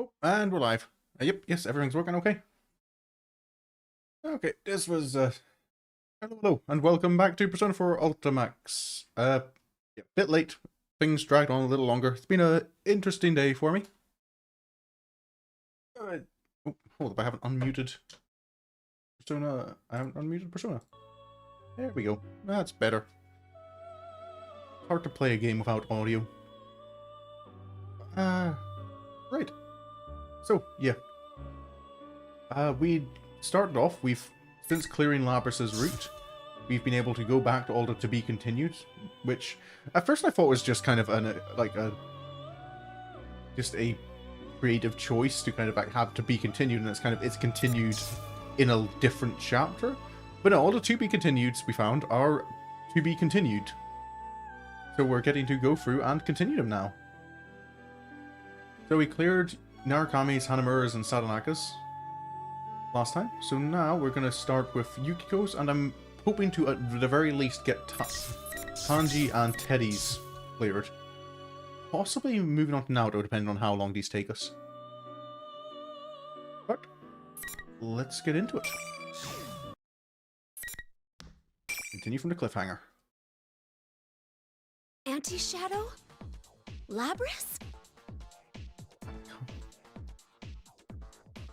Oh, and we're live. Yep, yes, everything's working okay. Okay, this was, hello, and welcome back to Persona 4 Ultimax. Yeah, bit late. Things dragged on a little longer. It's been an interesting day for me. Oh, hold up, I haven't unmuted Persona. I haven't unmuted Persona. There we go. That's better. Hard to play a game without audio. Right. So, yeah. We started off, since clearing Labrys's route, we've been able to go back to all the to be continued, which at first I thought was just kind of just a creative choice to kind of like have to be continued, and it's continued in a different chapter. But no, all the to be continueds we found are to be continued. So we're getting to go through and continue them now. So we cleared Narukami's, Hanamura's, and Sadanaka's last time. So now we're going to start with Yukiko's, and I'm hoping to at the very least get Kanji and Teddie's cleared. Possibly moving on to Naoto, depending on how long these take us. But let's get into it. Continue from the cliffhanger. Anti-Shadow? Labrys?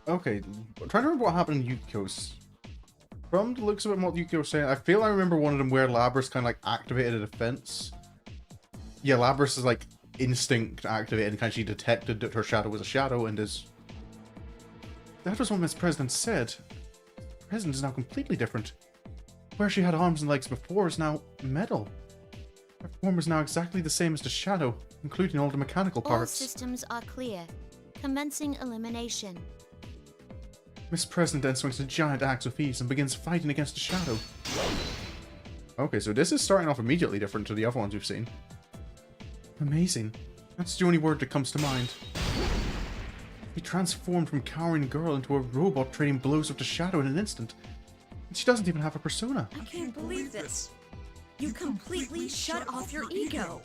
Okay, I'm trying to remember what happened in Yukiko's. From the looks of it and what Yukiko was saying, I feel I remember one of them where Labrys kind of like activated a defense. Yeah, Labrys is like instinct activated and kind of she detected that her shadow was a shadow and is... That was what Miss President said. The President is now completely different. Where she had arms and legs before is now metal. Her form is now exactly the same as the shadow, including all the mechanical parts. All systems are clear. Commencing elimination. Miss President then swings a giant axe with ease and begins fighting against the shadow. Okay, so this is starting off immediately different to the other ones we've seen. Amazing. That's the only word that comes to mind. He transformed from cowering girl into a robot trading blows with the shadow in an instant. And she doesn't even have a persona. I can't believe this. You completely shut off your ego.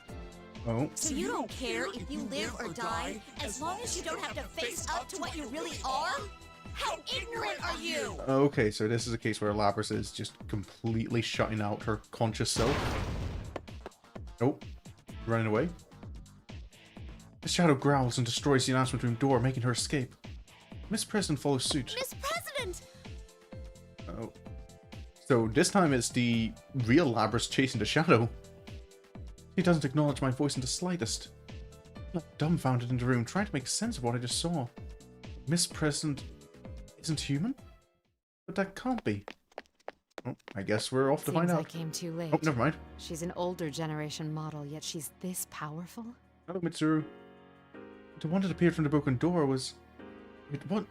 Oh. So you don't care if you live or die, as long as you don't have to face up to what you really are? How ignorant are you? Okay, so this is a case where Labrys is just completely shutting out her conscious self. Oh. Running away. The shadow growls and destroys the announcement room door, making her escape. Miss President follows suit. Miss President! Oh. So this time it's the real Labrys chasing the shadow. He doesn't acknowledge my voice in the slightest. I'm dumbfounded in the room, trying to make sense of what I just saw. Miss President isn't human? But that can't be. Oh, I guess we're off to find out. I came too late. Oh, never mind. She's an older generation model, yet she's this powerful? Hello, Mitsuru. The one that appeared from the broken door was... Wait, what?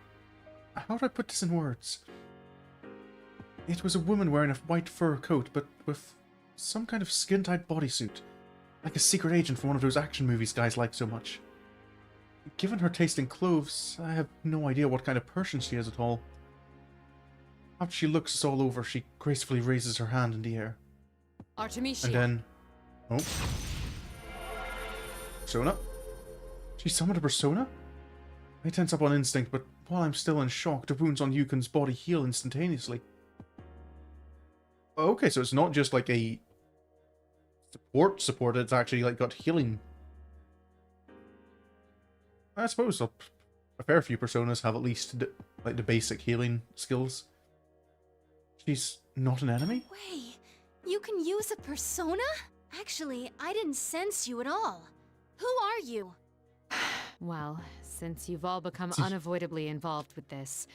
How do I put this in words? It was a woman wearing a white fur coat, but with some kind of skin-tight bodysuit. Like a secret agent from one of those action movies guys like so much. Given her taste in clothes, I have no idea what kind of person she is at all. After she looks us all over, she gracefully raises her hand in the air. Artemisia. And then... Oh. Persona? She summoned a persona? I tense up on instinct, but while I'm still in shock, the wounds on Yukon's body heal instantaneously. Okay, so it's not just like a support, it's actually like got healing. I suppose a fair few personas have at least like the basic healing skills. She's not an enemy? Wait, you can use a persona? Actually, I didn't sense you at all. Who are you? Well, since you've all become unavoidably involved with this,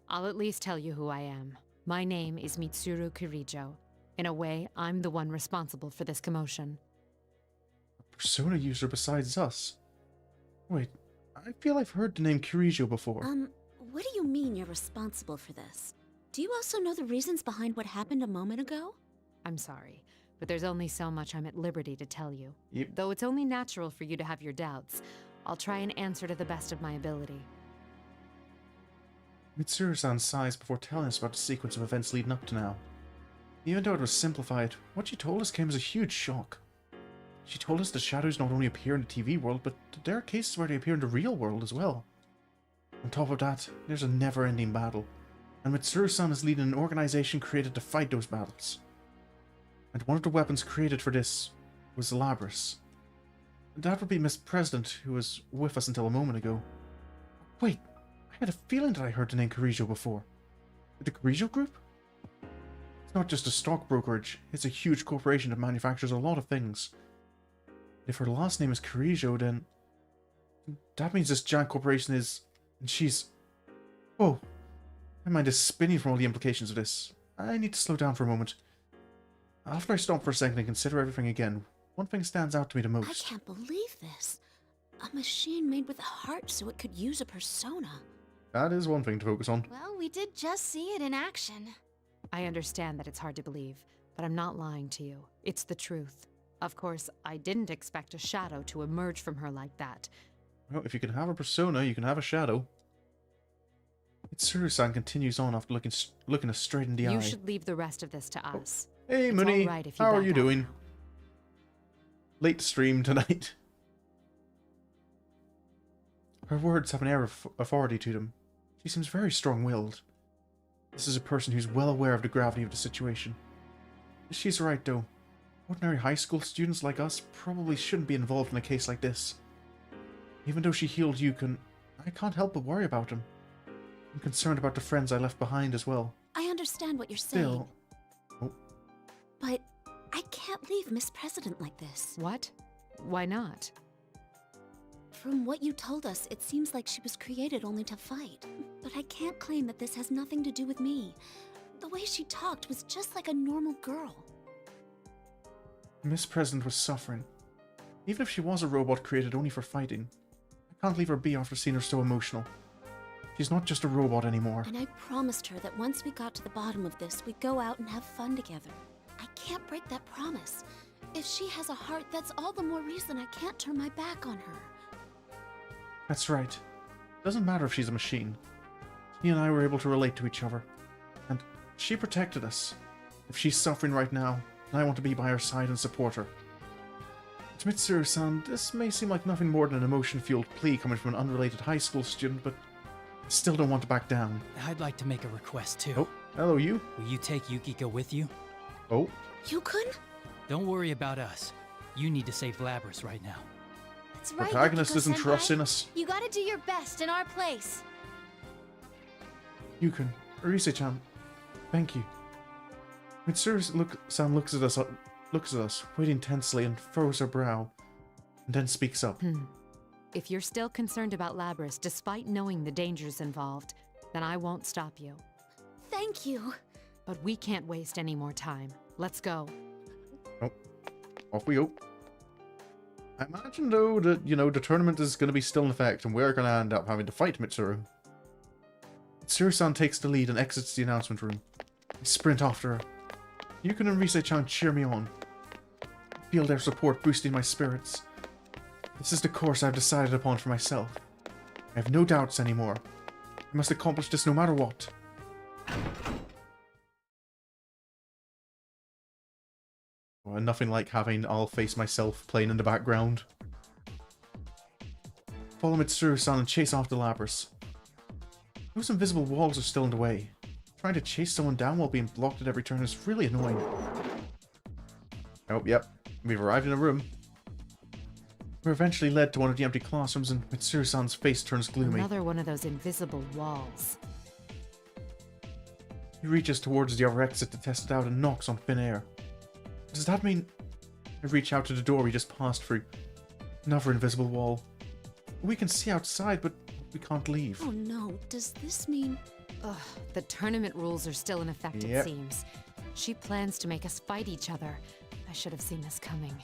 I'll at least tell you who I am. My name is Mitsuru Kirijo. In a way, I'm the one responsible for this commotion. A persona user besides us? Wait, I feel I've heard the name Kirijo before. What do you mean you're responsible for this? Do you also know the reasons behind what happened a moment ago? I'm sorry, but there's only so much I'm at liberty to tell you. Yep. Though it's only natural for you to have your doubts, I'll try and answer to the best of my ability. Mitsuru-san sighs before telling us about the sequence of events leading up to now. Even though it was simplified, what she told us came as a huge shock. She told us the shadows not only appear in the TV world, but there are cases where they appear in the real world as well. On top of that, there's a never-ending battle, and Mitsuru-san is leading an organization created to fight those battles. And one of the weapons created for this was Labris. That would be Miss President, who was with us until a moment ago. Wait, I had a feeling that I heard the name Kirijo before. The Kirijo Group? It's not just a stock brokerage, it's a huge corporation that manufactures a lot of things. If her last name is Kirijo, then that means this giant corporation is... and she's... Oh, my mind is spinning from all the implications of this. I need to slow down for a moment. After I stop for a second and consider everything again, one thing stands out to me the most. I can't believe this. A machine made with a heart so it could use a persona. That is one thing to focus on. Well, we did just see it in action. I understand that it's hard to believe, but I'm not lying to you. It's the truth. Of course, I didn't expect a shadow to emerge from her like that. Well, if you can have a persona, you can have a shadow. Mitsuru-san continues on after looking us straight in the eye. You should leave the rest of this to us. Hey, It's Mooney, all right if you how are back you out doing? now. Late stream tonight. Her words have an air of authority to them. She seems very strong-willed. This is a person who's well aware of the gravity of the situation. She's right, though. Ordinary high school students like us probably shouldn't be involved in a case like this. Even though she healed Yukon, I can't help but worry about him. I'm concerned about the friends I left behind as well. I understand what you're saying, Still... Oh, but I can't leave Miss President like this. What? Why not? From what you told us, it seems like she was created only to fight. But I can't claim that this has nothing to do with me. The way she talked was just like a normal girl. Miss President was suffering. Even if she was a robot created only for fighting, I can't leave her be after seeing her so emotional. She's not just a robot anymore. And I promised her that once we got to the bottom of this, we'd go out and have fun together. I can't break that promise. If she has a heart, that's all the more reason I can't turn my back on her. That's right. Doesn't matter if she's a machine. He and I were able to relate to each other. And she protected us. If she's suffering right now, then I want to be by her side and support her. To Mitsuru-san, this may seem like nothing more than an emotion-fueled plea coming from an unrelated high school student, but I still don't want to back down. I'd like to make a request too. Oh, hello you. Will you take Yukiko with you? Oh, Yukon? Don't worry about us. You need to save Labris right now. That's right, protagonist isn't Yukiko-senpai. trusting us. You gotta do your best in our place. Yukon, Arise-chan, thank you. Mitsuru-san looks at us, waiting tensely, and furrows her brow, and then speaks up. If you're still concerned about Labris despite knowing the dangers involved, then I won't stop you. Thank you. But we can't waste any more time. Let's go. Oh, off we go. I imagine, though, that, the tournament is going to be still in effect, and we're going to end up having to fight Mitsuru. Mitsuru-san takes the lead and exits the announcement room. I sprint after her. Yukon and Rise-chan cheer me on. I feel their support boosting my spirits. This is the course I've decided upon for myself. I have no doubts anymore. I must accomplish this no matter what. Well, nothing like having I'll face myself playing in the background. Follow Mitsuru-san and chase after Labris. Those invisible walls are still in the way. Trying to chase someone down while being blocked at every turn is really annoying. Oh, yep. We've arrived in a room. We're eventually led to one of the empty classrooms, and Mitsuru-san's face turns gloomy. Another one of those invisible walls. He reaches towards the other exit to test it out and knocks on thin air. Does that mean... I reach out to the door we just passed through. Another invisible wall. We can see outside, but we can't leave. Oh no, does this mean... Ugh, the tournament rules are still in effect, Yep. it seems. She plans to make us fight each other. I should have seen this coming.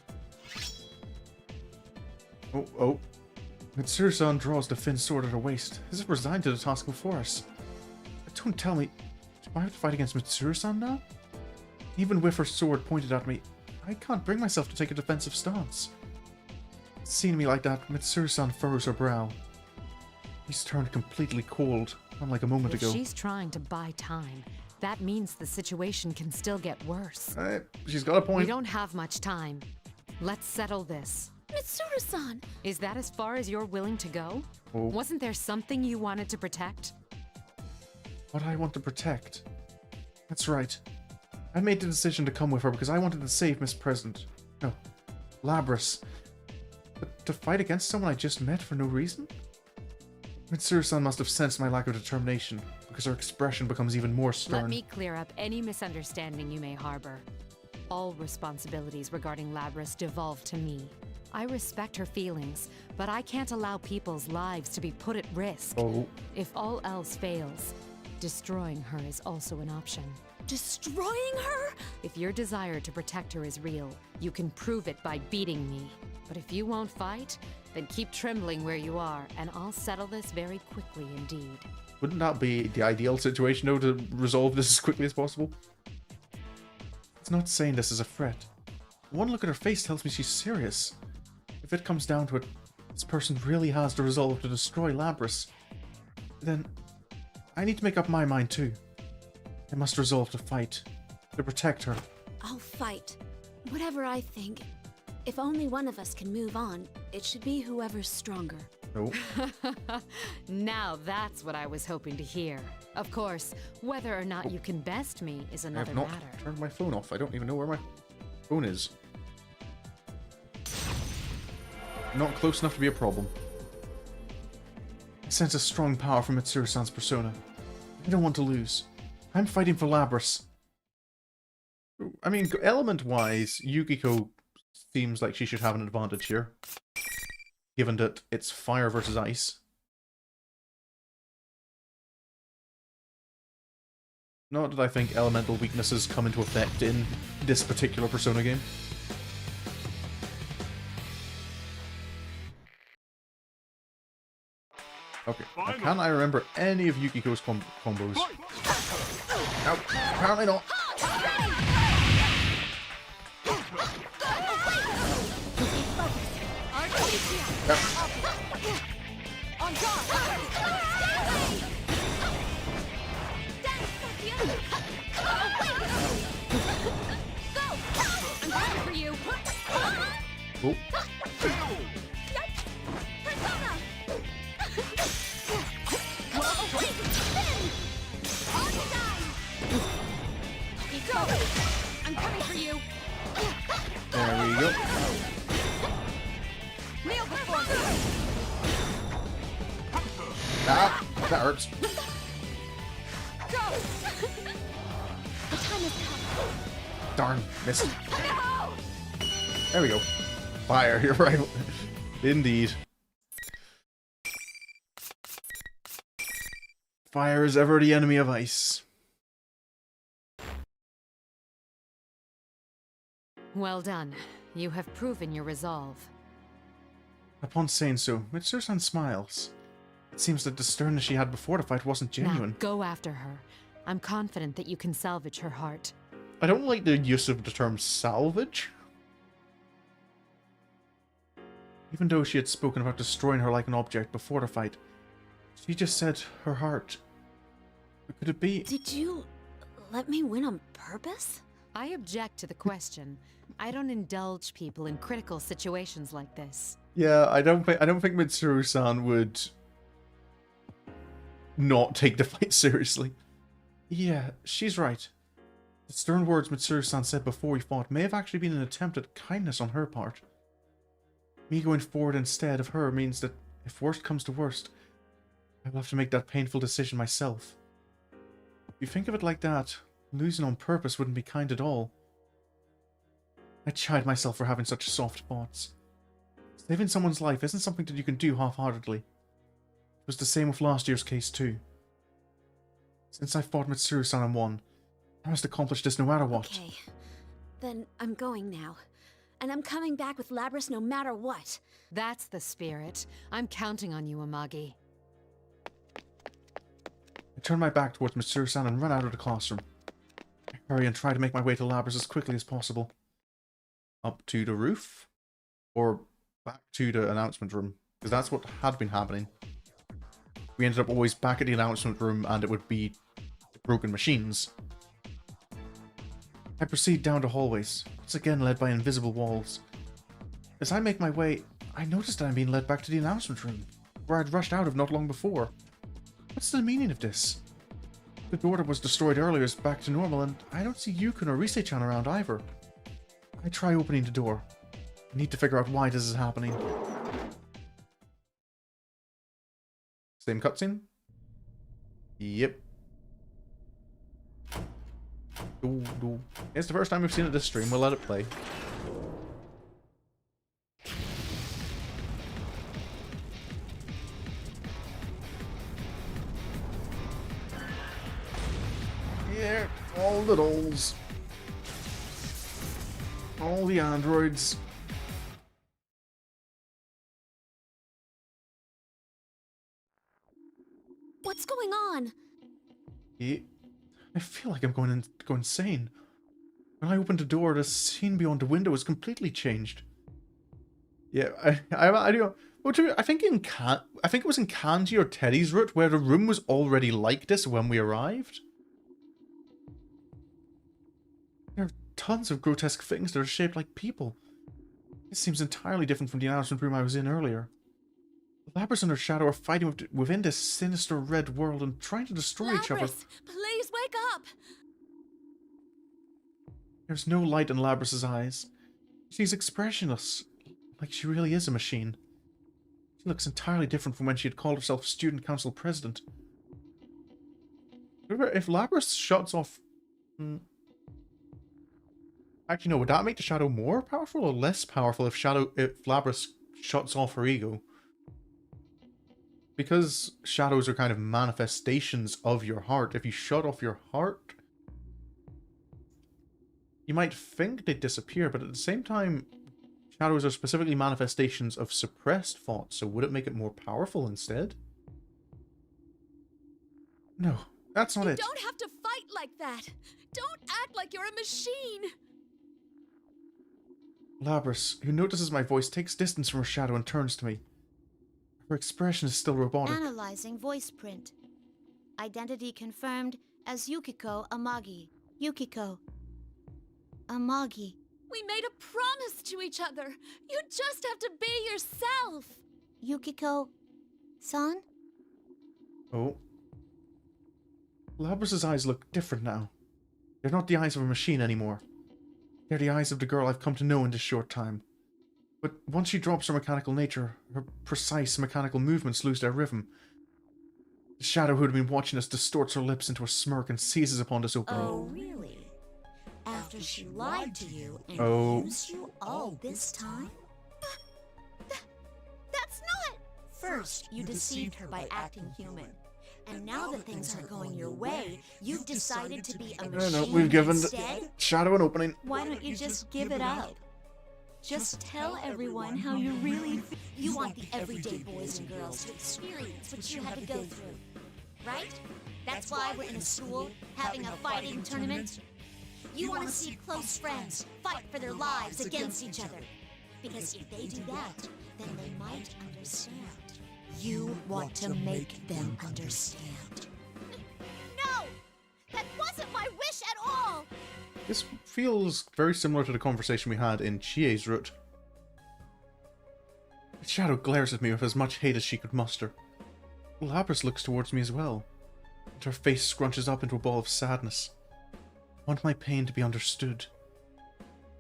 Oh. Mitsuru-san draws the thin sword at her waist, as if resigned to the task before us. Don't tell me... Do I have to fight against Mitsuru-san now? Even with her sword pointed at me, I can't bring myself to take a defensive stance. Seeing me like that, Mitsuru-san furrows her brow. He's turned completely cold, unlike a moment If ago. she's trying to buy time, that means the situation can still get worse. She's got a We point. don't have much time. Let's settle this. Mitsuru-san! Is that as far as you're willing to go? Oh. Wasn't there something you wanted to protect? What I want to protect. That's right. I made the decision to come with her because I wanted to save Miss President. No, Labras. But to fight against someone I just met for no reason? Mitsuru-san must have sensed my lack of determination, because her expression becomes even more stern. Let me clear up any misunderstanding you may harbor. All responsibilities regarding Labras devolve to me. I respect her feelings, but I can't allow people's lives to be put at risk. Oh. If all else fails, destroying her is also an option. Destroying her? If your desire to protect her is real, you can prove it by beating me. But if you won't fight, then keep trembling where you are, and I'll settle this very quickly indeed. Wouldn't that be the ideal situation, though, to resolve this as quickly as possible? It's not saying this as a threat. One look at her face tells me she's serious. If it comes down to it, this person really has the resolve to destroy Labras. Then, I need to make up my mind too. I must resolve to fight, to protect her. I'll fight. Whatever I think. If only one of us can move on, it should be whoever's stronger. No. Now that's what I was hoping to hear. Of course, whether or not you can best me is I another have not matter. turned my phone off. I don't even know where my phone is. Not close enough to be a problem. I sense a strong power from Mitsuru-san's persona. I don't want to lose. I'm fighting for Labras. I mean, element-wise, Yukiko seems like she should have an advantage here, given that it's fire versus ice. Not that I think elemental weaknesses come into effect in this particular Persona game. Okay, now can I remember any of Yukiko's combos? No, apparently not. Yep. On guard! Go! I'm coming for you! Oh. I'm coming for you! There we go. Kneel before me! Ah, that hurts. Go! The time has come. Darn, missed. No! There we go. Fire, you're right. Indeed. Fire is ever the enemy of ice. Well done. You have proven your resolve. Upon saying so, Mitsuru-san smiles. It seems that the sternness she had before the fight wasn't genuine. Now, go after her. I'm confident that you can salvage her heart. I don't like the use of the term salvage. Even though she had spoken about destroying her like an object before the fight, she just said her heart. Could it be? Did you let me win on purpose? I object to the question. I don't indulge people in critical situations like this. Yeah, I don't think Mitsuru-san would not take the fight seriously. Yeah, she's right. The stern words Mitsuru-san said before we fought may have actually been an attempt at kindness on her part. Me going forward instead of her means that if worst comes to worst, I will have to make that painful decision myself. If you think of it like that, losing on purpose wouldn't be kind at all. I chide myself for having such soft thoughts. Saving someone's life isn't something that you can do half-heartedly. It was the same with last year's case too. Since I fought Mitsuru-san and won, I must accomplish this no matter what. Okay, then I'm going now. And I'm coming back with Labras no matter what. That's the spirit. I'm counting on you, Amagi. I turn my back towards Mitsuru-san and run out of the classroom. I hurry and try to make my way to Labras as quickly as possible. Up to the roof? Or back to the announcement room? Because that's what had been happening. We ended up always back at the announcement room and it would be broken machines. I proceed down the hallways, once again led by invisible walls. as I make my way, I notice that I'm being led back to the announcement room, where I'd rushed out of not long before. What's the meaning of this? The door that was destroyed earlier is back to normal, and I don't see Yukon or Rise-chan around either. I try opening the door. I need to figure out why this is happening. Same cutscene? Yep. It's the first time we've seen it this stream. We'll let it play. Yeah, all the dolls. All the androids. What's going on? Yeah, I feel like I'm going insane. When I opened the door, the scene beyond the window was completely changed. Yeah, I do. Well, I think I think it was in Kanji or Teddie's route where the room was already like this when we arrived. There are tons of grotesque things that are shaped like people. This seems entirely different from the announcement room I was in earlier. Labrys and her shadow are fighting within this sinister red world and trying to destroy each other. Labrys, please wake up! There's no light in Labrys' eyes. She's expressionless, like she really is a machine. She looks entirely different from when she had called herself Student Council President. If Labrys shuts off... Actually, no, would that make the shadow more powerful or less powerful if Labrys shuts off her ego? Because shadows are kind of manifestations of your heart. If you shut off your heart, you might think they disappear, but at the same time, shadows are specifically manifestations of suppressed thoughts, so would it make it more powerful instead? No, that's not it. You don't have to fight like that! Don't act like you're a machine! Labrys, who notices my voice, takes distance from her shadow and turns to me. Her expression is still robotic. Analyzing voice print. Identity confirmed as Yukiko Amagi. Yukiko Amagi. We made a promise to each other! You just have to be yourself! Yukiko-san? Oh. Labrys' eyes look different now. They're not the eyes of a machine anymore. They're the eyes of the girl I've come to know in this short time. But once she drops her mechanical nature, her precise mechanical movements lose their rhythm. The shadow who had been watching us distorts her lips into a smirk and seizes upon this opening. Oh, really? After she lied to you and used you all this time? That's not... First, you deceived her by acting human. And now that things aren't going your way, you've decided to be a machine No, we've given instead? the shadow an opening. Why don't you just give it up? Just tell everyone how you really feel. You want the everyday boys and girls to experience what you had to go through, right? That's why we're in a school having a fighting tournament. You want to see close friends fight for their lives against each other. Because if they do that, then they might understand. You want to make them understand. No! That wasn't my wish at all! This feels very similar to the conversation we had in Chie's route. The shadow glares at me with as much hate as she could muster. Labrys looks towards me as well, and her face scrunches up into a ball of sadness. I want my pain to be understood.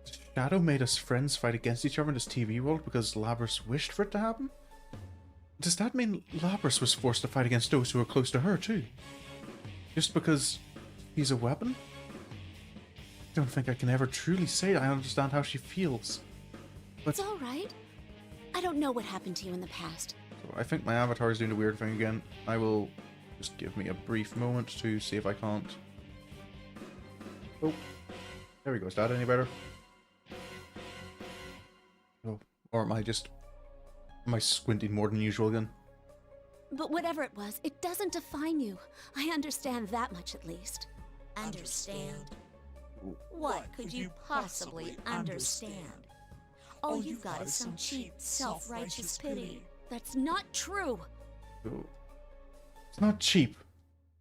The shadow made us friends fight against each other in this TV world because Labrys wished for it to happen? Does that mean Labrys was forced to fight against those who are close to her too? Just because he's a weapon? I don't think I can ever truly say I understand how she feels. But It's alright. I don't know what happened to you in the past. so I think my avatar is doing the weird thing again. I will just give me a brief moment to see if I can't. Oh, there we go. Is that any better? Oh, or am I squinting more than usual again? But whatever it was, it doesn't define you. I understand that much at least. Understand? What could you possibly understand? All you've got is some cheap, self-righteous pity. That's not true. Oh. It's not cheap.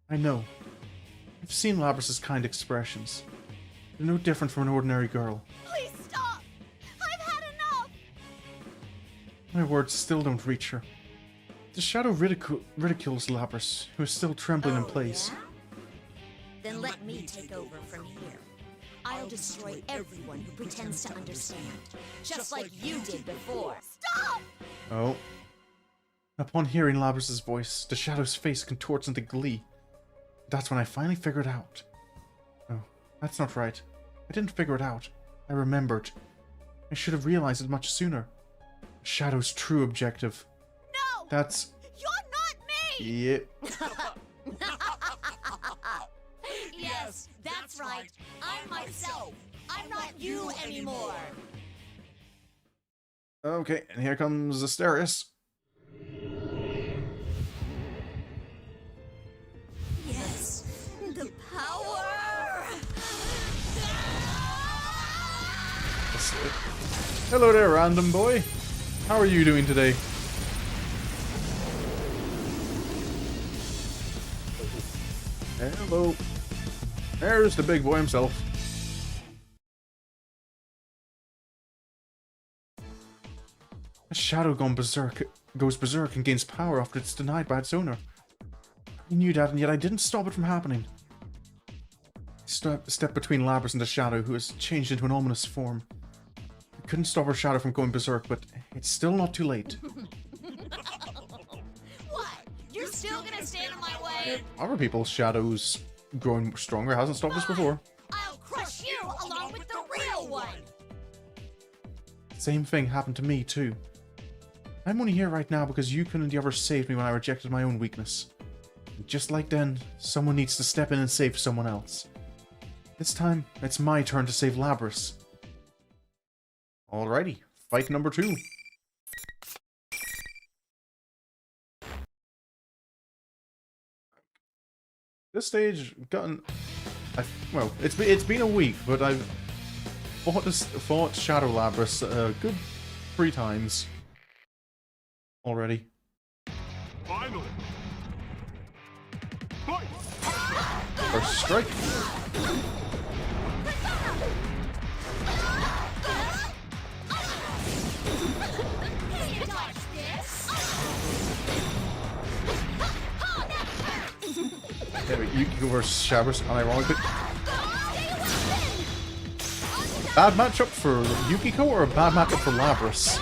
I know. I've seen Labrys' kind expressions. They're no different from an ordinary girl. Please stop! I've had enough! My words still don't reach her. The shadow ridicules Lapras, who is still trembling in place. Yeah? Then let me take over from here. I'll destroy everyone who pretends to understand, just like you did before. Stop! Oh. Upon hearing Labras's voice, the shadow's face contorts into glee. That's when I finally figured out. Oh, that's not right. I didn't figure it out. I remembered. I should have realized it much sooner. The shadow's true objective. No! That's... You're not me! Yep. Yes, that's right. I'm myself. I'm not you anymore. Okay, and here comes Asterius. Yes, the power! Hello there, random boy. How are you doing today? Hello. There's the big boy himself. A shadow goes berserk and gains power after it's denied by its owner. I knew that, and yet I didn't stop it from happening. I stepped between Lapras and the shadow, who has changed into an ominous form. I couldn't stop her shadow from going berserk, but it's still not too late. What? You're still gonna stand in my way? Other people's shadows growing stronger hasn't stopped us before. I'll crush you along with the real one! Same thing happened to me, too. I'm only here right now because Yukiko and the others saved me when I rejected my own weakness. And just like then, someone needs to step in and save someone else. This time, it's my turn to save Lapras. Alrighty, fight number 2. This stage gotten... well, it's been a week, but I've fought Shadow Lapras a good 3 times already. Finally. Fight! First strike. There we go. Yukiko versus Shabras, unironically. Bad matchup for Yukiko or a bad matchup for Lapras?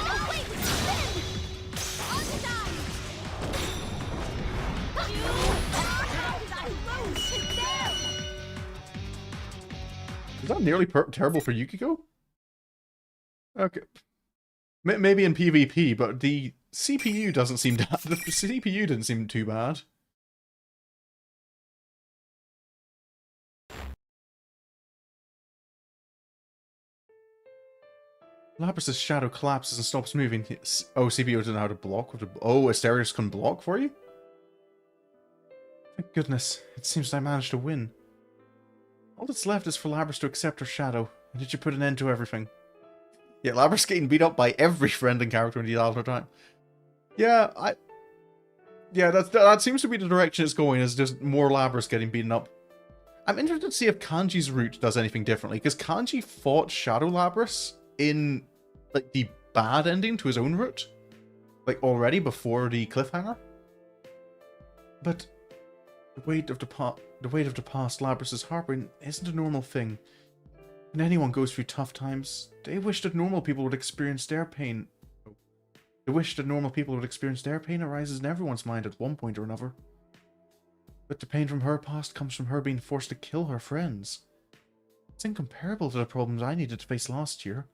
Is that nearly terrible for Yukiko? Okay. Maybe in PvP, but the CPU doesn't seem to... the CPU didn't seem too bad. Lapras' shadow collapses and stops moving. Oh, CPU doesn't know how to block. Oh, Asterius can block for you? Thank goodness. It seems I managed to win. All that's left is for Lapras to accept her shadow, and it should put an end to everything. Yeah, Lapras getting beat up by every friend and character in the Alpha time. Yeah, that seems to be the direction it's going, is just more Lapras getting beaten up. I'm interested to see if Kanji's route does anything differently, because Kanji fought Shadow Lapras in, like, the bad ending to his own route. Like, already before the cliffhanger. But the weight of the past Lapras' heartbreak isn't a normal thing. When anyone goes through tough times, they wish that normal people would experience their pain. The wish that normal people would experience their pain arises in everyone's mind at one point or another. But the pain from her past comes from her being forced to kill her friends. It's incomparable to the problems I needed to face last year.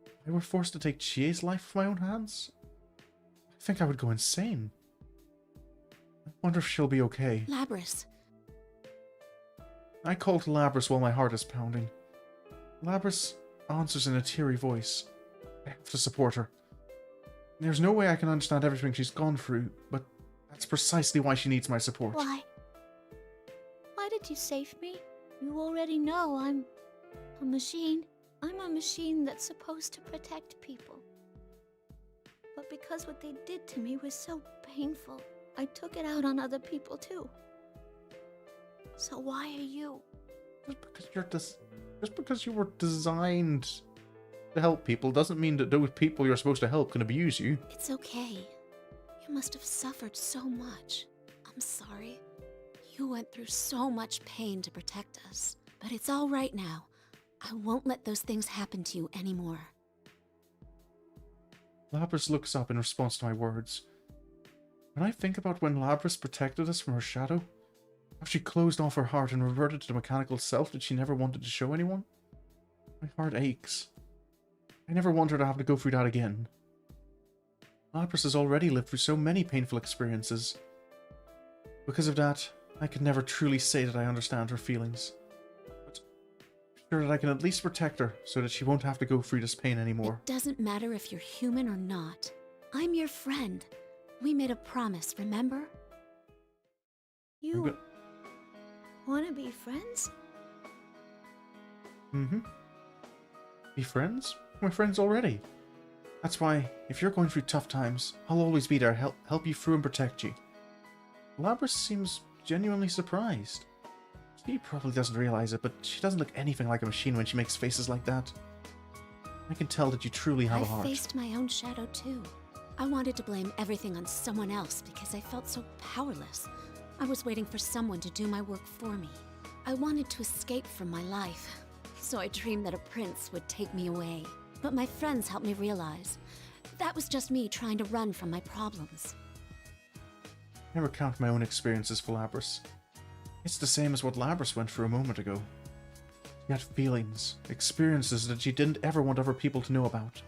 If I were forced to take Chie's life with my own hands, I think I would go insane. I wonder if she'll be okay. Lapras. I call to Lapras while my heart is pounding. Lapras answers in a teary voice. I have to support her. There's no way I can understand everything she's gone through, but that's precisely why she needs my support. Why? Why did you save me? You already know I'm a machine. I'm a machine that's supposed to protect people. But because what they did to me was so painful, I took it out on other people too. So why are you? Just because you were designed to help people doesn't mean that those people you're supposed to help can abuse you. It's okay. You must have suffered so much. I'm sorry. You went through so much pain to protect us. But it's all right now. I won't let those things happen to you anymore. Lapras looks up in response to my words. When I think about when Lapras protected us from her shadow, how she closed off her heart and reverted to the mechanical self that she never wanted to show anyone, my heart aches. I never want her to have to go through that again. Lapras has already lived through so many painful experiences. Because of that, I could never truly say that I understand her feelings. But I'm sure that I can at least protect her so that she won't have to go through this pain anymore. It doesn't matter if you're human or not. I'm your friend. We made a promise, remember? You want to be friends? Mm-hmm. Be friends? We're friends already. That's why, if you're going through tough times, I'll always be there to help you through and protect you. Lapras seems genuinely surprised. She probably doesn't realize it, but she doesn't look anything like a machine when she makes faces like that. I can tell that you truly have a heart. I faced my own shadow too. I wanted to blame everything on someone else because I felt so powerless. I was waiting for someone to do my work for me. I wanted to escape from my life, so I dreamed that a prince would take me away. But my friends helped me realize that was just me trying to run from my problems. I never count my own experiences for Lapras. It's the same as what Lapras went through a moment ago. She had feelings, experiences that she didn't ever want other people to know about.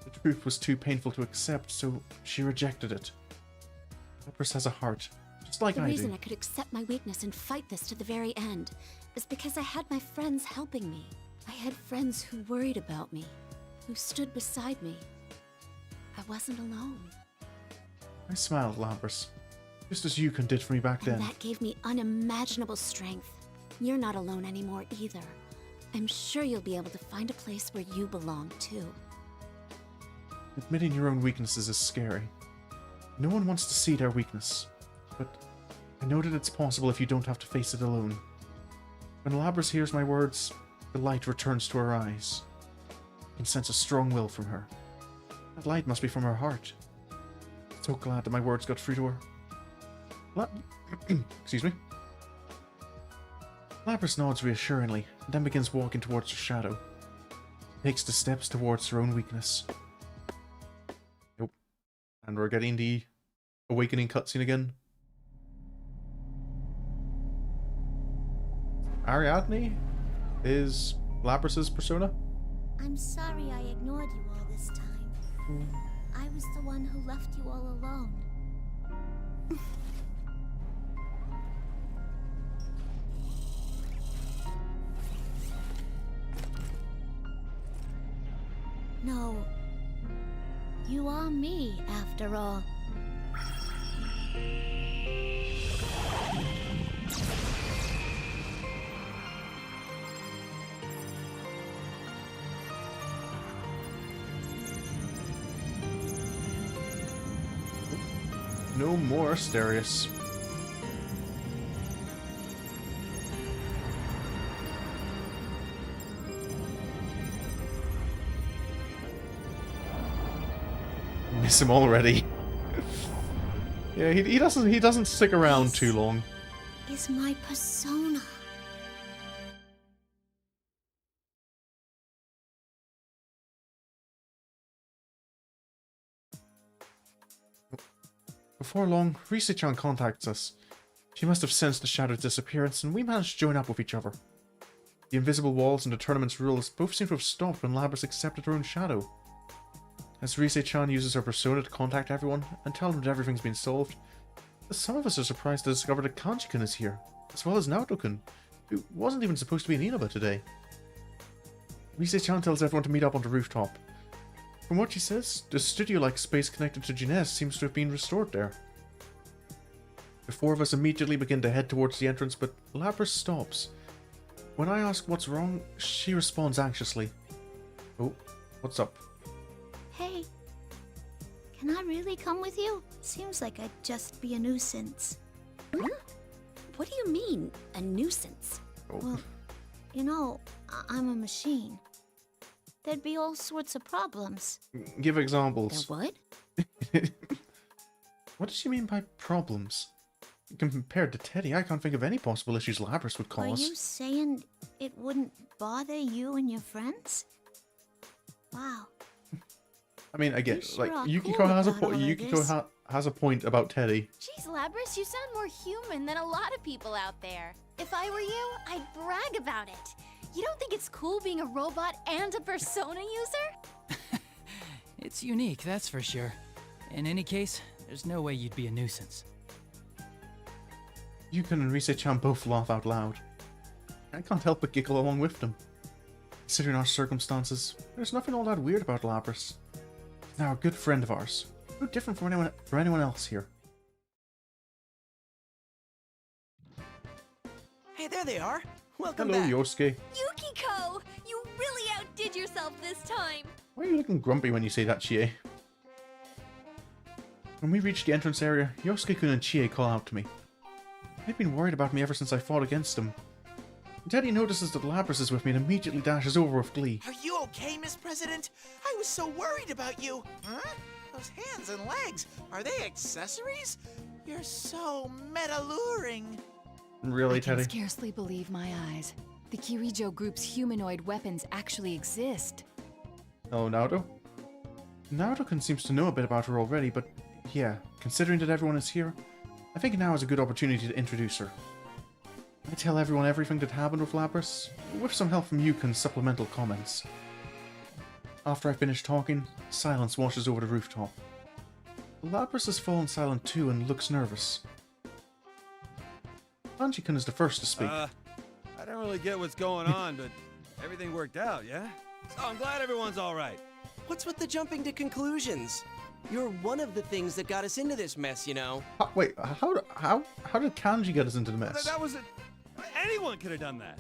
The truth was too painful to accept, so she rejected it. Lapras has a heart, just like I do. The reason I could accept my weakness and fight this to the very end is because I had my friends helping me. I had friends who worried about me, who stood beside me. I wasn't alone. I smiled, Lapras, just as Yukon did for me back then. And that gave me unimaginable strength. You're not alone anymore either. I'm sure you'll be able to find a place where you belong too. Admitting your own weaknesses is scary. No one wants to see their weakness, but I know that it's possible if you don't have to face it alone. When Lapras hears my words, the light returns to her eyes. I can sense a strong will from her. That light must be from her heart. I'm so glad that my words got through to her. Excuse me. Lapras nods reassuringly, and then begins walking towards her shadow. Takes the steps towards her own weakness. Nope. And we're getting the awakening cutscene again. Ariadne is Lapras's persona? I'm sorry I ignored you all this time. I was the one who left you all alone. No, you are me, after all. No more Asterius. Miss him already. Yeah, he doesn't stick around This too long. is my persona. Before long, Rise-chan contacts us. She must have sensed the shadow's disappearance, and we managed to join up with each other. The invisible walls and the tournament's rules both seem to have stopped when Lapras accepted her own shadow. As Rise-chan uses her persona to contact everyone and tell them that everything's been solved, some of us are surprised to discover that Kanji-kun is here, as well as Naruto-kun, who wasn't even supposed to be in Inaba today. Rise-chan tells everyone to meet up on the rooftop. From what she says, the studio-like space connected to Junes seems to have been restored there. The four of us immediately begin to head towards the entrance, but Lapras stops. When I ask what's wrong, she responds anxiously. Oh, what's up? Hey, can I really come with you? Seems like I'd just be a nuisance. Huh? What do you mean, a nuisance? Oh. Well, you know, I'm a machine. there'd be all sorts of problems. Give There examples. what? What does she mean by problems? Compared to Teddie, I can't think of any possible issues Lapras would Are cause. you saying it wouldn't bother you and your friends? Wow. I mean, I You get sure like are Yukiko cool has a about all point. of Yukiko this. has a point about Teddie. Jeez, Labras, you sound more human than a lot of people out there. If I were you, I'd brag about it. You don't think it's cool being a robot and a Persona user? It's unique, that's for sure. In any case, there's no way you'd be a nuisance. Yukon and Rise-chan both laugh out loud. I can't help but giggle along with them. Considering our circumstances, there's nothing all that weird about Lapras. He's now a good friend of ours. No different from anyone else here. Hey, there they are. Welcome Hello, back. Yosuke. Yukiko! You really outdid yourself this time! Why are you looking grumpy when you say that, Chie? When we reach the entrance area, Yosuke-kun and Chie call out to me. They've been worried about me ever since I fought against them. Teddie notices that Lapras is with me and immediately dashes over with glee. Are you okay, Miss President? I was so worried about you. Huh? Those hands and legs, are they accessories? You're so meta-luring. Really, I can Teddie? scarcely believe my eyes. The Kirijo group's humanoid weapons actually exist. Oh, Naruto? Naruto-kun seems to know a bit about her already, but yeah, considering that everyone is here, I think now is a good opportunity to introduce her. I tell everyone everything that happened with Lapras, with some help from Yukon's supplemental comments. After I finish talking, silence washes over the rooftop. Lapras has fallen silent too and looks nervous. Kanji-kun is the first to speak. I don't really get what's going on, but everything worked out, yeah? So I'm glad everyone's all right. What's with the jumping to conclusions? You're one of the things that got us into this mess, you know. Wait, how did Kanji get us into the mess? That was anyone could have done that.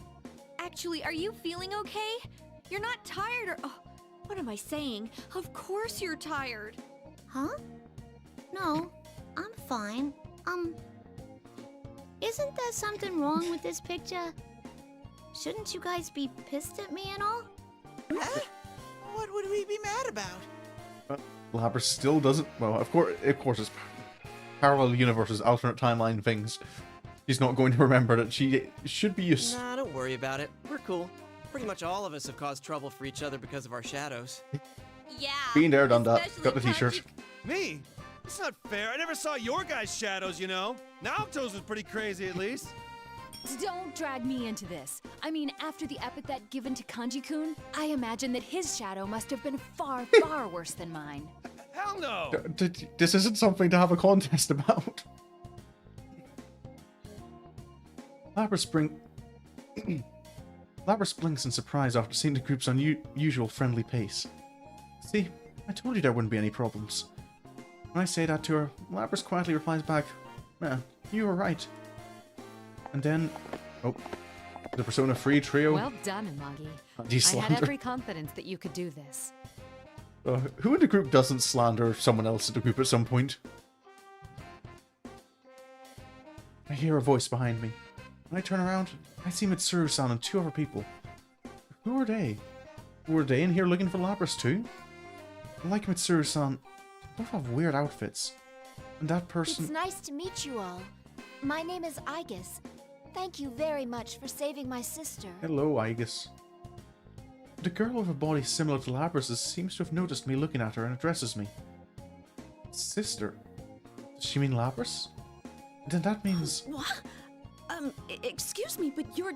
Actually, are you feeling okay? You're not tired or... Oh, what am I saying? Of course you're tired. Huh? No, I'm fine. Isn't there something wrong with this picture? Shouldn't you guys be pissed at me and all? Huh? What would we be mad about? Lapras still doesn't. Well, of course, it's parallel universes, alternate timeline things. She's not going to remember that she should be used. Nah, don't worry about it. We're cool. Pretty much all of us have caused trouble for each other because of our shadows. Yeah. Been there, done that. especially Got the t-shirt. Kanji- Me? It's not fair. I never saw your guys' shadows, you know. Naoto's was pretty crazy, at least. Don't drag me into this. I mean, after the epithet given to Kanji-kun, I imagine that his shadow must have been far, far worse than mine. Hell no. This isn't something to have a contest about. Lapras blinks in surprise after seeing the group's unusual friendly pace. See, I told you there wouldn't be any problems. When I say that to her, Lapras quietly replies back, "Yeah, you were right." And then, oh, the Persona 3 trio. Well done, Amagi. Kanji I slander. had every confidence that you could do this. Who in the group doesn't slander someone else in the group at some point? I hear a voice behind me. When I turn around, I see Mitsuru-san and two other people. Who are they? Were they in here looking for Lapras too? Like Mitsuru-san, they both have weird outfits. And that person... It's nice to meet you all. My name is Aegis. Thank you very much for saving my sister. Hello, Aegis. The girl with a body similar to Labras's seems to have noticed me looking at her and addresses me. Sister? Does she mean Lapras? Then that means... What? Excuse me, but you're...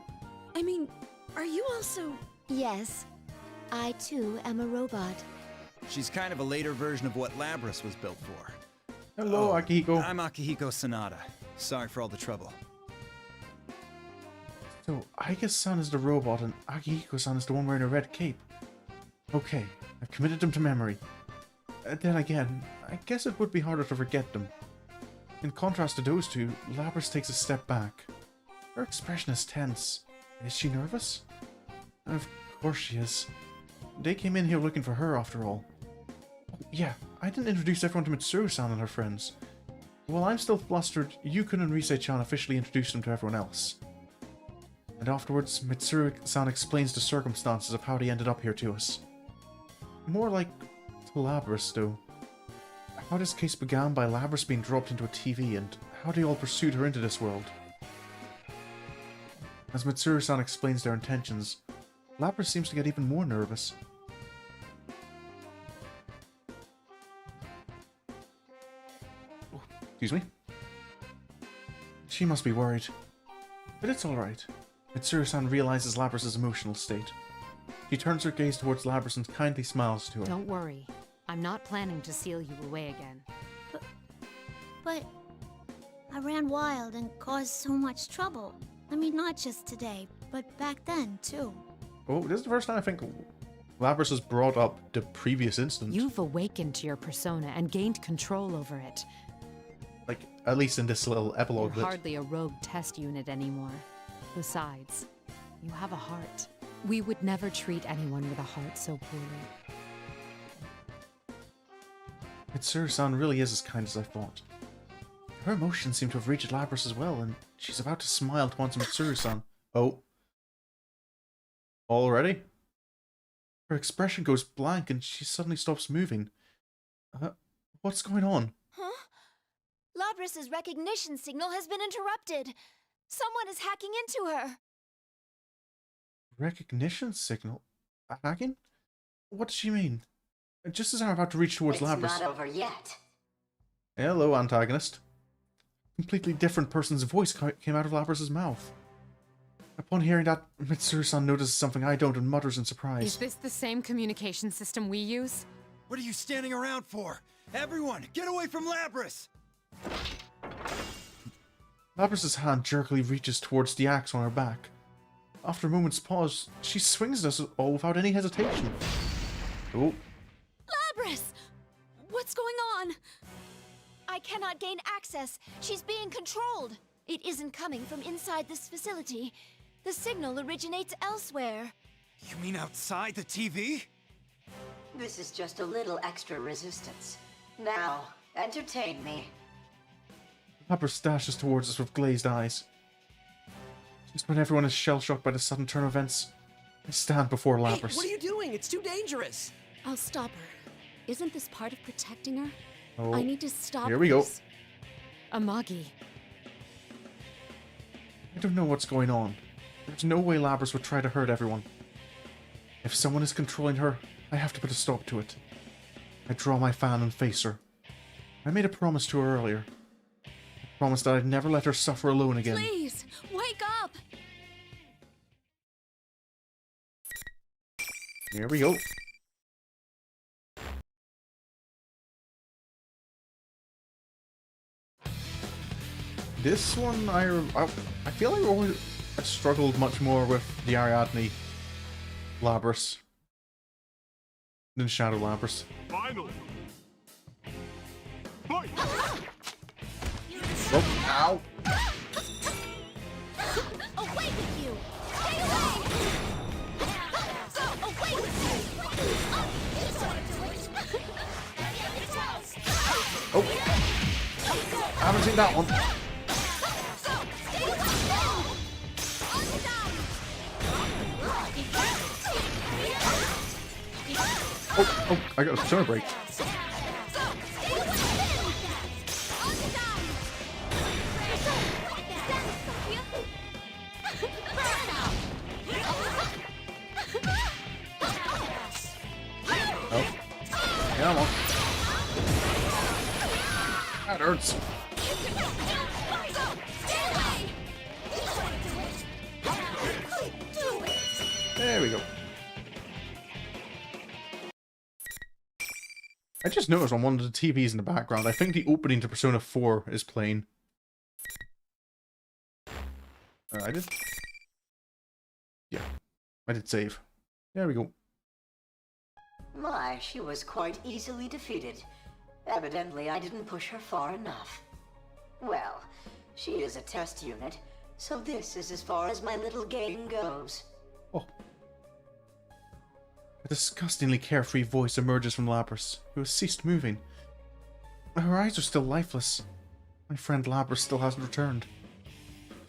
I mean, are you also... Yes, I too am a robot. She's kind of a later version of what Labras was built for. Hello, Akihiko. I'm Akihiko Sanada. Sorry for all the trouble. So, Aegis-san is the robot and Akihiko-san is the one wearing a red cape. Okay, I've committed them to memory. Then again, I guess it would be harder to forget them. In contrast to those two, Lapras takes a step back. Her expression is tense. Is she nervous? Of course she is. They came in here looking for her after all. Yeah, I didn't introduce everyone to Mitsuru-san and her friends. While I'm still flustered, Yukon and Rise-chan officially introduced them to everyone else. And afterwards, Mitsuru-san explains the circumstances of how they ended up here to us. more like to Labrys, though. How this case began by Labrys being dropped into a TV, and how they all pursued her into this world. As Mitsuru-san explains their intentions, Labrys seems to get even more nervous. Oh, excuse me. She must be worried. But it's alright. Mitsuru-san realizes Labrys' emotional state. She turns her gaze towards Labrys and kindly smiles to her. Don't worry. I'm not planning to seal you away again. But I ran wild and caused so much trouble. I mean, not just today, but back then, too. Oh, this is the first time I think Labrys has brought up the previous incident. You've awakened to your persona and gained control over it. Like, at least in this little epilogue You're bit. hardly a rogue test unit anymore. Besides, you have a heart. We would never treat anyone with a heart so poorly. Mitsuru-san really is as kind as I thought. Her emotions seem to have reached Labrys as well, and she's about to smile towards Mitsuru-san. Oh. Already? Her expression goes blank and she suddenly stops moving. What's going on? Huh? Labrys' recognition signal has been interrupted. Someone is hacking into her. Recognition signal? Hacking? What does she mean? Just as I'm about to reach towards Labrys... It's not over yet. Hello, antagonist. A completely different person's voice came out of Labrys' mouth. Upon hearing that, Mitsuru-san notices something I don't and mutters in surprise. Is this the same communication system we use? What are you standing around for? Everyone, get away from Labrys! Labrys' hand jerkily reaches towards the axe on her back. After a moment's pause, she swings at us all without any hesitation. Oh. Labrys! What's going on? I cannot gain access. She's being controlled. It isn't coming from inside this facility. The signal originates elsewhere. You mean outside the TV? This is just a little extra resistance. Now, entertain me. Labrys dashes towards us with glazed eyes. Just when everyone is shell-shocked by the sudden turn of events, I stand before Labrys. Hey, what are you doing? It's too dangerous. I'll stop her. Isn't this part of protecting her? Oh, I need to stop here we go. this. Amagi. I don't know what's going on. There's no way Labrys would try to hurt everyone. If someone is controlling her, I have to put a stop to it. I draw my fan and face her. I made a promise to her earlier. I promised that I'd never let her suffer alone again. Please, wake up! Here we go. This one, I feel like I struggled much more with the Ariadne Labrys than Shadow Labrys. Finally. Fight! Oh, ow! Away with you! Stay away! Away with you! Oh! I haven't seen that one. Oh, I got a persona break. Oh. Come on. That hurts. There we go. I just noticed on one of the TVs in the background, I think the opening to Persona 4 is playing. I did? Yeah, I did save. There we go. My, she was quite easily defeated. Evidently, I didn't push her far enough. Well, she is a test unit, so this is as far as my little game goes. Oh. A disgustingly carefree voice emerges from Labrys, who has ceased moving. Her eyes are still lifeless. My friend Labrys still hasn't returned.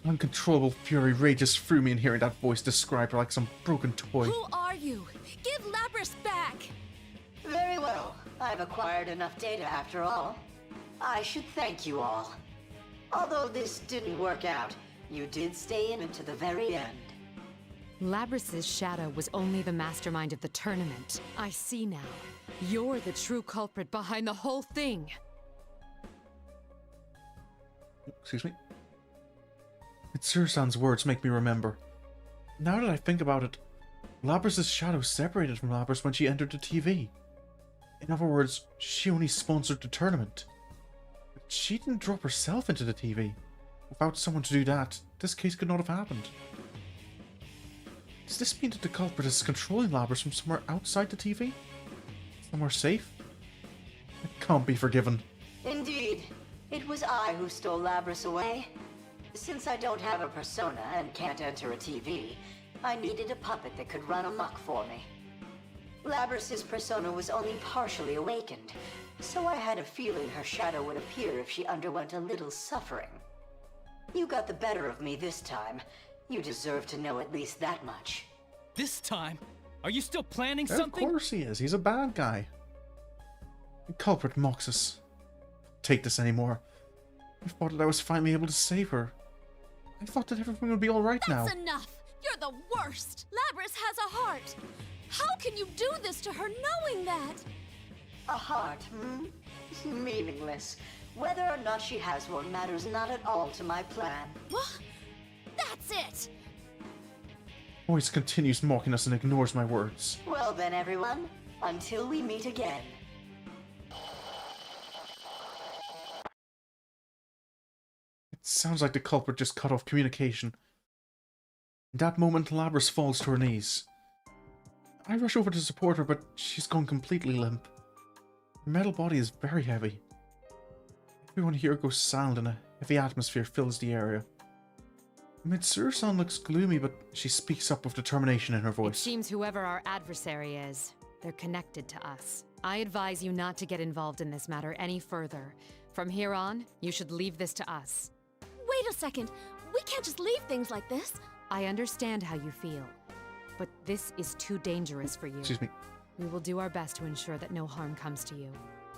Uncontrollable fury rages through me in hearing that voice describe her like some broken toy. Who are you? Give Labrys back! Very well. I've acquired enough data after all. I should thank you all. Although this didn't work out, you did stay in it to the very end. Labrys's shadow was only the mastermind of the tournament. I see now. You're the true culprit behind the whole thing. Excuse me? Mitsuru-san's words make me remember. Now that I think about it, Labrys's shadow separated from Labrys when she entered the TV. In other words, she only sponsored the tournament. But she didn't drop herself into the TV. Without someone to do that, this case could not have happened. Does this mean that the culprit is controlling Labrys from somewhere outside the TV? Somewhere safe? It can't be forgiven. Indeed. It was I who stole Labrys away. Since I don't have a persona and can't enter a TV, I needed a puppet that could run amok for me. Labrys's persona was only partially awakened, so I had a feeling her shadow would appear if she underwent a little suffering. You got the better of me this time. You deserve to know at least that much. This time? Are you still planning Of something? course he is. He's a bad guy. The culprit mocks us. Take this anymore. I thought that I was finally able to save her. I thought that everything would be alright now. That's enough! You're the worst! Labrys has a heart! How can you do this to her knowing that? A heart, Meaningless. Whether or not she has one matters not at all to my plan. What? That's it! Voice continues mocking us and ignores my words. Well then, everyone, until we meet again. It sounds like the culprit just cut off communication. In that moment, Labrys falls to her knees. I rush over to support her, but she's gone completely limp. Her metal body is very heavy. Everyone here goes silent and a heavy atmosphere fills the area. Mitsuru-san looks gloomy, but she speaks up with determination in her It voice. seems whoever our adversary is, they're connected to us. I advise you not to get involved in this matter any further. From here on, you should leave this to us. Wait a second. We can't just leave things like this. I understand how you feel, but this is too dangerous for you. Excuse me. We will do our best to ensure that no harm comes to you.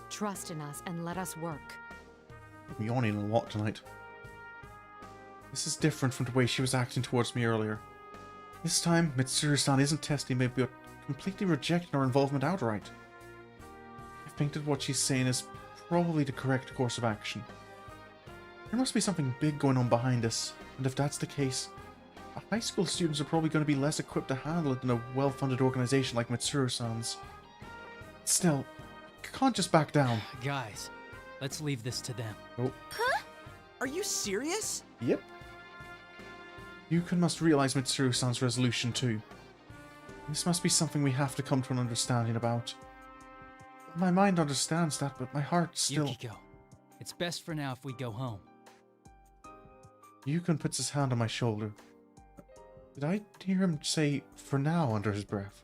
Trust in us and let us work. I'm yawning a lot tonight. This is different from the way she was acting towards me earlier. This time, Mitsuru-san isn't testing me, but completely rejecting our involvement outright. I think that what she's saying is probably the correct course of action. There must be something big going on behind this, and if that's the case, high school students are probably going to be less equipped to handle it than a well-funded organization like Mitsuru-san's. Still, I can't just back down. Guys, let's leave this to them. Oh. Huh? Are you serious? Yep. Yukon must realize Mitsuru-san's resolution too. This must be something we have to come to an understanding about. My mind understands that, but my heart still... Yukiko, it's best for now if we go home. Yukon puts his hand on my shoulder. Did I hear him say, "for now," under his breath?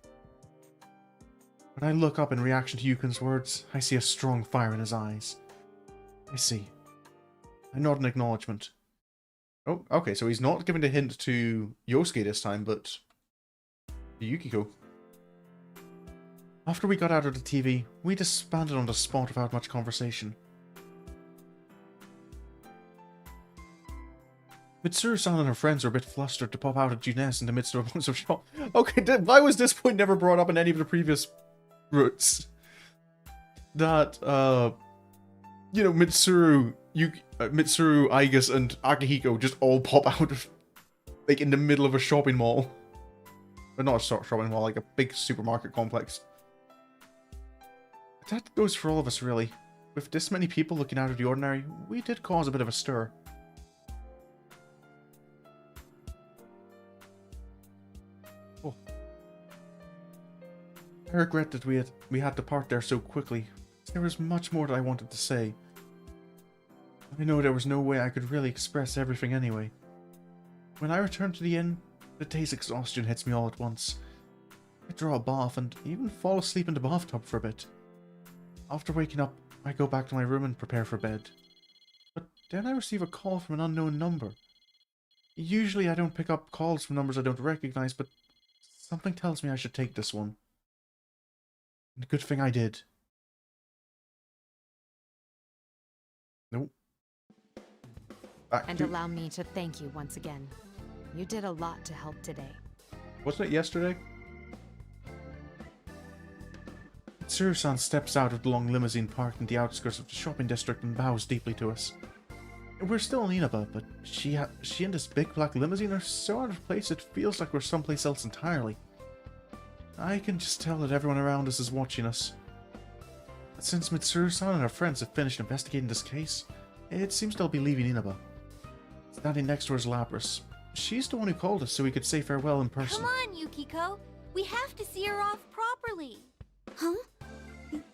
When I look up in reaction to Yukon's words, I see a strong fire in his eyes. I see. I nod in acknowledgement. Oh, okay, so he's not giving a hint to Yosuke this time, but to Yukiko. After we got out of the TV, we disbanded on the spot without much conversation. Mitsuru-san and her friends were a bit flustered to pop out at Junes in the midst of a bunch of shock. Okay, why was this point never brought up in any of the previous routes? That, you know, Mitsuru, Aigus, and Akihiko just all pop out of, like, in the middle of a shopping mall. But not a shopping mall, like a big supermarket complex. That goes for all of us, really. With this many people looking out of the ordinary, we did cause a bit of a stir. Oh. I regret that we had to part there so quickly. There was much more that I wanted to say. I know there was no way I could really express everything anyway. When I return to the inn, the day's exhaustion hits me all at once. I draw a bath and even fall asleep in the bathtub for a bit. After waking up, I go back to my room and prepare for bed. But then I receive a call from an unknown number. Usually I don't pick up calls from numbers I don't recognize, but something tells me I should take this one. Good thing I did. Nope. And allow me to thank you once again. You did a lot to help today. Wasn't it yesterday? Tsuru-san steps out of the long limousine parked in the outskirts of the shopping district and bows deeply to us. We're still in Inaba, but she and this big black limousine are so out of place it feels like we're someplace else entirely. I can just tell that everyone around us is watching us. Since Mitsuru-san and her friends have finished investigating this case, it seems they'll be leaving Inaba. Standing next to her is Lapras. She's the one who called us so we could say farewell in person. Come on, Yukiko. We have to see her off properly. Huh?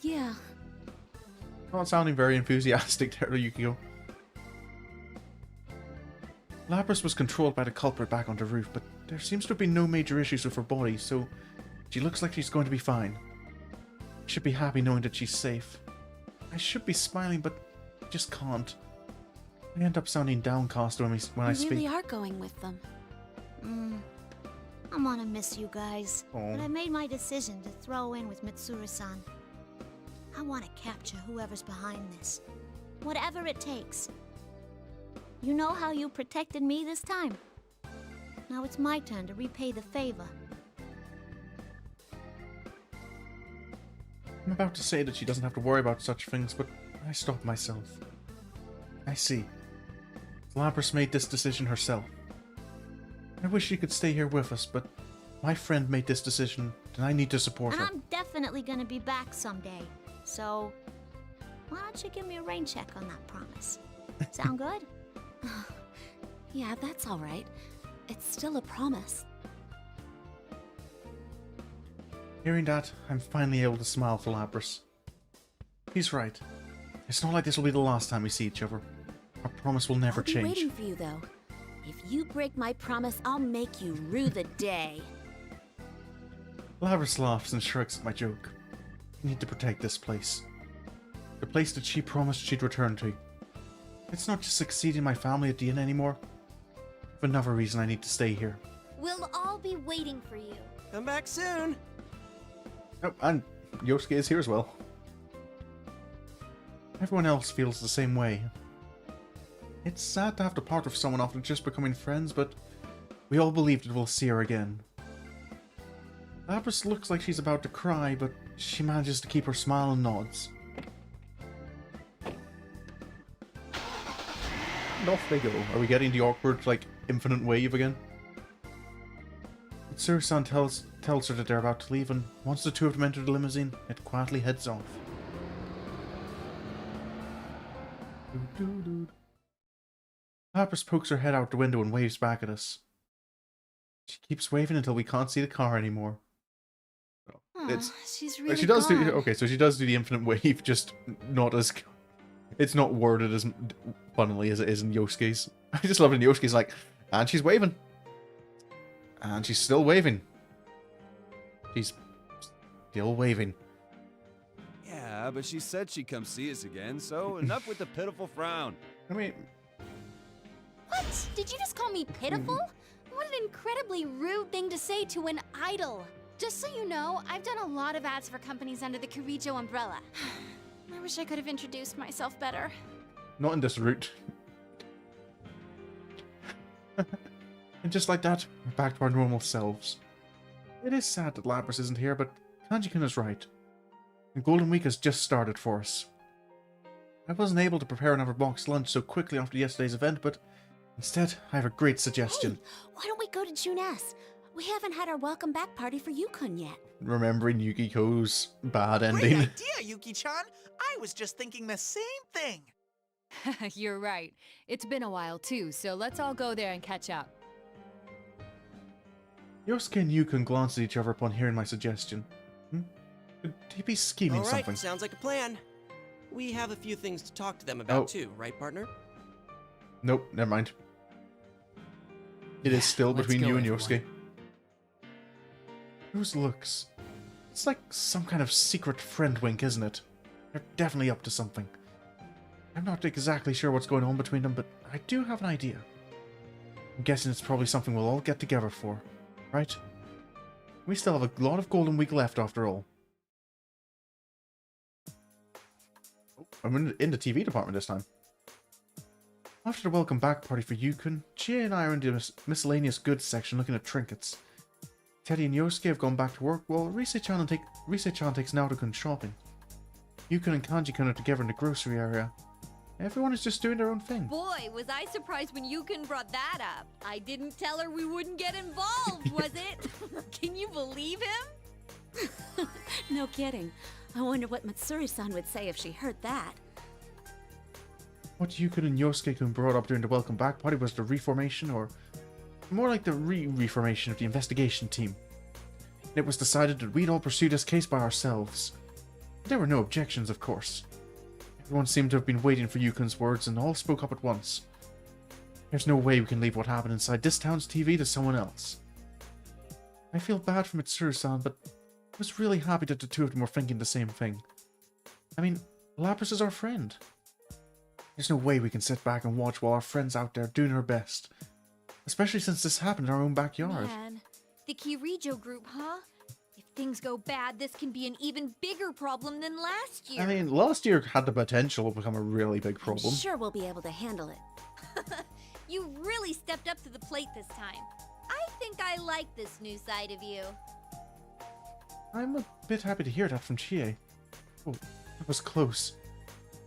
Yeah. Not sounding very enthusiastic there, Yukiko. Lapras was controlled by the culprit back on the roof, but there seems to have been no major issues with her body, so she looks like she's going to be fine. I should be happy knowing that she's safe. I should be smiling, but I just can't. I end up sounding downcast when I speak. You really are going with them. I'm gonna miss you guys, but I made my decision to throw in with Mitsuru-san. I want to capture whoever's behind this, whatever it takes. You know how you protected me this time. Now it's my turn to repay the favor. I'm about to say that she doesn't have to worry about such things, but I stop myself. I see. Lapras made this decision herself. I wish she could stay here with us, but my friend made this decision, and I need to support her. And I'm definitely gonna be back someday. So, why don't you give me a rain check on that promise? Sound good? Yeah, that's all right. It's still a promise. Hearing that, I'm finally able to smile for Lapras. He's right. It's not like this will be the last time we see each other. Our promise will never I'll be change. waiting for you, though. If you break my promise, I'll make you rue the day. Lapras laughs and shrugs at my joke. I need to protect this place. The place that she promised she'd return to. It's not just succeeding my family at the inn anymore. For another reason I need to stay here. We'll all be waiting for you. Come back soon. Oh, and Yosuke is here as well. Everyone else feels the same way. It's sad to have to part with someone after just becoming friends, but we all believe that we'll see her again. Lapras looks like she's about to cry, but she manages to keep her smile and nods. And off they go. Are we getting the awkward, like, infinite wave again? Mitsuru-san tells her that they're about to leave, and once the two of them enter the limousine, it quietly heads off. Lapras pokes her head out the window and waves back at us. She keeps waving until we can't see the car anymore. She's really she does gone. do okay, so she does do the infinite wave, just not as it's not worded as funnily as it is in Yosuke's. I just love it in Yosuke's like, and she's waving. And she's still waving. She's still waving. Yeah, but she said she'd come see us again, so enough with the pitiful frown. I mean... What? Did you just call me pitiful? What an incredibly rude thing to say to an idol. Just so you know, I've done a lot of ads for companies under the Kirijo umbrella. I wish I could have introduced myself better. Not in this route. And just like that, we're back to our normal selves. It is sad that Lapras isn't here, but Kanji-kun is right. The Golden Week has just started for us. I wasn't able to prepare another boxed lunch so quickly after yesterday's event, but instead, I have a great suggestion. Hey, why don't we go to June S? We haven't had our welcome back party for Yukon yet. Remembering Yukiko's bad Great ending. idea, Yuki-chan. I was just thinking the same thing. You're right. It's been a while too, so let's all go there and catch up. Yosuke and Yukon glance at each other upon hearing my suggestion. Could he be scheming All right, something? sounds like a plan. We have a few things to talk to them about too, right, partner? Nope, never mind. It is still let's between go, you and everyone. Yosuke. Those looks. It's like some kind of secret friend wink, isn't it? They're definitely up to something. I'm not exactly sure what's going on between them, but I do have an idea. I'm guessing it's probably something we'll all get together for, right? We still have a lot of Golden Week left after all. I'm in the TV department this time. After the welcome back party for Yukon, Chie and I are in the miscellaneous goods section looking at trinkets. Teddie and Yosuke have gone back to work, while Rise-chan takes Naruto-kun shopping. Yukon and Kanji-kun are together in the grocery area. Everyone is just doing their own thing. Boy, was I surprised when Yukon brought that up. I didn't tell her we wouldn't get involved, was it? Can you believe him? No kidding. I wonder what Matsuri-san would say if she heard that. What Yukon and Yosuke-kun brought up during the welcome back party was the reformation, or more like the reformation of the investigation team. It was decided that we'd all pursue this case by ourselves. There were no objections, of course. Everyone seemed to have been waiting for Yukon's words, and all spoke up at once. There's no way we can leave what happened inside this town's TV to someone else. I feel bad for Mitsuru-san, but I was really happy that the two of them were thinking the same thing. I mean, Lapras is our friend. There's no way we can sit back and watch while our friend's out there doing her best. Especially since this happened in our own backyard. Man, the Kirijo group, huh? If things go bad, this can be an even bigger problem than last year. I mean, last year had the potential to become a really big problem. I'm sure we'll be able to handle it. You really stepped up to the plate this time. I think I like this new side of you. I'm a bit happy to hear that from Chie. Oh, that was close.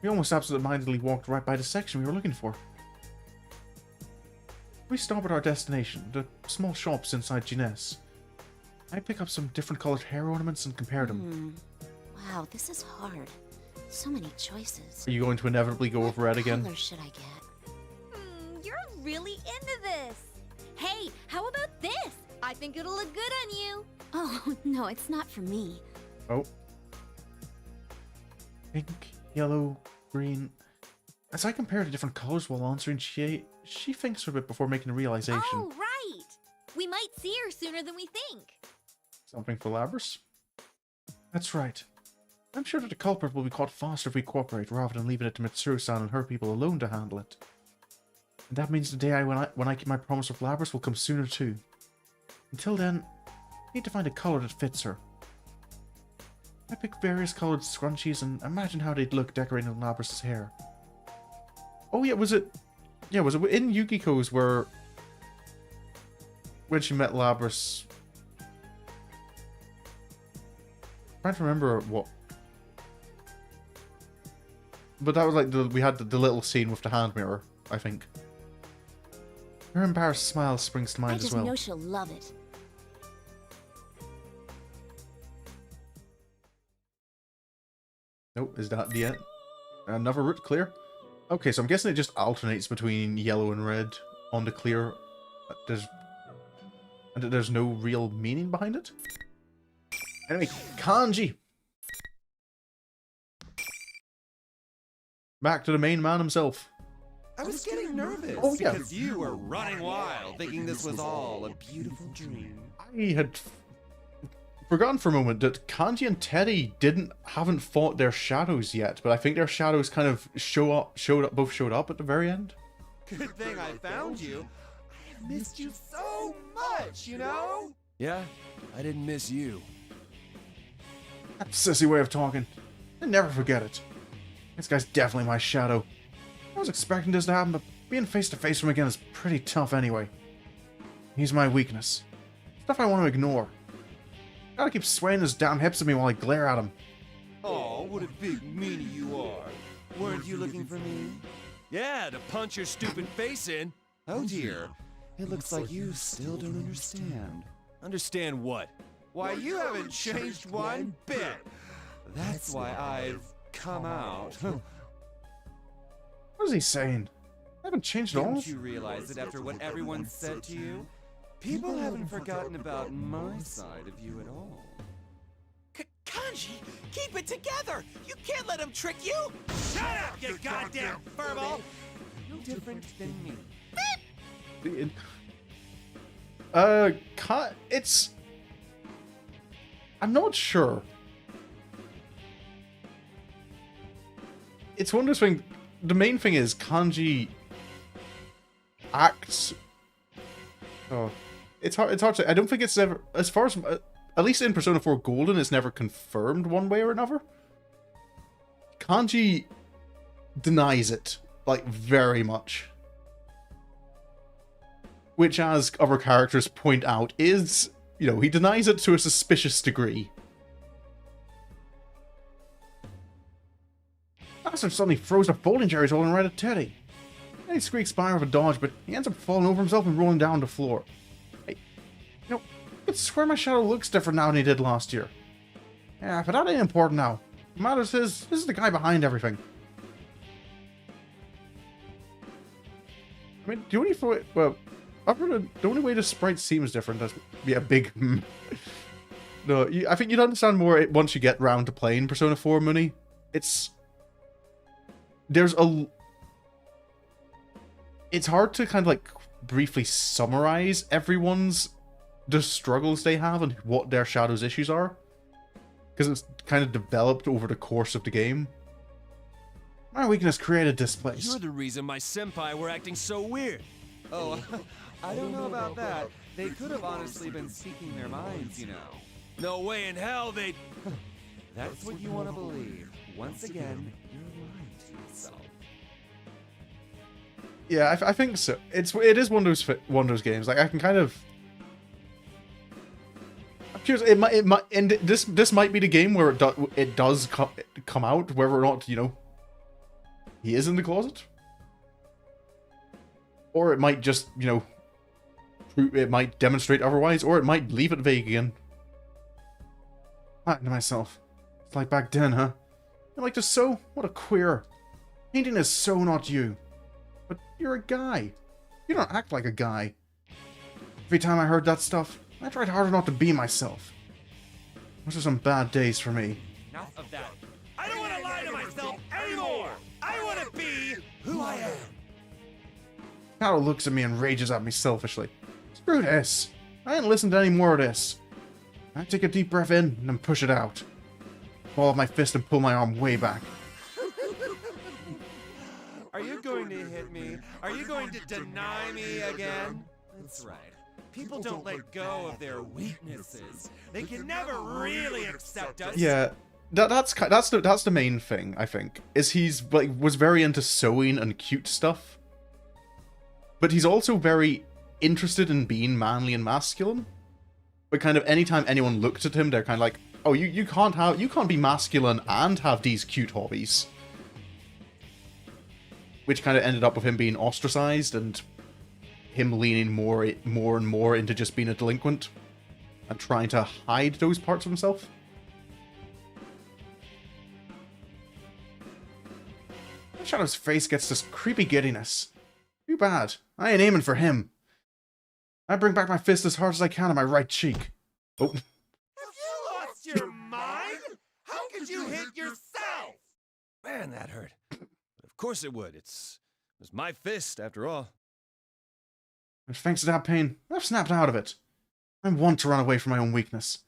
We almost absent-mindedly walked right by the section we were looking for. We stop at our destination, the small shops inside Jeunesse. I pick up some different colored hair ornaments and compare them. Wow, this is hard. So many choices. Are you going to inevitably go over red again? What color should I get? You're really into this. Hey, how about this? I think it'll look good on you. Oh, no, it's not for me. Oh. Pink, yellow, green. As I compare the different colors while answering Chie, she thinks for a bit before making a realization. Oh, right. We might see her sooner than we think. Something for Lapras? That's right. I'm sure that the culprit will be caught faster if we cooperate, rather than leaving it to Mitsuru-san and her people alone to handle it. And that means the day when I keep my promise of Lapras will come sooner too. Until then, I need to find a color that fits her. I pick various colored scrunchies and imagine how they'd look decorating Lapras' hair. Oh yeah, was it in Yukiko's where when she met Lapras? I'm trying to remember what. But that was like we had the little scene with the hand mirror, I think. Her embarrassed smile springs to mind as well. I just know she'll love it. Nope, is that the end? Another route clear? Okay, so I'm guessing it just alternates between yellow and red on the clear. There's no real meaning behind it? Anyway, Kanji! Back to the main man himself. I was getting nervous because you were running wild, thinking this was all a beautiful dream. I had forgotten for a moment that Kanji and Teddie haven't fought their shadows yet, but I think their shadows kind of both showed up at the very end. Good thing I found you. I have missed you so much, you know? Yeah, I didn't miss you. That sissy way of talking. I never forget it. This guy's definitely my shadow. I was expecting this to happen, but being face to face with him again is pretty tough anyway. He's my weakness. Stuff I want to ignore. Gotta keep swaying his damn hips at me while I glare at him. Oh, what a big meanie you are. Weren't you looking for me? Yeah, to punch your stupid face in. Oh dear. It looks like you still don't understand. Understand what? Why, you haven't changed one bit. That's why I've come out. What is he saying? I haven't changed at all. Don't you realize that after what everyone said to you, people haven't forgotten about my side of you at all? Kanji, keep it together! You can't let him trick you! Shut up, you goddamn furball! No different than me. It's... I'm not sure. It's one of those things... The main thing is Kanji acts... Oh. It's hard to say. I don't think it's ever... As far as... At least in Persona 4 Golden, it's never confirmed one way or another. Kanji denies it, like, very much. Which, as other characters point out, is, you know, he denies it to a suspicious degree. Bastard suddenly throws the folding chairs holding right at Teddie. He squeaks by with a dodge, but he ends up falling over himself and rolling down the floor. Hey, you know, I swear my shadow looks different now than he did last year. Yeah, but that ain't important now. What matters is, this is the guy behind everything. I mean, the only way the sprite seems different is a big No, I think you'd understand more once you get round to playing Persona 4, Mooney. It's hard to kind of like briefly summarize the struggles they have and what their shadow's issues are, because it's kind of developed over the course of the game. My weakness created this place. You're the reason my senpai were acting so weird. Oh, I don't know about that. They could have honestly been speaking their minds, you know. No way in hell they'd... That's what you want to believe. Once again, you're lying to yourself. Yeah, I think so. It is one of those games. Like, I can kind of... I'm curious, it might, and this might be the game where it does come out, whether or not, you know, he is in the closet. Or it might just, you know, it might demonstrate otherwise, or it might leave it vague again. Thinking to myself, it's like back then, huh? You like to sew? What a queer. Painting is so not you. But you're a guy. You don't act like a guy. Every time I heard that stuff, I tried harder not to be myself. Those are some bad days for me. Enough of that. I don't want to lie to myself anymore. I want to be who I am. Carol looks at me and rages at me selfishly. Screw this. I ain't listened to any more of this. I take a deep breath in and then push it out. Ball up my fist and pull my arm way back. Are you going to hit me? Are you going to deny me again? That's right. People don't let go of their weaknesses. They can never really accept us. Yeah, that's the main thing, I think. Is he's like was very into sewing and cute stuff. But he's also very interested in being manly and masculine. But kind of anytime anyone looked at him, they're kind of like, "Oh, you can't be masculine and have these cute hobbies." Which kind of ended up with him being ostracized and him leaning more and more into just being a delinquent and trying to hide those parts of himself. Shadow's face gets this creepy giddiness. Too bad. I ain't aiming for him. I bring back my fist as hard as I can on my right cheek. Oh. Have you lost your mind? How could you hit yourself? Man, that hurt. Of course it would. It was my fist, after all. And thanks to that pain, I've snapped out of it. I want to run away from my own weakness.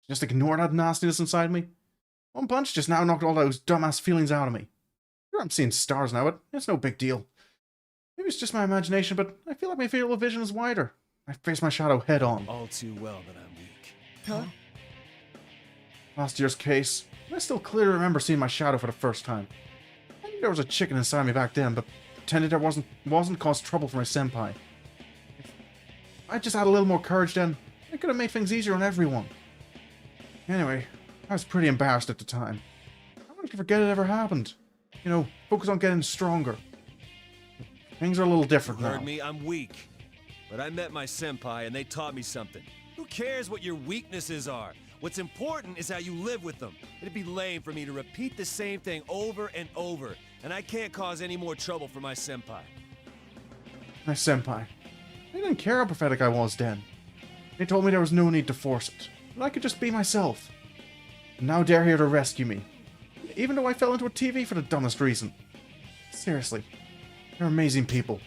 Just ignore that nastiness inside me. One punch just now knocked all those dumbass feelings out of me. Sure, I'm seeing stars now, but it's no big deal. Maybe it's just my imagination, but I feel like my field of vision is wider. I face my shadow head on. All too well that I'm weak. Huh? Last year's case, I still clearly remember seeing my shadow for the first time. I knew there was a chicken inside me back then, but pretended there wasn't caused trouble for my senpai. If I just had a little more courage then, I could have made things easier on everyone. Anyway, I was pretty embarrassed at the time. I wanted to forget it ever happened. You know, focus on getting stronger. Things are a little different now. Heard me, I'm weak. But I met my senpai and they taught me something. Who cares what your weaknesses are? What's important is how you live with them. It'd be lame for me to repeat the same thing over and over, and I can't cause any more trouble for my senpai. My senpai. They didn't care how pathetic I was then. They told me there was no need to force it, that I could just be myself. And now they're here to rescue me. Even though I fell into a TV for the dumbest reason. Seriously, they're amazing people.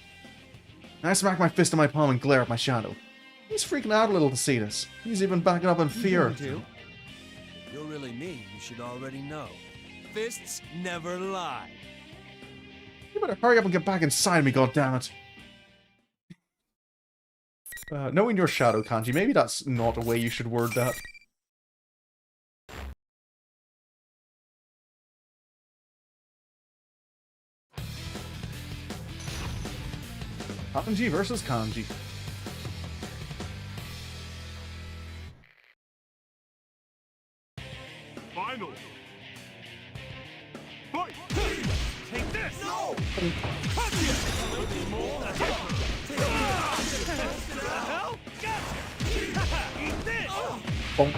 I smack my fist in my palm and glare at my shadow. He's freaking out a little to see this. He's even backing up in fear. If you're really me, you should already know. Fists never lie. You better hurry up and get back inside me, goddammit. Knowing your shadow, Kanji, maybe that's not a way you should word that. Kanji versus Kanji. Final. Fight. Take this! No! The hell? Gotcha! Eat this! Bonk.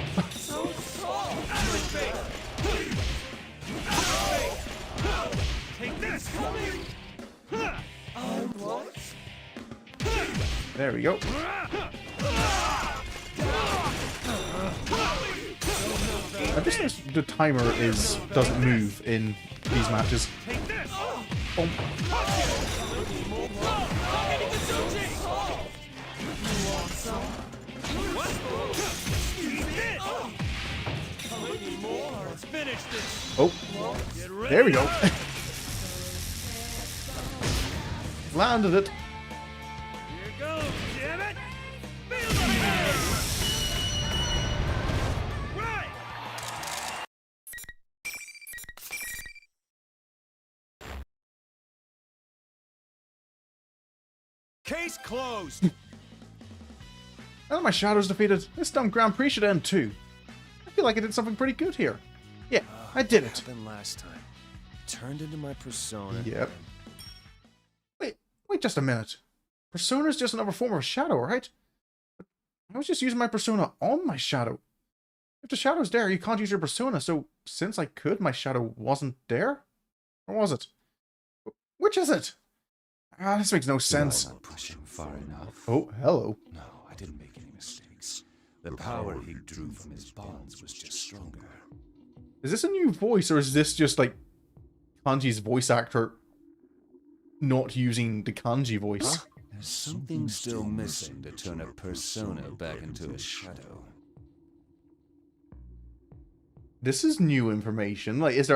Take this! There we go. I just noticed the timer doesn't move in these matches. Bonk. Let's finish this. Oh, there we go. Landed it. Here goes, damn it! Feel the pain! Right! Case closed. Now that my shadow's defeated, this dumb Grand Prix should end too. I feel like I did something pretty good here. Yeah, I did it. Happened last time. Turned into my persona. Yep. Wait just a minute. Persona's just another form of shadow, right? But I was just using my persona on my shadow. If the shadow's there, you can't use your persona, so since I could, my shadow wasn't there? Or was it? Which is it? Ah, this makes no sense. Not pushing far enough. Oh, hello. No, I didn't make any mistakes. The power he drew from his bonds was just stronger. Is this a new voice, or is this just like Kanji's voice actor not using the Kanji voice? Huh? There's something still missing to turn a persona back into a shadow. This is new information. Like, is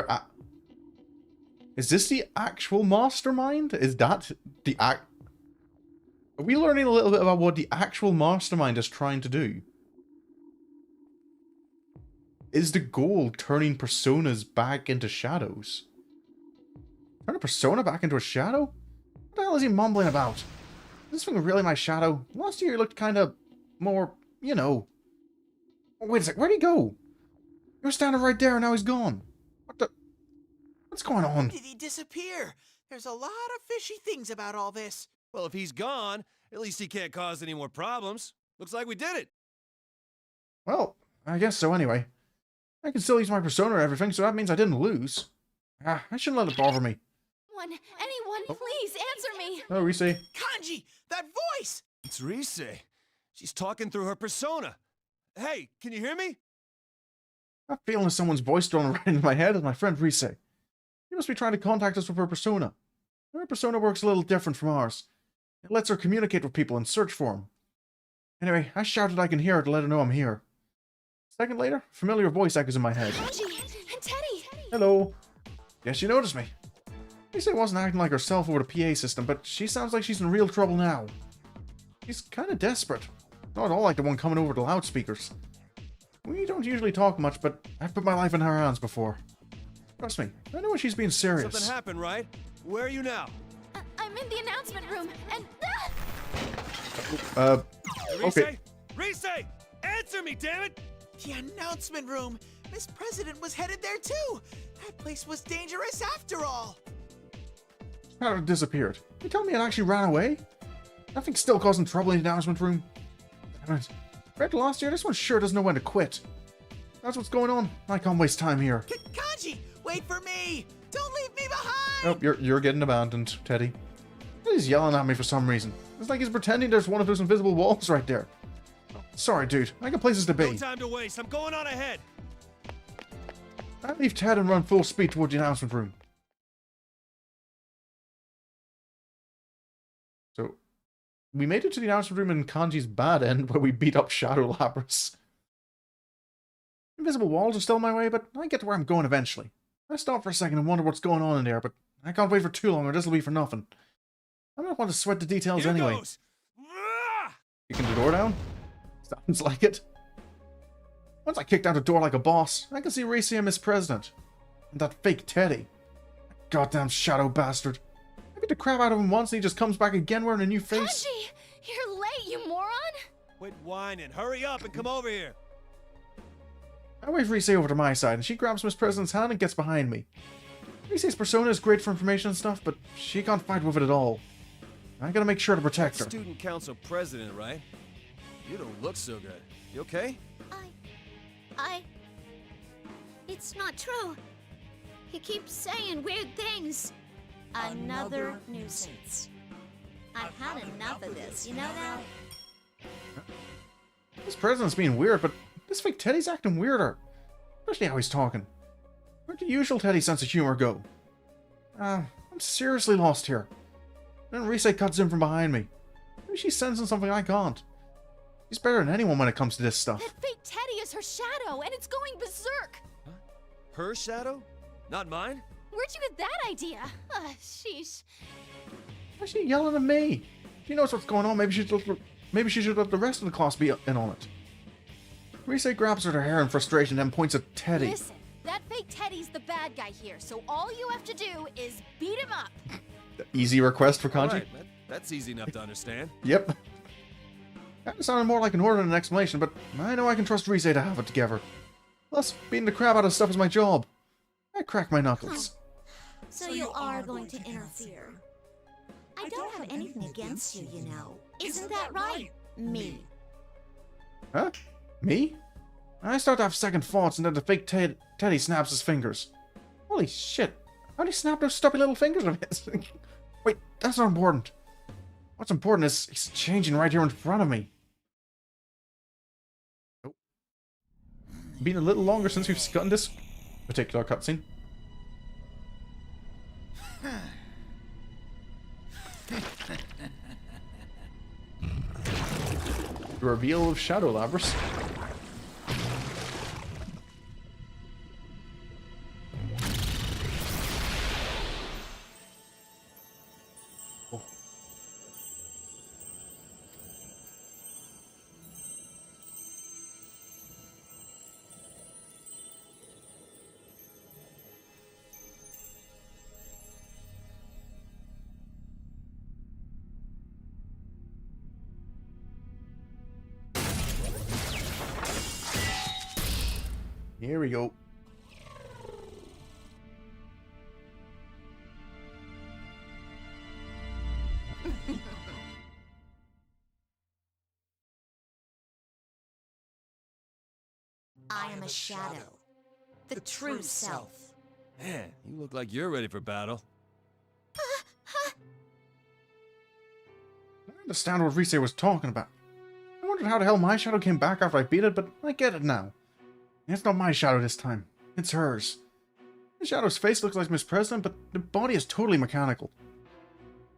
this the actual mastermind? Is that the Are we learning a little bit about what the actual mastermind is trying to do? Is the goal turning personas back into shadows? Turn a persona back into a shadow? What the hell is he mumbling about? Is this thing really my shadow? Last year he looked kind of more, you know. Wait a sec, where'd he go? He was standing right there and now he's gone. What's going on? Did he disappear? There's a lot of fishy things about all this. Well, if he's gone, at least he can't cause any more problems. Looks like we did it. Well, I guess so anyway. I can still use my persona and everything, so that means I didn't lose. Ah, I shouldn't let it bother me. Anyone, please answer me. Oh, Rise. Kanji, that voice! It's Rise. She's talking through her persona. Hey, can you hear me? That feeling of someone's voice thrown right into my head is my friend Rise. She must be trying to contact us with her persona. Her persona works a little different from ours. It lets her communicate with people and search for them. Anyway, I shouted I can hear her to let her know I'm here. A second later, a familiar voice echoes in my head. Kanji and Teddie. Hello. Guess you noticed me. Rise wasn't acting like herself over the PA system, but she sounds like she's in real trouble now. She's kind of desperate. Not at all like the one coming over the loudspeakers. We don't usually talk much, but I've put my life in her hands before. Trust me, I know when she's being serious. Something happened, right? Where are you now? I'm in the announcement room, and okay. Rise! Answer me, damn it! The announcement room. Miss President was headed there too. That place was dangerous after all. How it disappeared? You tell me it actually ran away? Nothing's still causing trouble in the announcement room. Damn it. Compared to last year, this one sure doesn't know when to quit. That's what's going on. I can't waste time here. Kanji, wait for me! Don't leave me behind! Oh, you're getting abandoned, Teddie. He's yelling at me for some reason. It's like he's pretending there's one of those invisible walls right there. Sorry, dude. I got places to be. No time to waste. I'm going on ahead. I leave Ted and run full speed toward the announcement room. So, we made it to the announcement room in Kanji's bad end where we beat up Shadow Lapras. Invisible walls are still in my way, but I get to where I'm going eventually. I stop for a second and wonder what's going on in there, but I can't wait for too long or this'll be for nothing. I don't want to sweat the details Here anyway. Goes. Kicking the door down? Sounds like it. Once I kicked out the door like a boss, I can see Rise and Miss President. And that fake Teddie. That goddamn shadow bastard. Maybe the crap out of him once and he just comes back again wearing a new face. Kanji! You're late, you moron! Quit whining. Hurry up and come over here. I wave Rise over to my side and she grabs Miss President's hand and gets behind me. Rise's persona is great for information and stuff, but she can't fight with it at all. I gotta make sure to protect her. Student council president, right? You don't look so good. You okay? It's not true. He keeps saying weird things. Another nuisance. I've had enough of this, you know that? This president's being weird, but this fake Teddie's acting weirder. Especially how he's talking. Where'd the usual Teddie sense of humor go? I'm seriously lost here. Then Rise cuts in from behind me. Maybe she's sensing something I can't. She's better than anyone when it comes to this stuff. That fake Teddie is her shadow, and it's going berserk! Huh? Her shadow? Not mine? Where'd you get that idea? Sheesh. Why's she yelling at me? She knows what's going on. Maybe she should let the rest of the class be in on it. Rise grabs her hair in frustration, then points at Teddie. Listen, that fake Teddie's the bad guy here, so all you have to do is beat him up. Easy request for Kanji? Right, that's easy enough to understand. Yep. That sounded more like an order than an explanation, but I know I can trust Rise to have it together. Plus, beating the crap out of stuff is my job. I crack my knuckles. So you are going to interfere. I don't have anything against you, you know. Isn't that right? Me. Huh? Me? I start to have second thoughts, and then the fake Teddie snaps his fingers. Holy shit. How'd he snap those stubby little fingers of his? Wait, that's not important. What's important is he's changing right here in front of me. Oh. Been a little longer since we've gotten this particular cutscene. The reveal of Shadow Labrys. Oh. Here we go. I am a shadow. The true self. Man, you look like you're ready for battle. I understand what Rise was talking about. I wondered how the hell my shadow came back after I beat it, but I get it now. It's not my shadow this time. It's hers. The shadow's face looks like Miss President, but the body is totally mechanical.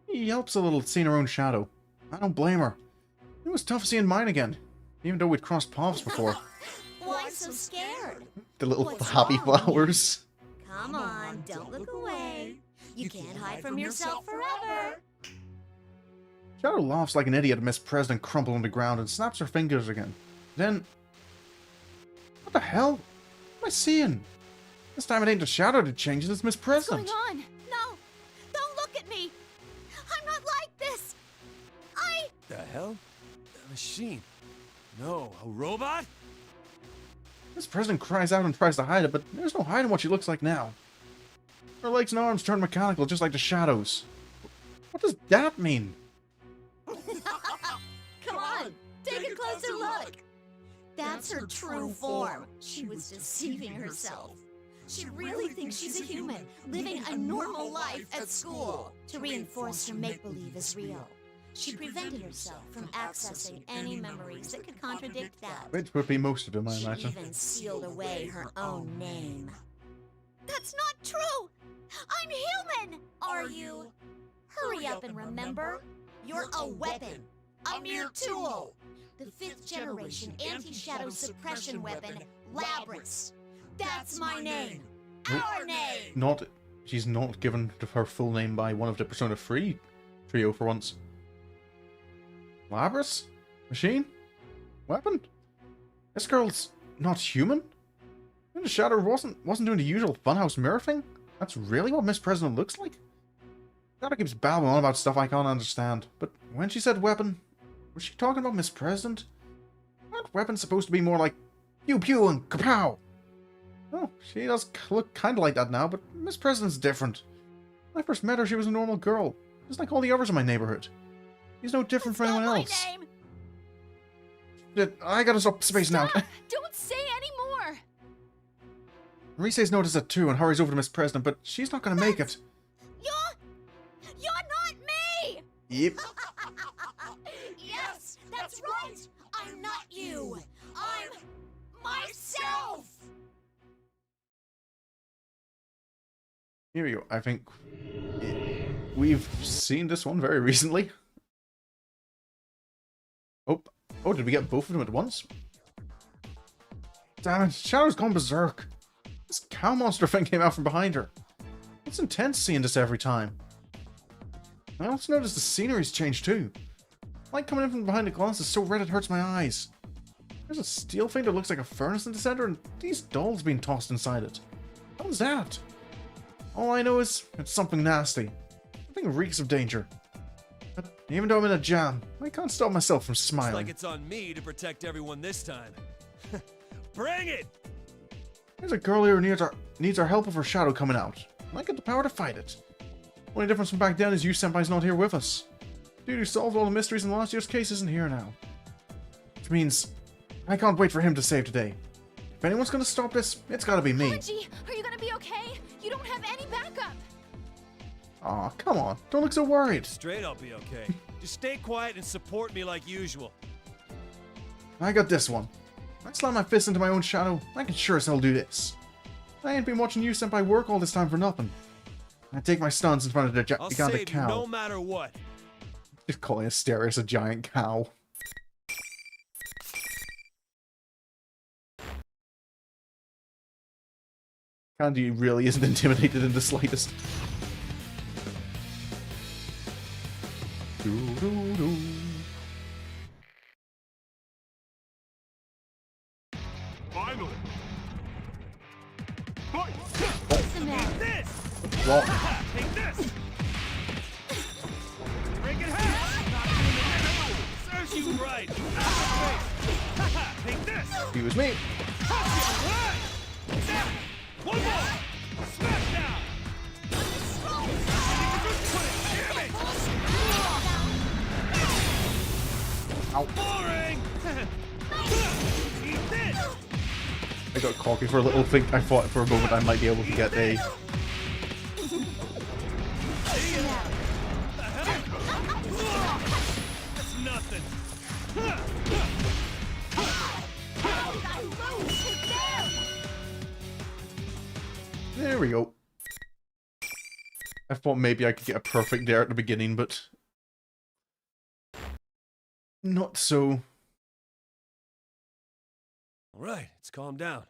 He helps a little seeing her own shadow. I don't blame her. It was tough seeing mine again, even though we'd crossed paths before. Why so scared? The little What's happy wrong? flowers. Come on, don't look away. You can't hide from yourself forever. Shadow laughs like an idiot at Miss President crumpled on the ground and snaps her fingers again. Then... What the hell? What am I seeing? This time it ain't the shadow that changes, it's Miss President. What's going on? No! Don't look at me! I'm not like this! The hell? A machine? No, a robot? Miss President cries out and tries to hide it, but there's no hiding what she looks like now. Her legs and arms turn mechanical just like the shadows. What does that mean? Come on, take a closer look. That's her true form. She was deceiving herself. She really thinks she's a human, living a normal life at school. To reinforce her make-believe is real, she prevented herself from accessing any memories that could contradict that. Which would be most of them, I She imagine. even sealed away her own name. That's not true! I'm human! Are you? Hurry up and remember. You're a weapon, a mere tool. The 5th generation anti-shadow suppression weapon, Labrys. That's my name. Our name! She's not given her full name by one of the Persona 3 trio for once. Labrys? Machine? Weapon? This girl's not human? And the shadow wasn't doing the usual funhouse mirror thing? That's really what Miss President looks like? Shadow keeps babbling on about stuff I can't understand. But when she said weapon, was she talking about Miss President? Aren't weapons supposed to be more like pew pew and kapow? Oh, she does look kind of like that now, but Miss President's different. When I first met her, she was a normal girl, just like all the others in my neighborhood. She's no different from anyone else. Shit, I gotta stop spacing out. Don't say any more! Rise's noticed it too and hurries over to Miss President, but she's not gonna make it. You're not me! Yep. Yes, that's right! I'm not you! I'm myself! Here we go. I think we've seen this one very recently. Oh, did we get both of them at once? Damn it, Shadow's gone berserk. This cow monster thing came out from behind her. It's intense seeing this every time. I also noticed the scenery's changed too. Light coming in from behind the glass is so red it hurts my eyes. There's a steel thing that looks like a furnace in the center and these dolls being tossed inside it. What was that? All I know is it's something nasty. Something reeks of danger. But even though I'm in a jam, I can't stop myself from smiling. Looks like it's on me to protect everyone this time. Bring it! There's a girl here who needs our help with her shadow coming out. I get the power to fight it. Only difference from back then is you senpai's not here with us. Dude who solved all the mysteries in last year's case isn't here now. Which means I can't wait for him to save today. If anyone's gonna stop this, it's gotta be me. Kanji, are you gonna be okay? You don't have any backup! Aw, come on. Don't look so worried. Straight, I'll be okay. Just stay quiet and support me like usual. I got this one. I slam my fist into my own shadow, I can sure as hell do this. I ain't been watching you senpai work all this time for nothing. I take my stunts in front of the gigantic cow. No matter what. Just calling Asterius a giant cow. Kanji really isn't intimidated in the slightest. Finally. What's the matter? This! What? Take this! Break it half! Serves you right! Take this! Excuse me. One more! Smash down! Ow. Boring! Eat this! I got cocky for a little think. I thought for a moment I might be able to get a... That's nothing! There we go. I thought maybe I could get a perfect there at the beginning, but... not so. Alright, it's calmed down.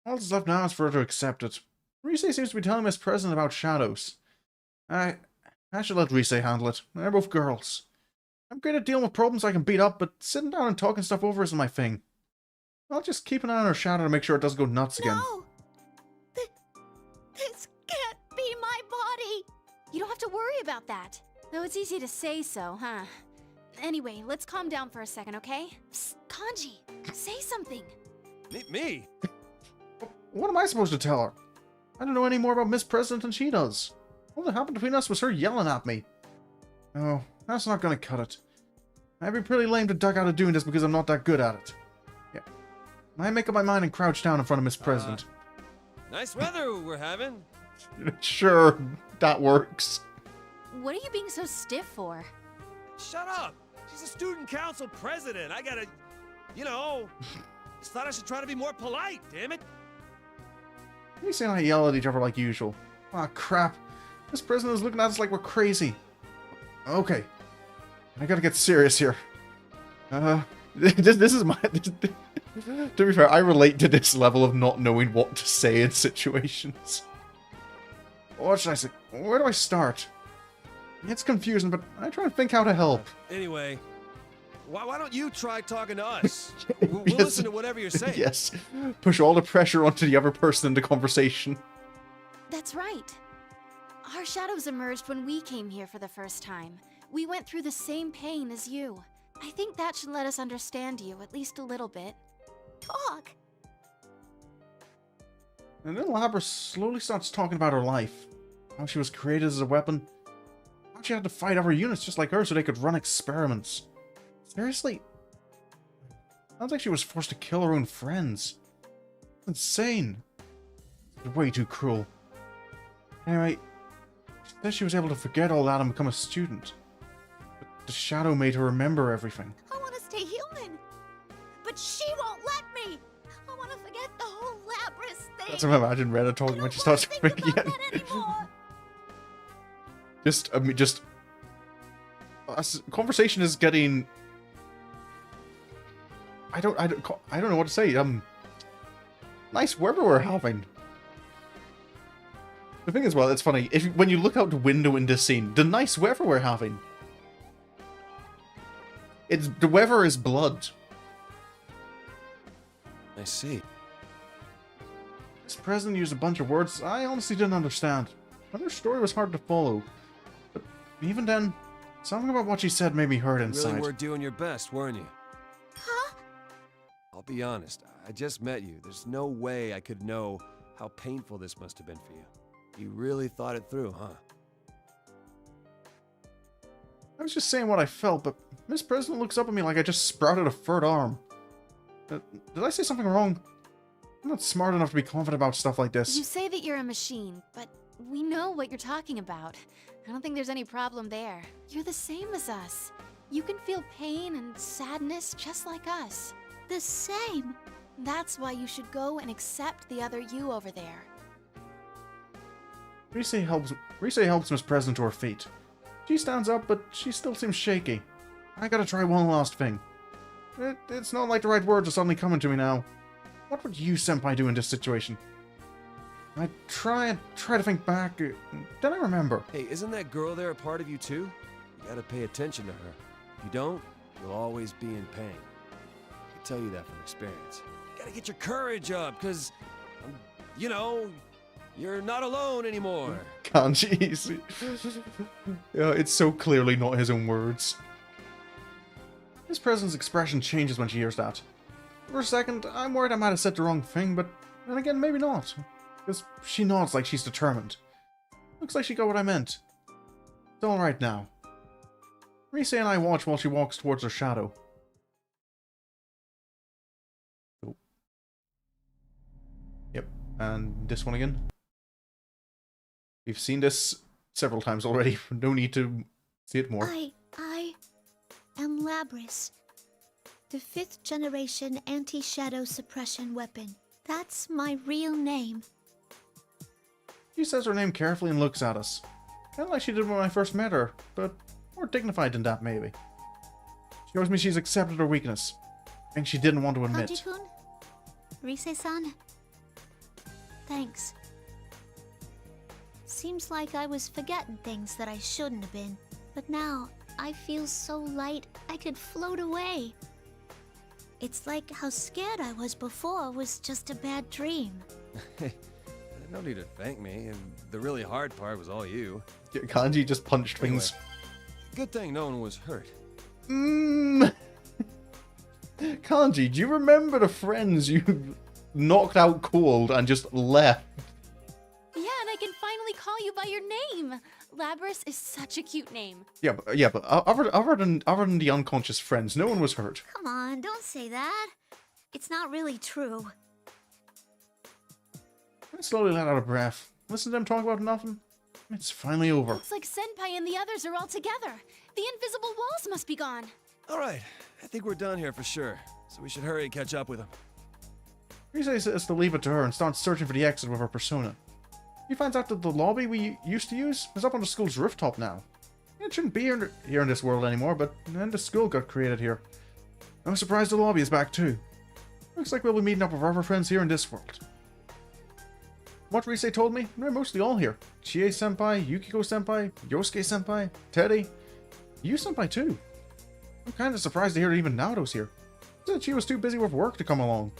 All that's left now is for her to accept it. Rise seems to be telling Miss President about shadows. I should let Rise handle it. They're both girls. I'm great at dealing with problems I can beat up, but sitting down and talking stuff over isn't my thing. I'll just keep an eye on her shadow to make sure it doesn't go nuts again. No! This can't be my body! You don't have to worry about that. Though it's easy to say so, huh? Anyway, let's calm down for a second, okay? Psst, Kanji, say something. Me? What am I supposed to tell her? I don't know any more about Miss President than she does. All that happened between us was her yelling at me. Oh, that's not gonna cut it. I'd be pretty lame to duck out of doing this because I'm not that good at it. Yeah. I make up my mind and crouch down in front of Miss President. Nice weather we're having. Sure, that works. What are you being so stiff for? Shut up! She's a student council president. I gotta, you know, just thought I should try to be more polite, damn it. You see I yell at each other like usual. Ah, crap. This president is looking at us like we're crazy. Okay. I gotta get serious here. This is my... to be fair, I relate to this level of not knowing what to say in situations. What should I say? Where do I start? It's confusing, but I try and think how to help. Anyway, why don't you try talking to us? We'll listen to whatever you're saying. Yes. Push all the pressure onto the other person in the conversation. That's right. Our shadows emerged when we came here for the first time. We went through the same pain as you. I think that should let us understand you, at least a little bit. Talk! And then Labra slowly starts talking about her life. How she was created as a weapon. How she had to fight other units just like her so they could run experiments. Seriously? Sounds like she was forced to kill her own friends. Insane. It's way too cruel. Anyway, she said she was able to forget all that and become a student. But the shadow made her remember everything. I want to stay human, but she won't let me. I want to forget the whole Labrys thing. That's what I imagine Rena talking when she starts speaking again. Conversation is getting. I don't know what to say. Nice weather we're having. The thing is, well, it's funny when you look out the window in this scene, the nice weather we're having. The weather is blood. I see. This president used a bunch of words I honestly didn't understand. Her story was hard to follow. But even then, something about what she said made me hurt inside. You really were doing your best, weren't you? Huh? I'll be honest, I just met you. There's no way I could know how painful this must have been for you. You really thought it through, huh? I was just saying what I felt, but Miss President looks up at me like I just sprouted a third arm. Did I say something wrong? I'm not smart enough to be confident about stuff like this. You say that you're a machine, but we know what you're talking about. I don't think there's any problem there. You're the same as us. You can feel pain and sadness just like us. The same. That's why you should go and accept the other you over there. Rise helps Miss President to her feet. She stands up, but she still seems shaky. I gotta try one last thing. It's not like the right words are suddenly coming to me now. What would you, Senpai, do in this situation? I try to think back. Then I remember. Hey, isn't that girl there a part of you too? You gotta pay attention to her. If you don't, you'll always be in pain. I can tell you that from experience. You gotta get your courage up, because, you know, you're not alone anymore. Kanji. Yeah, it's so clearly not his own words. Miss President's expression changes when she hears that. For a second, I'm worried I might have said the wrong thing, but then again, maybe not. Because she nods like she's determined. Looks like she got what I meant. It's alright now. Rise and I watch while she walks towards her shadow. Oh. Yep, and this one again. We've seen this several times already. No need to see it more. I am Labrys. The 5th generation anti-shadow suppression weapon. That's my real name. She says her name carefully and looks at us. Kinda like she did when I first met her, but more dignified than that, maybe. She shows me she's accepted her weakness. Thing she didn't want to admit. Kanji-kun? Rise-san? Thanks. Seems like I was forgetting things that I shouldn't have been. But now, I feel so light I could float away. It's like how scared I was before was just a bad dream. No need to thank me, and the really hard part was all you. Kanji just punched things. Good thing no one was hurt. Kanji, do you remember the friends you knocked out cold and just left? Yeah, and I can finally call you by your name. Labrys is such a cute name. Yeah, but other than the unconscious friends, no one was hurt. Come on, don't say that. It's not really true. I slowly let out a breath. Listen to them talk about nothing. It's finally over. Looks like Senpai and the others are all together. The invisible walls must be gone. All right, I think we're done here for sure. So we should hurry and catch up with them. Rise says to leave it to her and start searching for the exit with her persona. He finds out that the lobby we used to use is up on the school's rooftop now. It shouldn't be here in this world anymore, but then the school got created here. I'm surprised the lobby is back too. Looks like we'll be meeting up with our other friends here in this world. What Rise told me, they're mostly all here. Chie-senpai, Yukiko-senpai, Yosuke-senpai, Teddie. You-senpai too. I'm kinda surprised to hear that even Naoto's here. Said she was too busy with work to come along.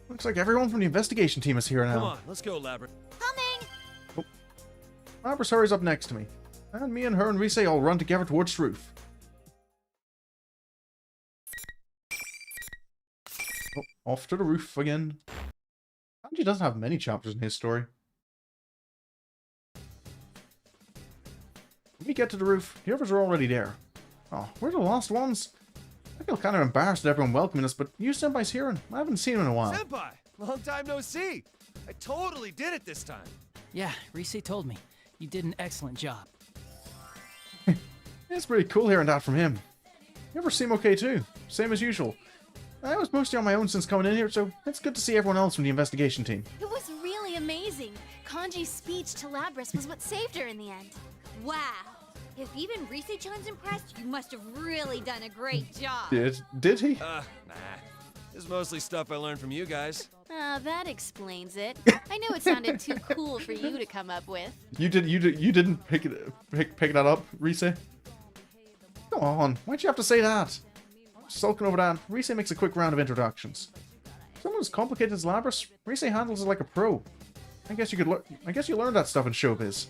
Looks like everyone from the investigation team is here now. Come on, let's go, Labra. Coming! Oh. Labras hurries up next to me, and me and her and Rise all run together towards the roof. Oh, off to the roof again. Kanji doesn't have many chapters in his story. When we get to the roof, the others are already there. Oh, we're the last ones. I feel kind of embarrassed at everyone welcoming us, but you Senpai's here and I haven't seen him in a while. Senpai! Long time no see! I totally did it this time! Yeah, Rise told me. You did an excellent job. It's pretty cool hearing that from him. You ever seem okay too? Same as usual. I was mostly on my own since coming in here, so it's good to see everyone else from the investigation team. It was really amazing. Kanji's speech to Labras was what saved her in the end. Wow. If even Rise-chan's impressed, you must have really done a great job. Did he? Nah. This is mostly stuff I learned from you guys. That explains it. I knew it sounded too cool for you to come up with. You didn't pick that up, Rise? Come on, why'd you have to say that? Sulking over that, Rise makes a quick round of introductions. Someone as complicated as Labras, Rise handles it like a pro. I guess you learned that stuff in showbiz.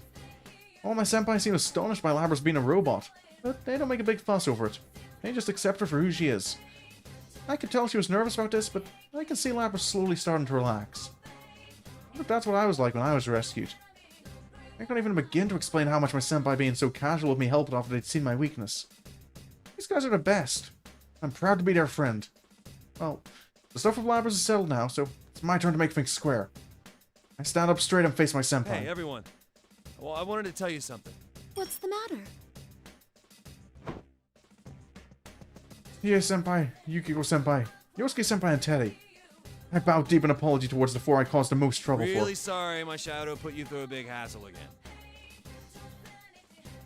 All my senpai seem astonished by Labras being a robot, but they don't make a big fuss over it. They just accept her for who she is. I could tell she was nervous about this, but I can see Labras slowly starting to relax. But that's what I was like when I was rescued. I can't even begin to explain how much my senpai being so casual with me helped after they'd seen my weakness. These guys are the best. I'm proud to be their friend. Well, the stuff with Labras is settled now, so it's my turn to make things square. I stand up straight and face my senpai. Hey, everyone. Well, I wanted to tell you something. What's the matter? Hiei senpai, Yukiko senpai, Yosuke senpai and Teddie. I bow deep in apology towards the four I caused the most trouble for. Really sorry my shadow put you through a big hassle again.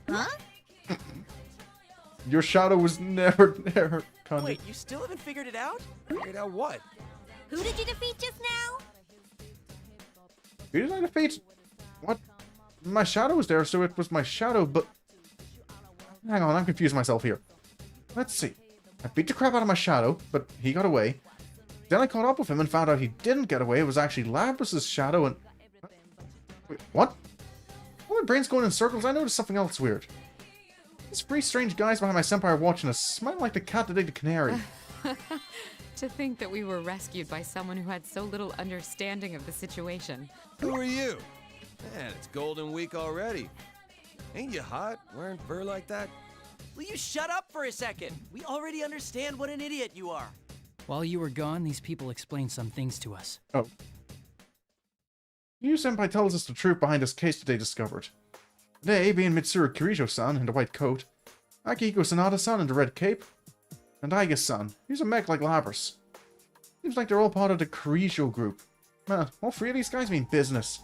Huh? Your shadow was never there, Kanji. Wait, you still haven't figured it out? Figured out what? Who did you defeat just now? Who did I defeat? What? My shadow was there, so it was my shadow, but... Hang on, I'm confusing myself here. Let's see. I beat the crap out of my shadow, but he got away. Then I caught up with him and found out he didn't get away. It was actually Labras' shadow and... Wait, what? All my brain's going in circles. I noticed something else weird. These three strange guys behind my senpai are watching us, smiling like the cat that ate the canary. To think that we were rescued by someone who had so little understanding of the situation. Who are you? Man, it's Golden Week already. Ain't you hot, wearing fur like that? Will you shut up for a second? We already understand what an idiot you are. While you were gone, these people explained some things to us. Oh. Yu senpai tells us the truth behind this case that they discovered. They being Mitsuru Kirijo-san in the white coat, Akihiko Sanada-san in the red cape, and Aiga-san, he's a mech like Labras. Seems like they're all part of the Kirijo group. Man, all three of these guys mean business.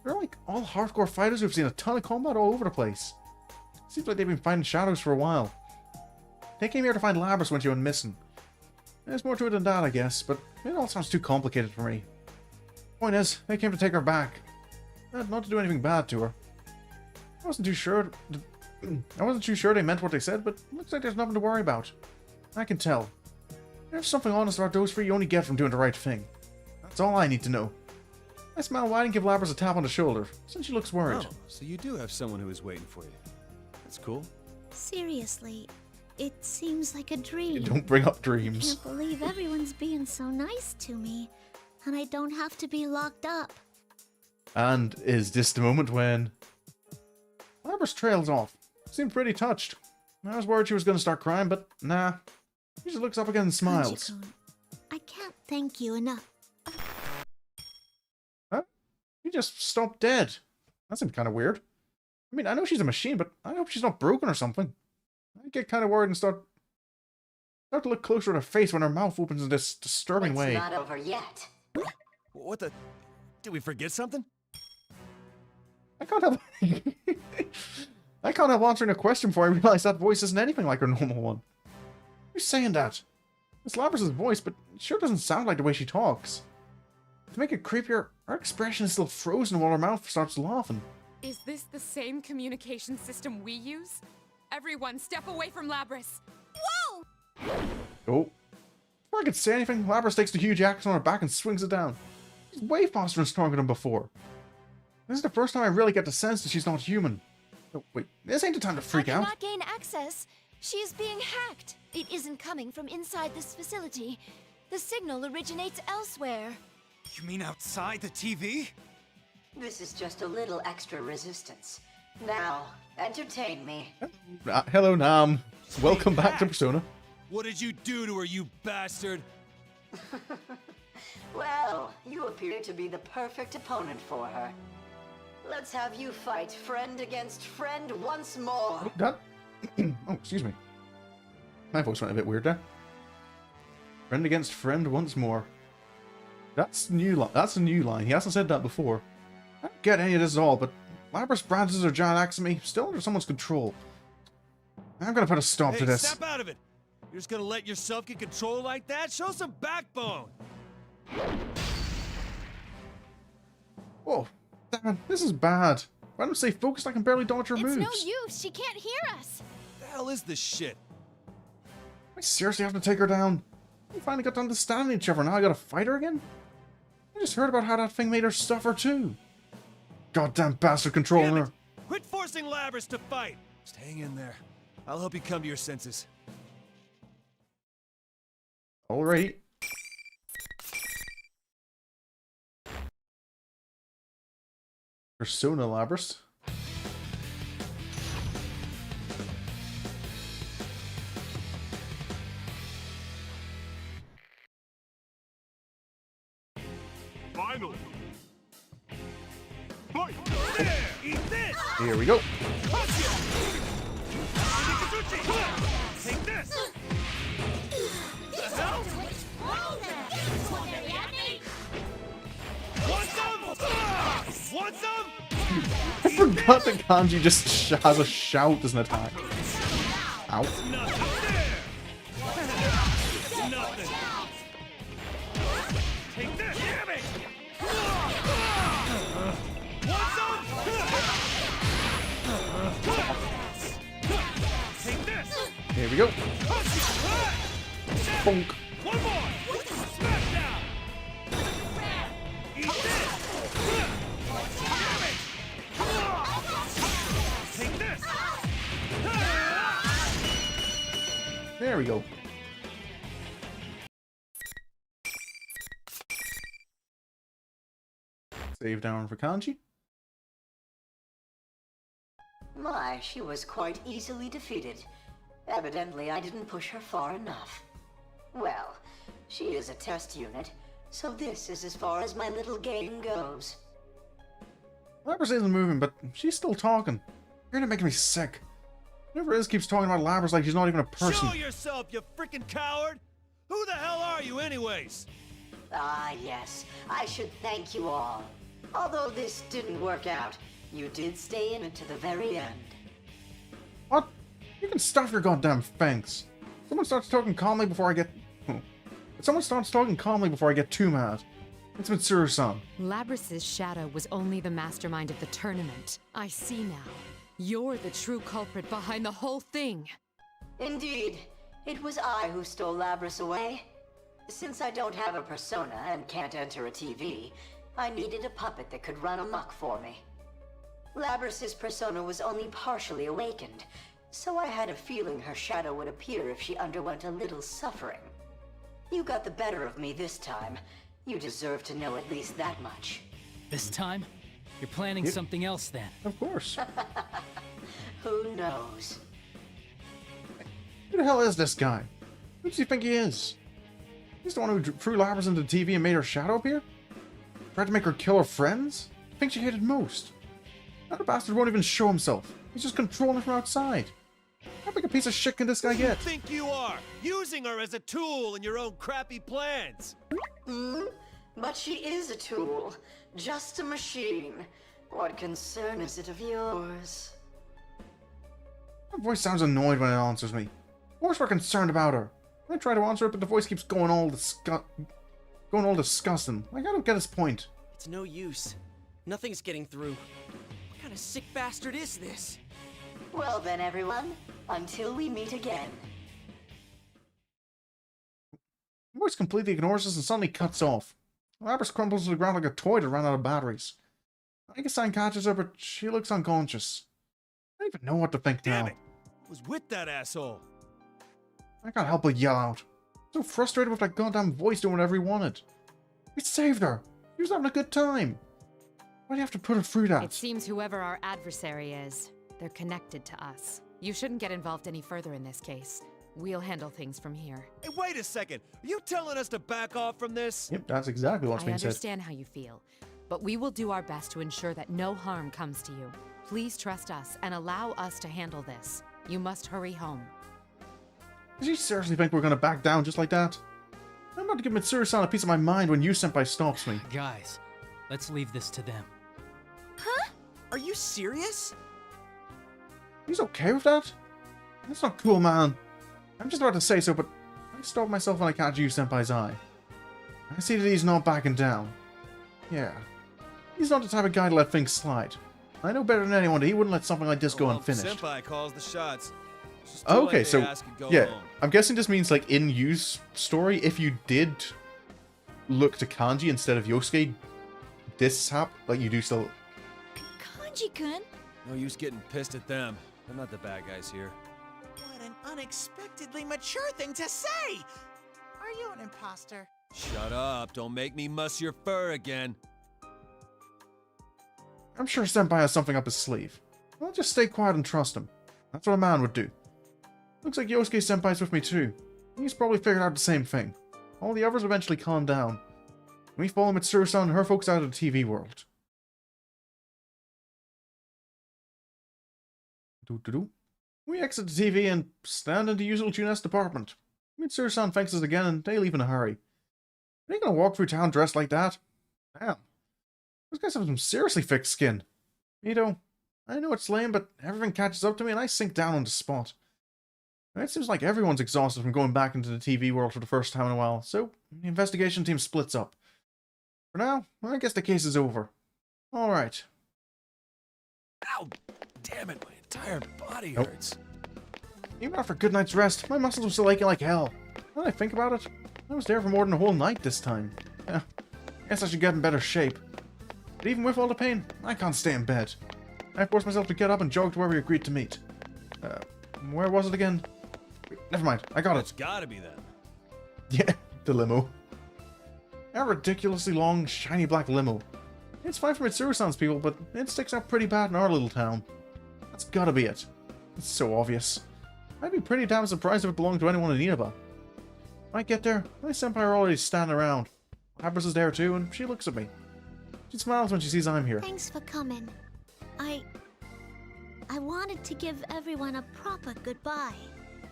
They're like all hardcore fighters who've seen a ton of combat all over the place. Seems like they've been fighting shadows for a while. They came here to find Labras when she went missing. There's more to it than that, I guess, but it all sounds too complicated for me. Point is, they came to take her back. Not to do anything bad to her. I wasn't too sure they meant what they said, but looks like there's nothing to worry about. I can tell. There's something honest about those three you only get from doing the right thing. That's all I need to know. I smile wide and give Labras a tap on the shoulder, since she looks worried. Oh, so you do have someone who is waiting for you. That's cool. Seriously, it seems like a dream. Don't bring up I dreams. can't believe everyone's being so nice to me, and I don't have to be locked up. And is this the moment when... Labras trails off. Seemed pretty touched. I was worried she was going to start crying, but nah. She just looks up again and smiles. Kanji-kun, I can't thank you enough. Huh? You just stopped dead. That seemed kind of weird. I mean, I know she's a machine, but I hope she's not broken or something. I get kind of worried and start to look closer at her face when her mouth opens in this disturbing way. It's not over yet. What the... Did we forget something? I can't help... I can't help answering a question before I realize that voice isn't anything like her normal one. Who's saying that? It's Labras' voice, but it sure doesn't sound like the way she talks. To make it creepier, her expression is still frozen while her mouth starts laughing. Is this the same communication system we use? Everyone, step away from Labras! Whoa! Oh. Before I could say anything, Labras takes the huge axe on her back and swings it down. She's way faster and stronger than before. This is the first time I really get the sense that she's not human. Oh, wait, this ain't the time to freak I out. cannot gain access. She is being hacked. It isn't coming from inside this facility. The signal originates elsewhere. You mean outside the TV? This is just a little extra resistance. Now, entertain me. Hello, Nam. Welcome back to Persona. What did you do to her, you bastard? Well, you appear to be the perfect opponent for her. Let's have you fight friend against friend once more. Oh, that... oh, excuse me. My voice went a bit weird there. Friend against friend once more. That's new. That's a new line. He hasn't said that before. I don't get any of this at all, but Labrys branches her giant axe at me, still under someone's control. I'm gonna put a stop to this. Step out of it! You're just gonna let yourself get control like that? Show some backbone! Whoa, damn it, this is bad. Why don't I stay focused? I can barely dodge her moves. It's no use. She can't hear us. What the hell is this shit? I seriously have to take her down. We finally got to understand each other. Now I gotta fight her again? I just heard about how that thing made her suffer too. Goddamn bastard controlling her. Quit forcing Labrys to fight! Just hang in there. I'll help you come to your senses. Alright. Persona Labrys. Finally. Fight! There! Eat this! Here we go. Take this! The hell? Want some? Want some? I forgot that Kanji just has a shout as an attack. Ow. Nothing. Take this! Damn it! Want some? Take this! Here we go. Bonk. One more! Smash down! Eat this! Damn it! Take this! There we go. Save down for Kanji. My, she was quite easily defeated. Evidently, I didn't push her far enough. Well, she is a test unit, so this is as far as my little game goes. Labrys isn't moving, but she's still talking. You're gonna make me sick. Whoever it is keeps talking about Labrys like she's not even a person. Show yourself, you freaking coward! Who the hell are you, anyways? Ah, yes. I should thank you all. Although this didn't work out, you did stay in it to the very end. What? You can stuff your goddamn fangs. Someone starts talking calmly before I get... Someone starts talking calmly before I get too mad. It's Mitsuru-san. Labrys' shadow was only the mastermind of the tournament. I see now. You're the true culprit behind the whole thing. Indeed. It was I who stole Labrys away. Since I don't have a persona and can't enter a TV, I needed a puppet that could run amok for me. Labrys' persona was only partially awakened, so I had a feeling her shadow would appear if she underwent a little suffering. You got the better of me this time. You deserve to know at least that much. This time? You're planning something else then? Of course. Who knows? Who the hell is this guy? Who does he think he is? He's the one who threw Labrys into the TV and made her shadow appear? Tried to make her kill her friends? I think she hated most. That bastard won't even show himself. He's just controlling her from outside. How big a piece of shit can this guy get? Who do you think you are? Using her as a tool in your own crappy plans. But she is a tool. Just a machine. What concern is it of yours? Her voice sounds annoyed when it answers me. Of course we're concerned about her. I try to answer it, but the voice keeps going all disgusting. Like, I don't get his point. It's no use. Nothing's getting through. What kind of sick bastard is this? Well then, everyone. Until we meet again. The voice completely ignores us and suddenly cuts off. Labrys crumbles to the ground like a toy that ran out of batteries. I guess I catches her, but she looks unconscious. I don't even know what to think Damn now. it! I was with that asshole. I can't help but yell out. So frustrated with that goddamn voice doing whatever he wanted. We saved her. She was having a good time. Why do you have to put her through that? It seems whoever our adversary is, they're connected to us. You shouldn't get involved any further in this case. We'll handle things from here. Hey, wait a second. Are you telling us to back off from this? Yep, that's exactly what's I being said. understand how you feel, but we will do our best to ensure that no harm comes to you. Please trust us and allow us to handle this. You must hurry home. Does she seriously think we're gonna back down just like that? I'm about to give Mitsuru-san a piece of my mind when Senpai stops me. Guys, let's leave this to them. Huh? Are you serious? He's okay with that? That's not cool, man. I'm just about to say so, but I stopped myself when I catch Senpai's eye. I see that he's not backing down. Yeah. He's not the type of guy to let things slide. I know better than anyone that he wouldn't let something like this go unfinished. Senpai calls the shots. Just Oh, do okay, like so they ask and go yeah, home. I'm guessing this means like in Yu's story, if you did look to Kanji instead of Yosuke, this like you do still. Kanji-kun? No use getting pissed at them. They're not the bad guys here. What an unexpectedly mature thing to say! Are you an imposter? Shut up! Don't make me muss your fur again. I'm sure Senpai has something up his sleeve. I'll just stay quiet and trust him. That's what a man would do. Looks like Yosuke Senpai's with me too. He's probably figured out the same thing. All the others eventually calm down. We follow Mitsuru-san and her folks out of the TV world. We exit the TV and stand in the usual Junes department. Mitsuru-san thanks us again and they leave in a hurry. Are you gonna walk through town dressed like that? Damn. Those guys have some seriously thick skin. Mito, I know it's lame, but everything catches up to me and I sink down on the spot. It seems like everyone's exhausted from going back into the TV world for the first time in a while, so the investigation team splits up. For now, I guess the case is over. Alright. Ow! Damn it, my entire body hurts. Even after a good night's rest, my muscles were still aching like hell. Now that I think about it, I was there for more than a whole night this time. Yeah, guess I should get in better shape. But even with all the pain, I can't stay in bed. I forced myself to get up and jog to where we agreed to meet. Where was it again? Wait, never mind, I got It's it. gotta be them. Yeah, the limo. A ridiculously long, shiny black limo. It's fine for Mitsuru-san's people, but it sticks out pretty bad in our little town. That's gotta be it. It's so obvious. I'd be pretty damn surprised if it belonged to anyone in Inaba. When I get there, my senpai are already standing around. Labras is there too, and she looks at me. She smiles when she sees I'm here. Thanks for coming. I wanted to give everyone a proper goodbye.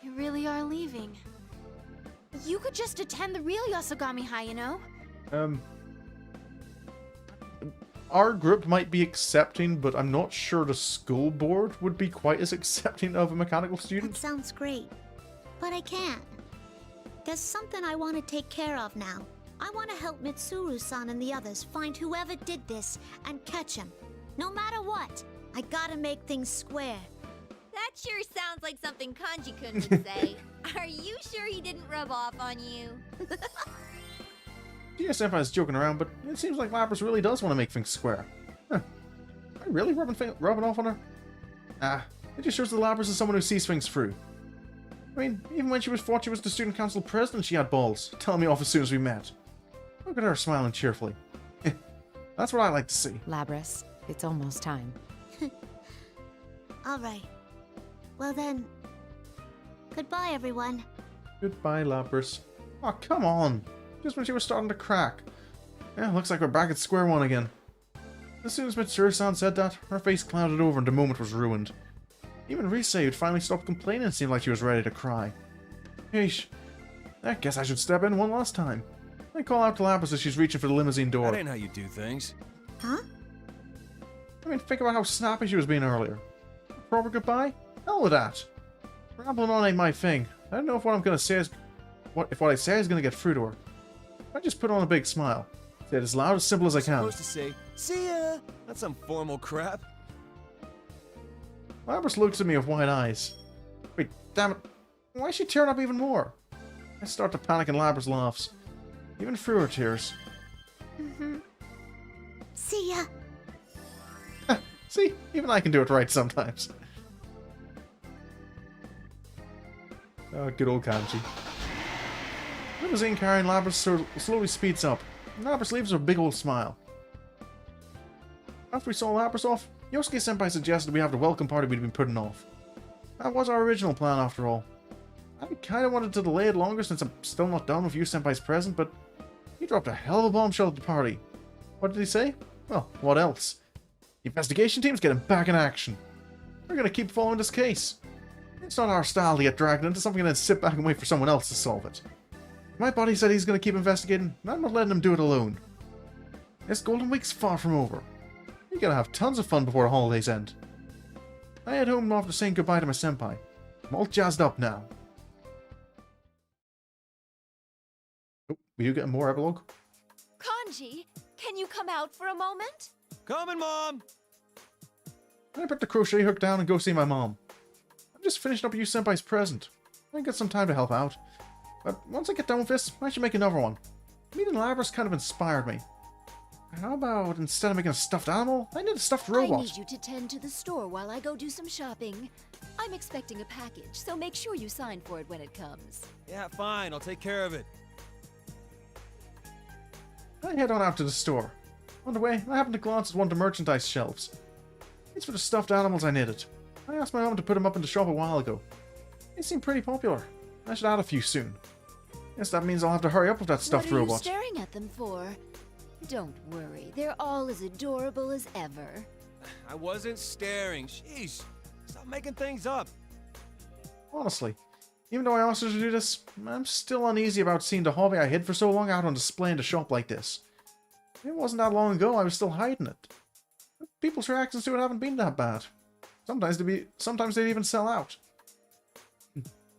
You really are leaving. You could just attend the real Yasogami High, you know? Our group might be accepting, but I'm not sure the school board would be quite as accepting of a mechanical student. That sounds great, but I can't. There's something I want to take care of now. I want to help Mitsuru-san and the others find whoever did this and catch him. No matter what, I gotta make things square. That sure sounds like something Kanji-kun would say. Are you sure he didn't rub off on you? Yeah, Senpai's joking around, but it seems like Lapras really does want to make things square. Huh. Am I really rubbing off on her? Ah, it just shows that Lapras is someone who sees things through. I mean, even when she thought she was the student council president, she had balls, telling me off as soon as we met. Look at her smiling cheerfully. That's what I like to see. Labras, it's almost time. Alright. Well then, goodbye everyone. Goodbye, Lapras. Oh, come on. Just when she was starting to crack. Yeah, looks like we're back at square one again. As soon as Mitsuru-san said that, her face clouded over and the moment was ruined. Even Rise, who'd finally stopped complaining, seemed like she was ready to cry. Yeesh. I guess I should step in one last time. I call out to Lapras as she's reaching for the limousine door. That ain't how you do things. Huh? I mean, think about how snappy she was being earlier. Proper goodbye? Hell with that. Rambling on ain't my thing. I don't know if what I'm gonna say is... If what I say is gonna get through to her. I just put on a big smile. Say it as loud as simple as I can. Supposed to say, see ya! Not some formal crap. Lapras looks at me with wide eyes. Wait, damn it. Why is she tearing up even more? I start to panic and Lapras laughs. Even through her tears. See ya. See, even I can do it right sometimes. Oh, good old Kanji. Limousine carrying Labras slowly speeds up. Labras leaves with a big old smile. After we saw Labras off, Yosuke-senpai suggested we have the welcome party we'd been putting off. That was our original plan after all. I kinda wanted to delay it longer since I'm still not done with Senpai's present, but he dropped a hell of a bombshell at the party. What did he say? Well, what else? The investigation team's getting back in action. We're gonna keep following this case. It's not our style to get dragged into something and then sit back and wait for someone else to solve it. My buddy said he's gonna keep investigating, and I'm not letting him do it alone. This Golden Week's far from over. We're gonna have tons of fun before the holidays end. I head home after saying goodbye to my senpai. I'm all jazzed up now. Oh, we do get more epilogue. Kanji, can you come out for a moment? Coming, Mom! I put the crochet hook down and go see my mom. I'm just finishing up Senpai's present. I got some time to help out. But once I get done with this, I should make another one. Meeting Labras kind of inspired me. How about instead of making a stuffed animal, I need a stuffed robot? I need you to tend to the store while I go do some shopping. I'm expecting a package, so make sure you sign for it when it comes. Yeah, fine. I'll take care of it. I head on out to the store. On the way, I happen to glance at one of the merchandise shelves. It's for the stuffed animals I knitted. I asked my mom to put them up in the shop a while ago. They seem pretty popular. I should add a few soon. Guess that means I'll have to hurry up with that stuffed robot. What are you staring at them for? Don't worry, they're all as adorable as ever. I wasn't staring. Sheesh. Stop making things up. Honestly, even though I asked her to do this, I'm still uneasy about seeing the hobby I hid for so long out on display in the shop like this. It wasn't that long ago I was still hiding it. People's reactions to it haven't been that bad. Sometimes they'd even sell out.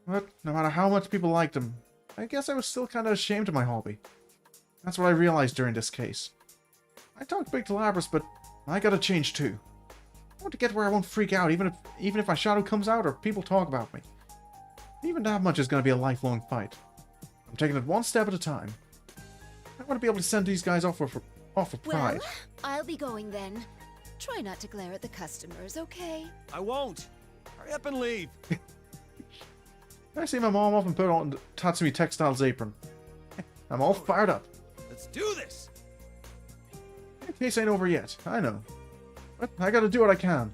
But no matter how much people liked them, I guess I was still kind of ashamed of my hobby. That's what I realized during this case. I talked big to Labras, but I gotta change too. I want to get where I won't freak out, even if my shadow comes out or people talk about me. Even that much is gonna be a lifelong fight. I'm taking it one step at a time. I want to be able to send these guys off with pride. Well, I'll be going then. Try not to glare at the customers, okay? I won't. Hurry up and leave. I see my mom off and put on Tatsumi Textile's apron. I'm all fired up. Let's do this! The case ain't over yet, I know. But I gotta do what I can.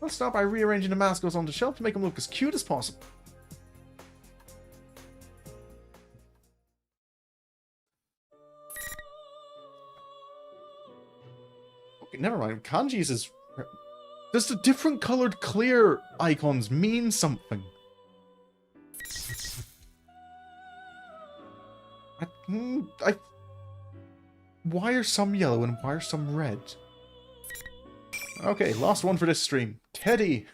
I'll start by rearranging the mascots on the shelf to make them look as cute as possible. Okay, never mind. Kanji's is... Does the different colored clear icons mean something? Why are some yellow and why are some red? Okay, last one for this stream. Teddie!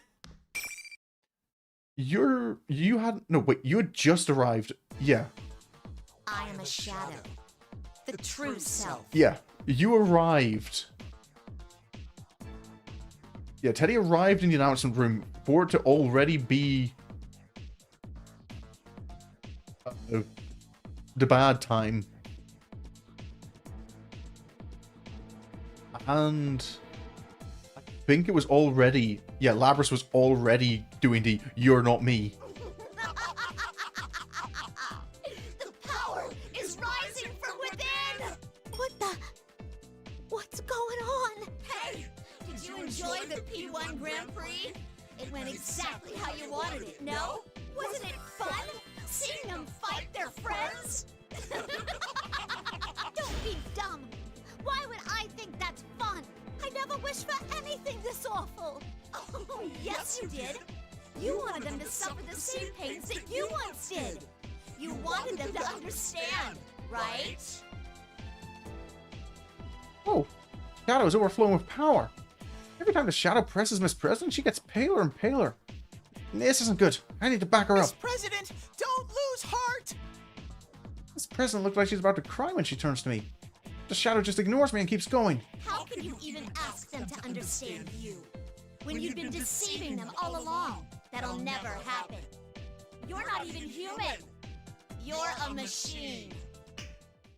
You had just arrived. Yeah. I am a shadow. The true self. Yeah, you arrived. Yeah, Teddie arrived in the announcement room for it to already be... the bad time. And... I think it was already... Yeah, Labras was already doing the "You're not me." The power is rising from within! What's going on? Hey, did you enjoy the P1 Grand Prix? It went exactly how you wanted it, no? Wasn't it fun? Seeing them fight their friends? Don't be dumb. Why would I think that's fun? I never wished for anything this awful. Oh, yes you did. You wanted them to suffer the same pains that you once did. You wanted them to understand, right? Oh, Shadow is overflowing with power. Every time the Shadow presses Miss President, she gets paler and paler. This isn't good. I need to back her up. Miss President, don't lose heart! Miss President looked like she's about to cry when she turns to me. The Shadow just ignores me and keeps going. How can you even ask them to understand you? When you've been deceiving them all along. That'll never happen. You're not even human. You're a machine.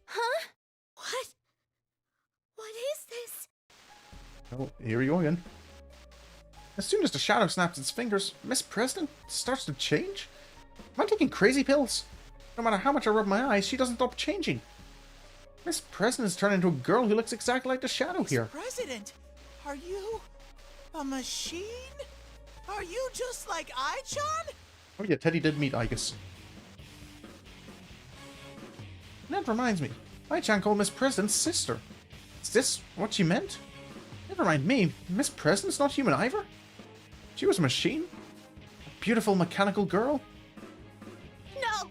Huh? What is this? Oh, here we go again. As soon as the shadow snaps its fingers, Miss President starts to change? Am I taking crazy pills? No matter how much I rub my eyes, she doesn't stop changing. Miss President has turned into a girl who looks exactly like the shadow here. President, are you a machine? Are you just like Ai-chan? Oh yeah, Teddie did meet Igus. That reminds me. Ai-chan called Miss President's sister. Is this what she meant? Never mind me. Miss President's not human either? She was a machine? A beautiful mechanical girl? No!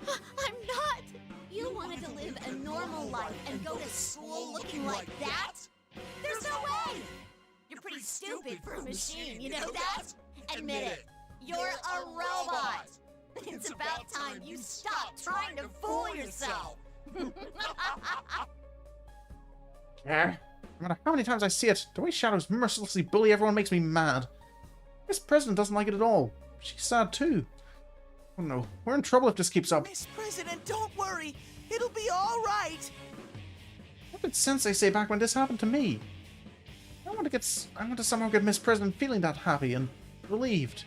I'm not! You wanted to live a normal life and go to school looking like that? There's no way! You're pretty stupid for a machine, you know that? Admit it. You're a robot. It's about time you stop trying to fool yourself. Yeah. No matter how many times I see it, the way shadows mercilessly bully everyone makes me mad. Miss President doesn't like it at all. She's sad too. Oh no, we're in trouble if this keeps up. Miss President, don't worry. It'll be all right. What did Sensei say back when this happened to me? I want to somehow get Miss President feeling that happy and relieved.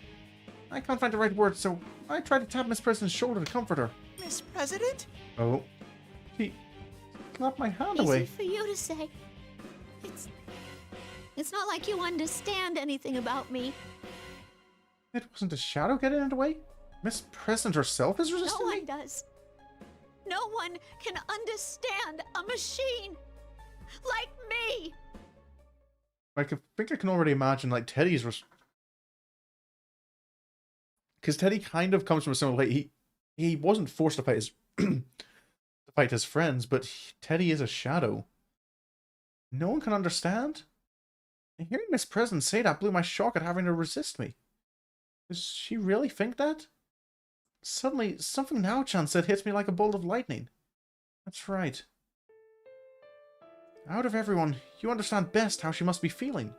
I can't find the right words, so I tried to tap Miss President's shoulder to comfort her. Miss President? Oh. She slapped my hand away. Easy for you to say. It's not like you understand anything about me. It wasn't a shadow getting in the way? Miss President herself is resisting No me? one does. No one can understand a machine like me. I think I can already imagine, like, Teddie's... Because Teddie kind of comes from a similar place. He wasn't forced to fight his... to fight his friends, but Teddie is a shadow. No one can understand? And hearing Miss President say that blew my shock at having her resist me. Does she really think that? Suddenly, something Nao-chan said hits me like a bolt of lightning. That's right. Out of everyone, you understand best how she must be feeling.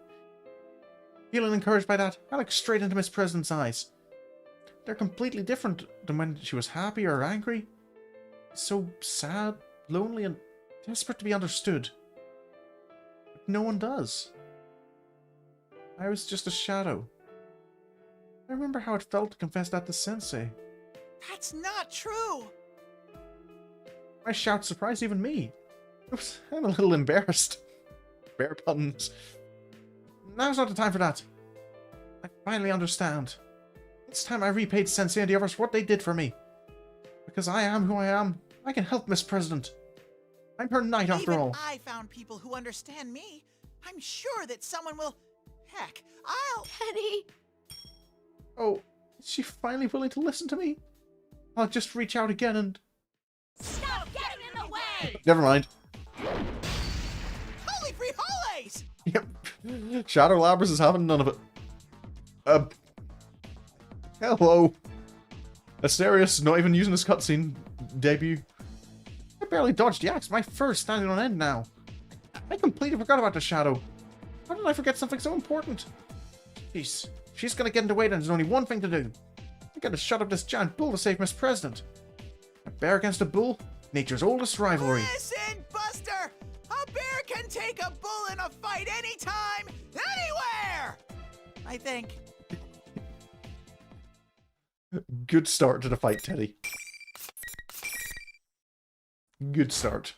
Feeling encouraged by that, I look straight into Miss President's eyes. They're completely different than when she was happy or angry. So sad, lonely, and desperate to be understood. But no one does. I was just a shadow. I remember how it felt to confess that to Sensei. That's not true. My shout surprised even me. I'm a little embarrassed. Bear puns. Now's not the time for that. I finally understand. It's time I repaid Sensei and the others what they did for me. Because I am who I am, I can help Miss President. I'm her knight after all. Even I found people who understand me. I'm sure that someone will... Heck, I'll... Teddie! Oh, is she finally willing to listen to me? I'll just reach out again and... Stop getting in the way! Never mind. Holy free holidays! Yep. Shadow Labrys is having none of it. Hello. Asterius not even using his cutscene debut. I barely dodged the axe. My fur's standing on end now. I completely forgot about the shadow. How did I forget something so important? Jeez. She's gonna get in the way, then there's only one thing to do. I gotta shut up this giant bull to save Miss President. A bear against a bull? Nature's oldest rivalry. Listen, Buster! A bear can take a bull in a fight anytime, anywhere! I think. Good start to the fight, Teddie. Good start.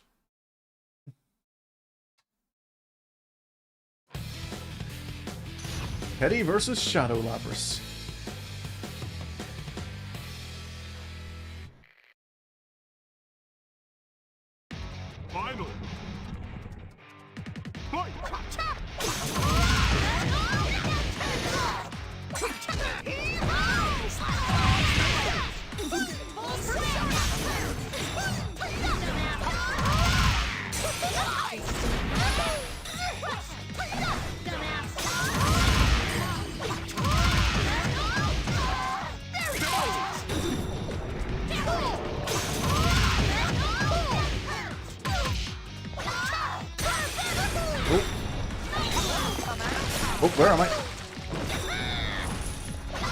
Teddie versus Shadow Labrys. Final. Fight! Oh, where am I?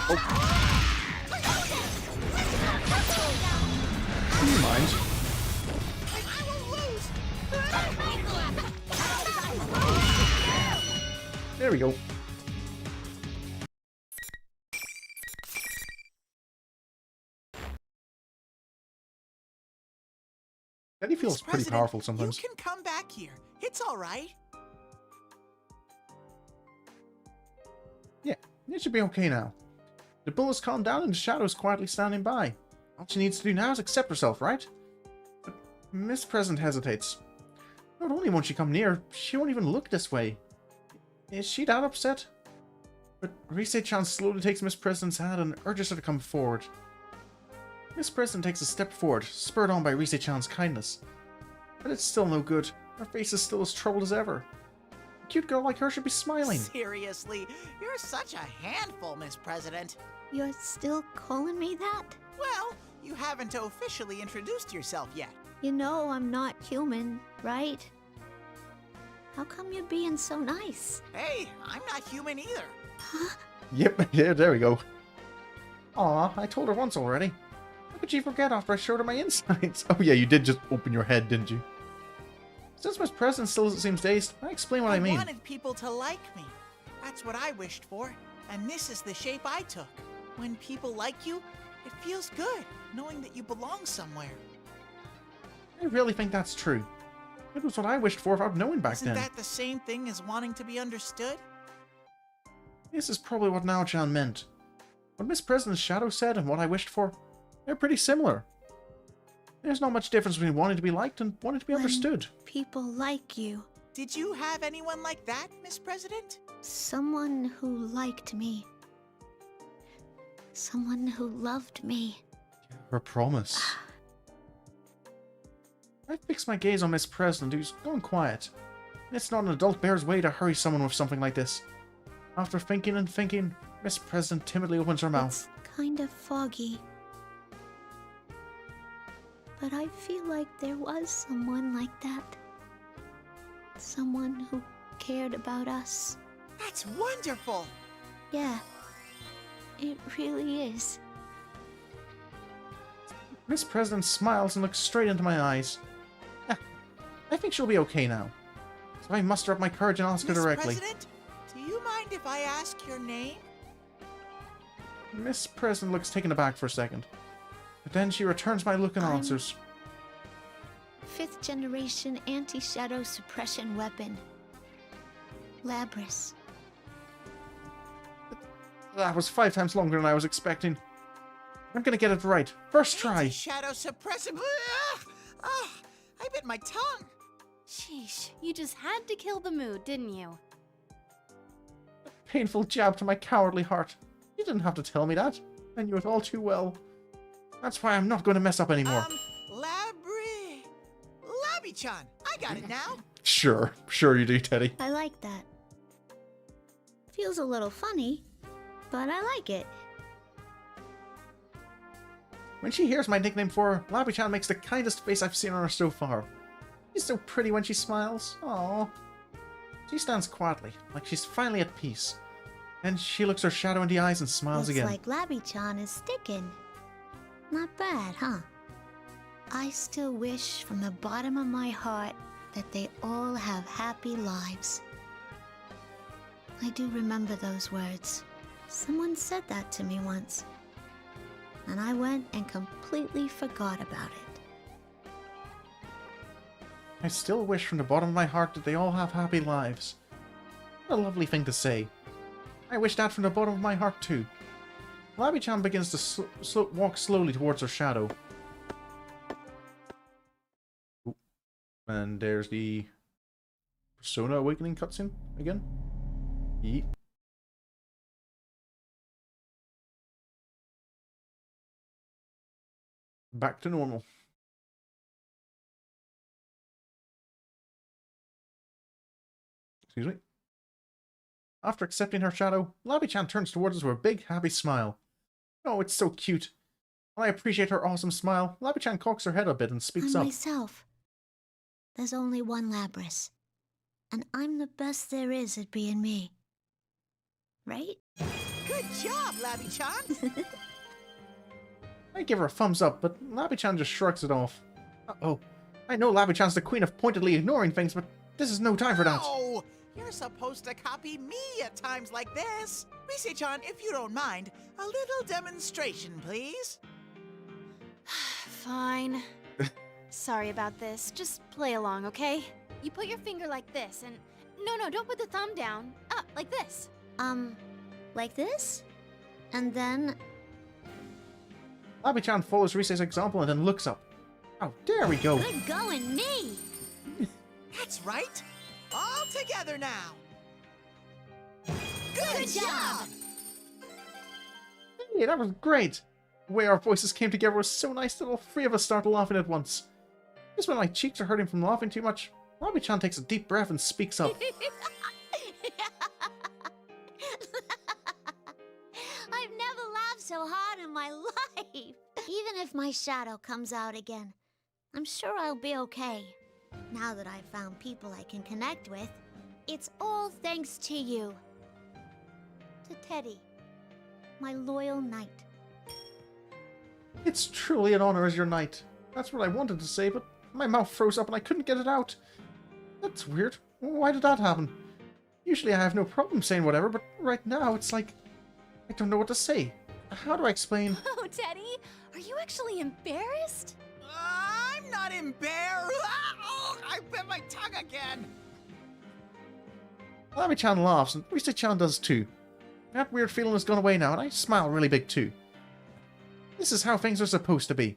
Oh. Do you mind? There we go. Teddie feels Miss pretty President, powerful sometimes. You can come back here. It's all right. Yeah, it should be okay now. The bull has calmed down and the shadow is quietly standing by. All she needs to do now is accept herself, right? But Miss President hesitates. Not only won't she come near, she won't even look this way. Is she that upset? But Rise-chan slowly takes Miss President's hand and urges her to come forward. Miss President takes a step forward, spurred on by Rise-chan's kindness. But it's still no good. Her face is still as troubled as ever. A cute girl like her should be smiling. Seriously, you're such a handful, Miss President. You're still calling me that? Well, you haven't officially introduced yourself yet. You know I'm not human, right? How come you're being so nice? Hey, I'm not human either. Huh? Yep, yeah, there we go. Aw, I told her once already. How could she forget after I showed her my insides? Oh yeah, you did just open your head, didn't you? Since Miss President still seems dazed, I explain what I mean. I wanted people to like me. That's what I wished for. And this is the shape I took. When people like you, it feels good, knowing that you belong somewhere. I really think that's true. It was what I wished for without knowing back Isn't then. that the same thing as wanting to be understood? This is probably what Nao-chan meant. What Miss President's shadow said and what I wished for, they're pretty similar. There's not much difference between wanting to be liked and wanting to be understood. People like you. Did you have anyone like that, Miss President? Someone who liked me. Someone who loved me. Her promise. I fixed my gaze on Miss President, who's gone quiet. It's not an adult bear's way to hurry someone with something like this. After thinking and thinking, Miss President timidly opens her mouth. It's kind of foggy. But I feel like there was someone like that. Someone who cared about us. That's wonderful! Yeah, it really is. Miss President smiles and looks straight into my eyes. I think she'll be okay now. So I muster up my courage and ask her directly. Miss President, do you mind if I ask your name? Miss President looks taken aback for a second. But then she returns my look and answers. 5th generation anti-shadow suppression weapon. Labris. That was 5 times longer than I was expecting. I'm gonna get it right. First try. Shadow suppressive. Ah, I bit my tongue. Sheesh, you just had to kill the mood, didn't you? Painful jab to my cowardly heart. You didn't have to tell me that. I knew it all too well. That's why I'm not going to mess up anymore. Labby-chan, I got it now. Sure you do, Teddie. I like that. Feels a little funny, but I like it. When she hears my nickname for her, Labby-chan makes the kindest face I've seen on her so far. She's so pretty when she smiles. Aww. She stands quietly, like she's finally at peace. Then she looks her shadow in the eyes and smiles again. Looks like Labby-chan is sticking. Not bad, huh? I still wish from the bottom of my heart that they all have happy lives. I do remember those words. Someone said that to me once. And I went and completely forgot about it. I still wish from the bottom of my heart that they all have happy lives. What a lovely thing to say. I wish that from the bottom of my heart too. Labby-chan begins to walk slowly towards her shadow. Ooh. And there's the Persona Awakening cutscene again. Yeet. Back to normal. Excuse me. After accepting her shadow, Labby-chan turns towards us with a big, happy smile. Oh, it's so cute. While I appreciate her awesome smile, Labby-chan cocks her head a bit and speaks I'm up. myself. There's only one Labris. And I'm the best there is at being me. Right? Good job, Labby-chan! I give her a thumbs up, but Labby-chan just shrugs it off. Uh-oh. I know Labby-chan's the queen of pointedly ignoring things, but this is no time for that. No! You're supposed to copy me at times like this. Rise-chan, if you don't mind, a little demonstration, please. Fine. Sorry about this. Just play along, okay? You put your finger like this and... No, don't put the thumb down. Up, like this. Like this? And then... Labi-chan follows Rise's example and then looks up. Oh, there we go. Good going, me! That's right. All together now. Good job! Hey, that was great. The way our voices came together was so nice that all three of us started laughing at once. Just when my cheeks are hurting from laughing too much, Labi-chan takes a deep breath and speaks up. I've never laughed so hard in my life. Even if my shadow comes out again, I'm sure I'll be okay. Now that I've found people I can connect with, it's all thanks to you. To Teddie, my loyal knight. It's truly an honor as your knight. That's what I wanted to say, but my mouth froze up and I couldn't get it out. That's weird. Why did that happen? Usually I have no problem saying whatever, but right now it's like... I don't know what to say. How do I explain... Oh, Teddie, are you actually embarrassed? I'm not embarrassed. Oh, I bit my tongue again. Labi-chan laughs, and Rise-chan does too. That weird feeling has gone away now, and I smile really big too. This is how things are supposed to be.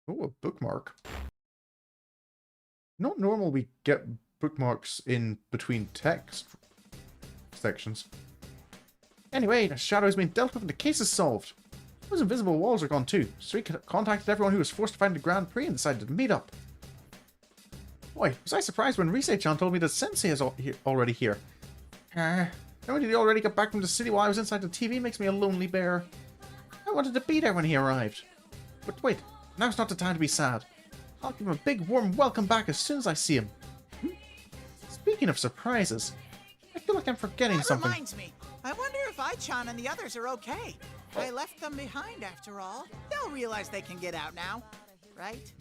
Oh, a bookmark. Not normal we get bookmarks in between text sections. Anyway, the shadow's been dealt with and the case is solved. Those invisible walls are gone too, so he contacted everyone who was forced to find the Grand Prix and decided to meet up. Boy, was I surprised when Rise-chan told me that Sensei is already here. Knowing that he already got back from the city while I was inside the TV makes me a lonely bear. I wanted to be there when he arrived. But wait, now's not the time to be sad. I'll give him a big warm welcome back as soon as I see him. Speaking of surprises, I feel like I'm forgetting something. That reminds me. I wonder if I-chan and the others are okay. I left them behind after all. They'll realize they can get out now, right?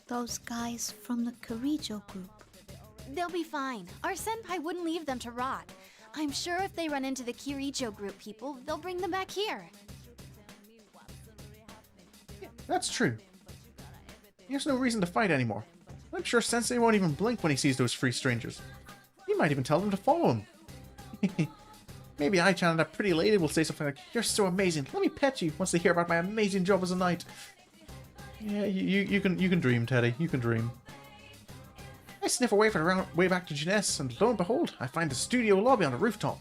Those guys from the Kirijo group. They'll be fine. Our senpai wouldn't leave them to rot. I'm sure if they run into the Kirijo group people, they'll bring them back here. That's true. There's no reason to fight anymore. I'm sure Sensei won't even blink when he sees those three strangers. He might even tell them to follow him. Maybe I-chan and that pretty lady will say something like, "You're so amazing, let me pet you," once they hear about my amazing job as a knight. Yeah, you can dream, Teddie. You can dream. I sniff away for the way back to Jeunesse, and lo and behold, I find the studio lobby on the rooftop.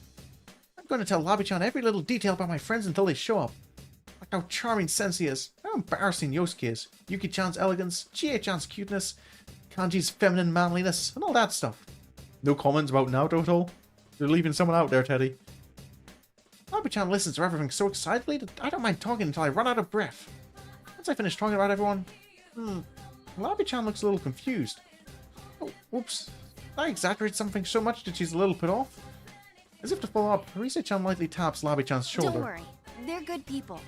I'm going to tell Labi-chan every little detail about my friends until they show up. Like how charming Sensei is, how embarrassing Yosuke is, Yuki-chan's elegance, Chie-chan's cuteness, Kanji's feminine manliness, and all that stuff. No comments about Naoto at all? You're leaving someone out there, Teddie. Labi-chan listens to everything so excitedly that I don't mind talking until I run out of breath. Once I finish talking about everyone... Labi-chan looks a little confused. Oh, whoops. I exaggerated something so much that she's a little put off. As if to follow up, Rise-chan lightly taps Labi-chan's shoulder. Don't worry. They're good people.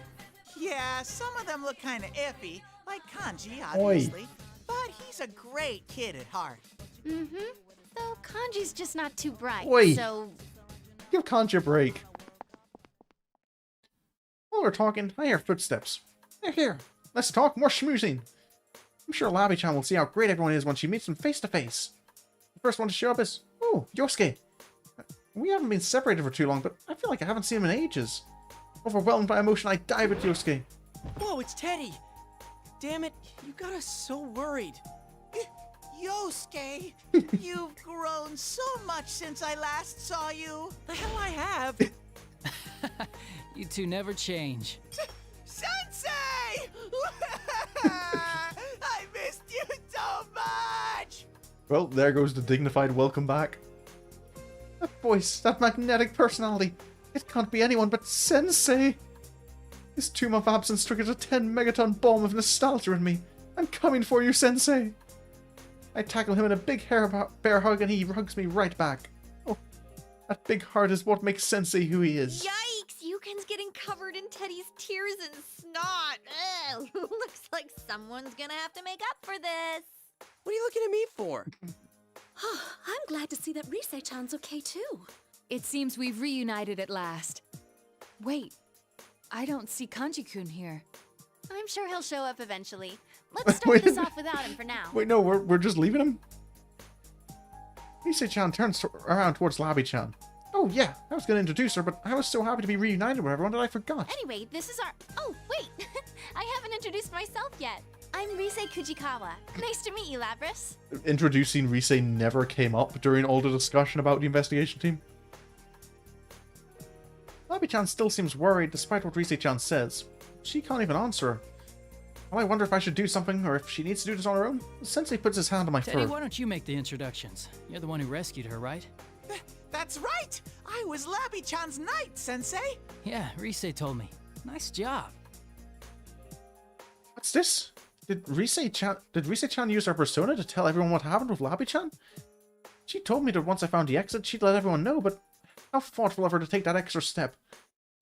Yeah, some of them look kind of iffy, like Kanji, obviously. Oi. But he's a great kid at heart. Mm-hmm. Though Kanji's just not too bright, Oi. so... Give Kanji a break. While we're talking, I hear footsteps. They're here. Let's talk more schmoozing. I'm sure Labi-chan will see how great everyone is when she meets them face to face. The first one to show up is... Oh, Yosuke. We haven't been separated for too long, but I feel like I haven't seen him in ages. Overwhelmed by emotion, I dive at Yosuke. Whoa, it's Teddie! Damn it, you got us so worried. Yosuke, you've grown so much since I last saw you. The hell I have! You two never change. Sensei! I missed you so much! Well, there goes the dignified welcome back. That voice, that magnetic personality. It can't be anyone but Sensei. His 2 month absence triggered a 10 megaton bomb of nostalgia in me. I'm coming for you, Sensei. I tackle him in a big bear hug and he hugs me right back. Oh, that big heart is what makes Sensei who he is. Yikes! Yukin's getting covered in Teddie's tears and snot. Ugh, looks like someone's gonna have to make up for this. What are you looking at me for? I'm glad to see that Rise-chan's okay too. It seems we've reunited at last. Wait, I don't see Kanji-kun here. I'm sure he'll show up eventually. Let's start this off without him for now. Wait, no, we're just leaving him? Rise-chan turns around towards Labby-chan. Oh yeah, I was going to introduce her, but I was so happy to be reunited with everyone that I forgot. Anyway, this is our... Oh, wait! I haven't introduced myself yet. I'm Rise Kujikawa. Nice to meet you, Labris. Introducing Rise never came up during all the discussion about the investigation team. Labby-chan still seems worried despite what Rise-chan says. She can't even answer her. Well, I wonder if I should do something or if she needs to do this on her own. Sensei puts his hand on my Teddie, fur. why don't you make the introductions? You're the one who rescued her, right? That's right! I was Labby-chan's knight, Sensei! Yeah, Rise told me. Nice job. What's this? Did Rise-chan use her persona to tell everyone what happened with Labby-chan? She told me that once I found the exit, she'd let everyone know, but how thoughtful of her to take that extra step.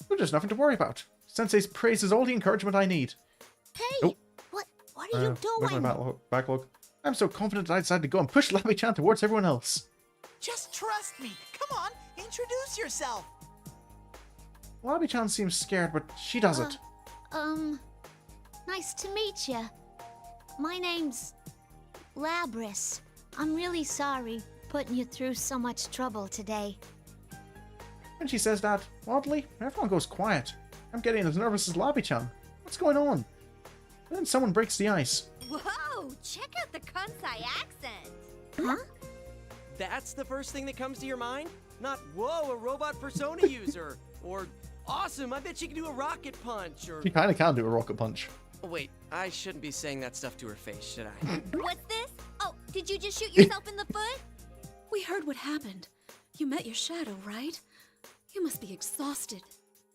But there's nothing to worry about. Sensei's praise is all the encouragement I need. Hey! What are you Where's doing? my backlog? I'm so confident that I decided to go and push Labby-chan towards everyone else. Just trust me. Come on, introduce yourself. Labby-chan seems scared, but she does it. Nice to meet you. My name's Labris. I'm really sorry putting you through so much trouble today. When she says that, oddly, everyone goes quiet. I'm getting as nervous as Labby-chan. What's going on? And then someone breaks the ice. Whoa! Check out the Kansai accent! Huh? That's the first thing that comes to your mind? Not, whoa, a robot persona user. Or, awesome, I bet she can do a rocket punch. Or, She kind of can do a rocket punch. oh, wait, I shouldn't be saying that stuff to her face, should I? What's this? Oh, did you just shoot yourself in the foot? We heard what happened. You met your shadow, right? You must be exhausted.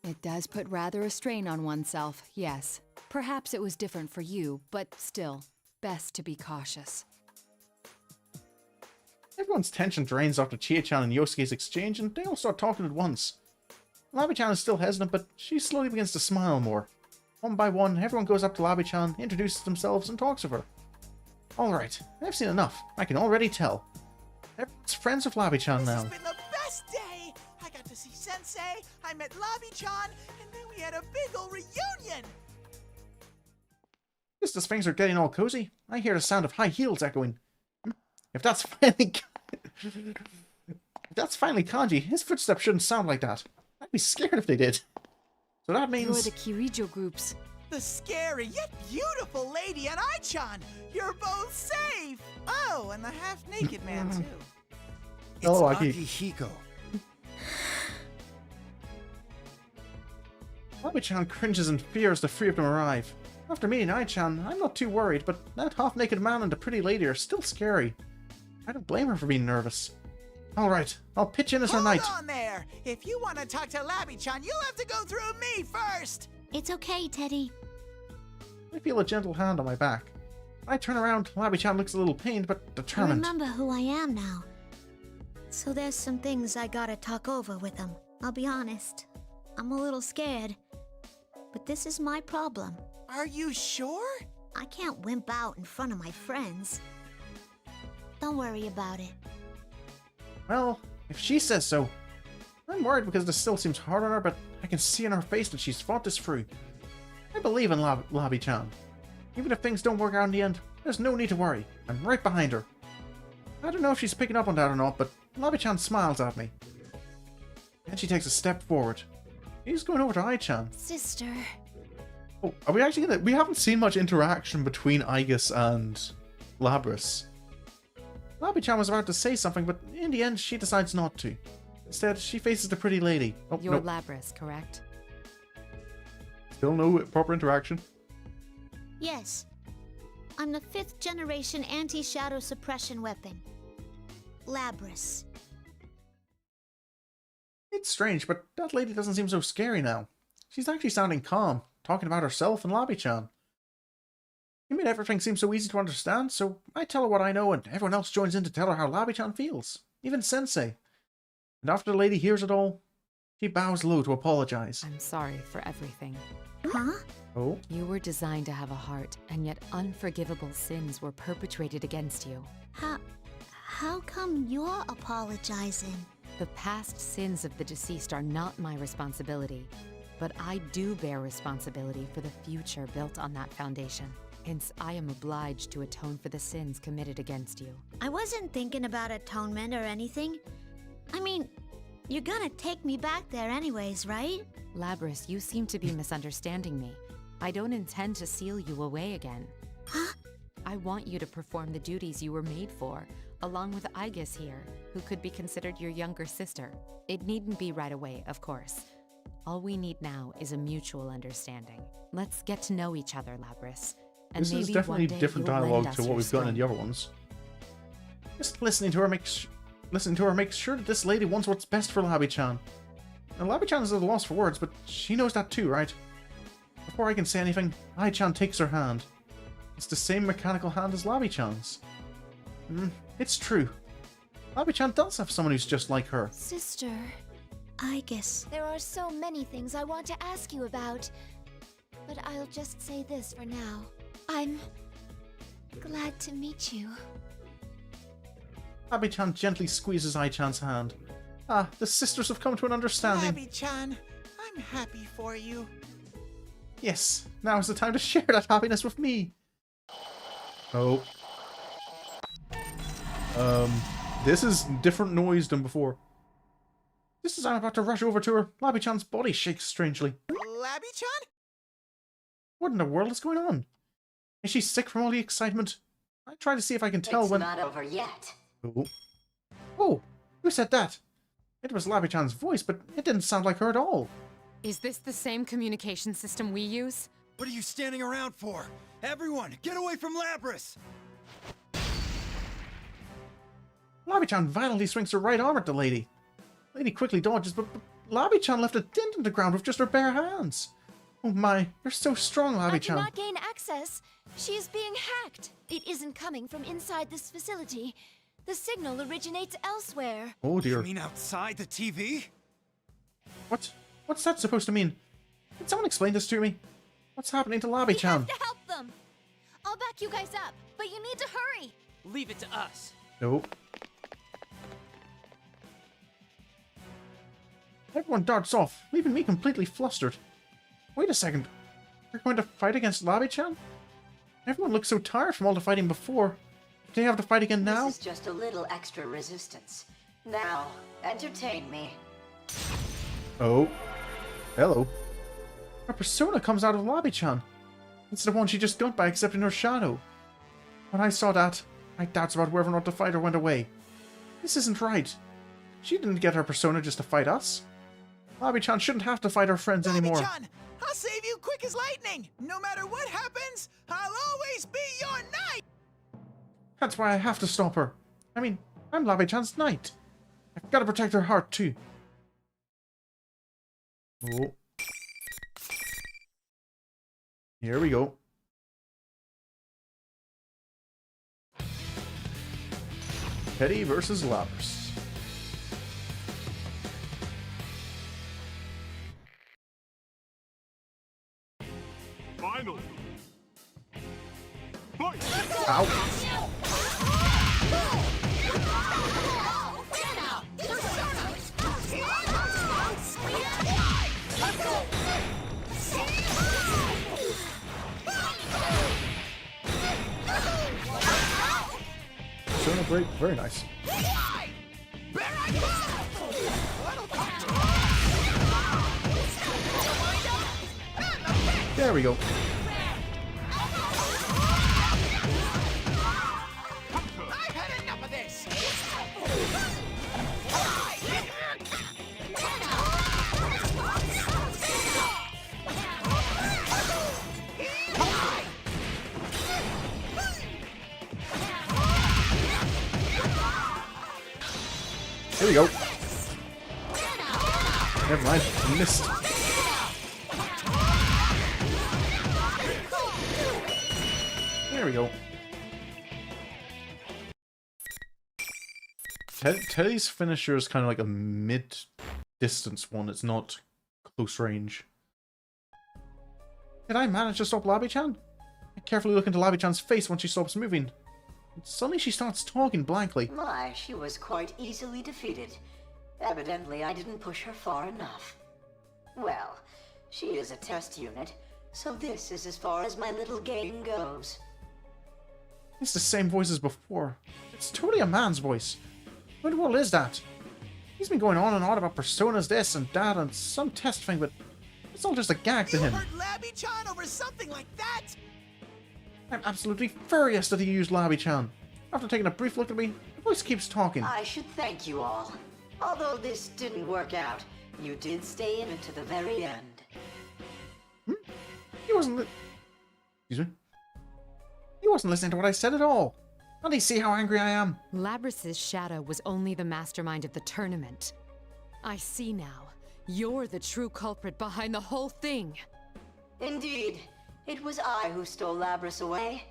It does put rather a strain on oneself, yes. Perhaps it was different for you, but still, best to be cautious. Everyone's tension drains after Chie-chan and Yosuke's exchange, and they all start talking at once. Labby-chan is still hesitant, but she slowly begins to smile more. One by one, everyone goes up to Labby-chan, introduces themselves, and talks with her. Alright, I've seen enough. I can already tell. Everyone's friends with Labby-chan now. This has been the best day! I got to see Sensei, I met Labby-chan, and then we had a big ol' reunion! Just as things are getting all cozy, I hear the sound of high heels echoing. If that's finally Kanji, his footsteps shouldn't sound like that. I'd be scared if they did. So that means... You're the Kirijo groups. The scary yet beautiful lady and I-chan! You're both safe! Oh, and the half-naked man, too. Oh, Yukiko. Labby-chan cringes in fear as the three of them arrive. After meeting I-chan, I'm not too worried, but that half-naked man and the pretty lady are still scary. I don't blame her for being nervous. Alright, I'll pitch in as her knight. Hold on there! If you want to talk to Labby-chan, you'll have to go through me first! It's okay, Teddie. I feel a gentle hand on my back. I turn around, Labby-chan looks a little pained, but I determined. remember who I am now. So there's some things I gotta talk over with him. I'll be honest. I'm a little scared. But this is my problem. Are you sure? I can't wimp out in front of my friends. Don't worry about it. Well, if she says so. I'm worried because this still seems hard on her, but I can see in her face that she's fought this through. I believe in Labby-chan. Even if things don't work out in the end, there's no need to worry. I'm right behind her. I don't know if she's picking up on that or not, but Labby-chan smiles at me. Then she takes a step forward. He's going over to I-chan. Sister. Oh, are we actually gonna... We haven't seen much interaction between Aigis and Labris. Labby-chan was about to say something, but in the end, she decides not to. Instead, she faces the pretty lady. Oh, You're no. Labris, correct? Still no proper interaction. Yes. I'm the 5th generation anti-shadow suppression weapon. Labris. It's strange, but that lady doesn't seem so scary now. She's actually sounding calm, talking about herself and Labby-chan. You made everything seem so easy to understand, so I tell her what I know and everyone else joins in to tell her how Labby-chan feels. Even Sensei. And after the lady hears it all, she bows low to apologize. I'm sorry for everything. Huh? Oh? You were designed to have a heart, and yet unforgivable sins were perpetrated against you. How come you're apologizing? The past sins of the deceased are not my responsibility. But I do bear responsibility for the future built on that foundation. Hence, I am obliged to atone for the sins committed against you. I wasn't thinking about atonement or anything. I mean, you're gonna take me back there anyways, right? Labrys, you seem to be misunderstanding me. I don't intend to seal you away again. Huh? I want you to perform the duties you were made for, along with Aigis here, who could be considered your younger sister. It needn't be right away, of course. All we need now is a mutual understanding. Let's get to know each other, Labrys. And This maybe is definitely one day different you'll lend dialogue us to what your we've gotten in the strength. other ones. Just listening to her makes sure that this lady wants what's best for Labby-chan. Now, Labby-chan is at a loss for words, but she knows that too, right? Before I can say anything, Ai-chan takes her hand. It's the same mechanical hand as Labby-chan's. It's true. Labby-chan does have someone who's just like her. Sister, I guess. There are so many things I want to ask you about, but I'll just say this for now. I'm glad to meet you. Labby-chan gently squeezes Ai-chan's hand. Ah, the sisters have come to an understanding. Labby-chan, I'm happy for you. Yes, now is the time to share that happiness with me. Oh. This is different noise than before. Just as I'm about to rush over to her, Labby-chan's body shakes strangely. Labby-chan? What in the world is going on? Is she sick from all the excitement? I try to see if I can tell It's when... not over yet. Oh. Oh, who said that? It was Labby-chan's voice, but it didn't sound like her at all. Is this the same communication system we use? What are you standing around for? Everyone, get away from Labrys! Labby-chan violently swings her right arm at the lady. The lady quickly dodges, but Labby-chan left a dent in the ground with just her bare hands. Oh my, you're so strong, I Labby-chan. cannot gain access. She is being hacked. It isn't coming from inside this facility. The signal originates elsewhere. Oh dear. You mean outside the TV? What? What's that supposed to mean? Can someone explain this to me? What's happening to Labby-chan? We have to help them. I'll back you guys up, but you need to hurry. Leave it to us. No. Everyone darts off, leaving me completely flustered. Wait a second. We're going to fight against Labby-chan? Everyone looks so tired from all the fighting before. Do they have to fight again now? This is just a little extra resistance. Now, entertain me. Oh. Hello. Her persona comes out of Labby-chan. It's the one she just got by accepting her shadow. When I saw that, my doubts about whether or not to fight her went away. This isn't right. She didn't get her persona just to fight us. Labby-chan shouldn't have to fight her friends anymore. Labby-chan, I'll save you quick as lightning. No matter what happens, I'll always be your knight. That's why I have to stop her. I mean, I'm Labby-chan's knight. I've got to protect her heart too. Oh. Here we go. Teddie versus Labrys. Finally. Fight! Ow. Persona break, very nice. There we go. I've had enough of this. Here we go. Never mind, I missed. There we go. Teddie's finisher is kind of like a mid-distance one. It's not close range. Did I manage to stop Labby-chan? I carefully look into Labby-chan's face when she stops moving. Suddenly she starts talking blankly. My, she was quite easily defeated. Evidently, I didn't push her far enough. Well, She is a test unit, so this is as far as my little game goes. It's the same voice as before. It's totally a man's voice. What in the world is that? He's been going on and on about personas this and that and some test thing, but it's all just a gag to him. You hurt Labby-chan over something like that? I'm absolutely furious that he used Labby-chan. After taking a brief look at me, the voice keeps talking. I should thank you all. Although this didn't work out, you did stay in it to the very end. He wasn't Excuse me? He wasn't listening to what I said at all. Can't he see how angry I am? Labrys's shadow was only the mastermind of the tournament. I see now. You're the true culprit behind the whole thing. Indeed. It was I who stole Labrys away.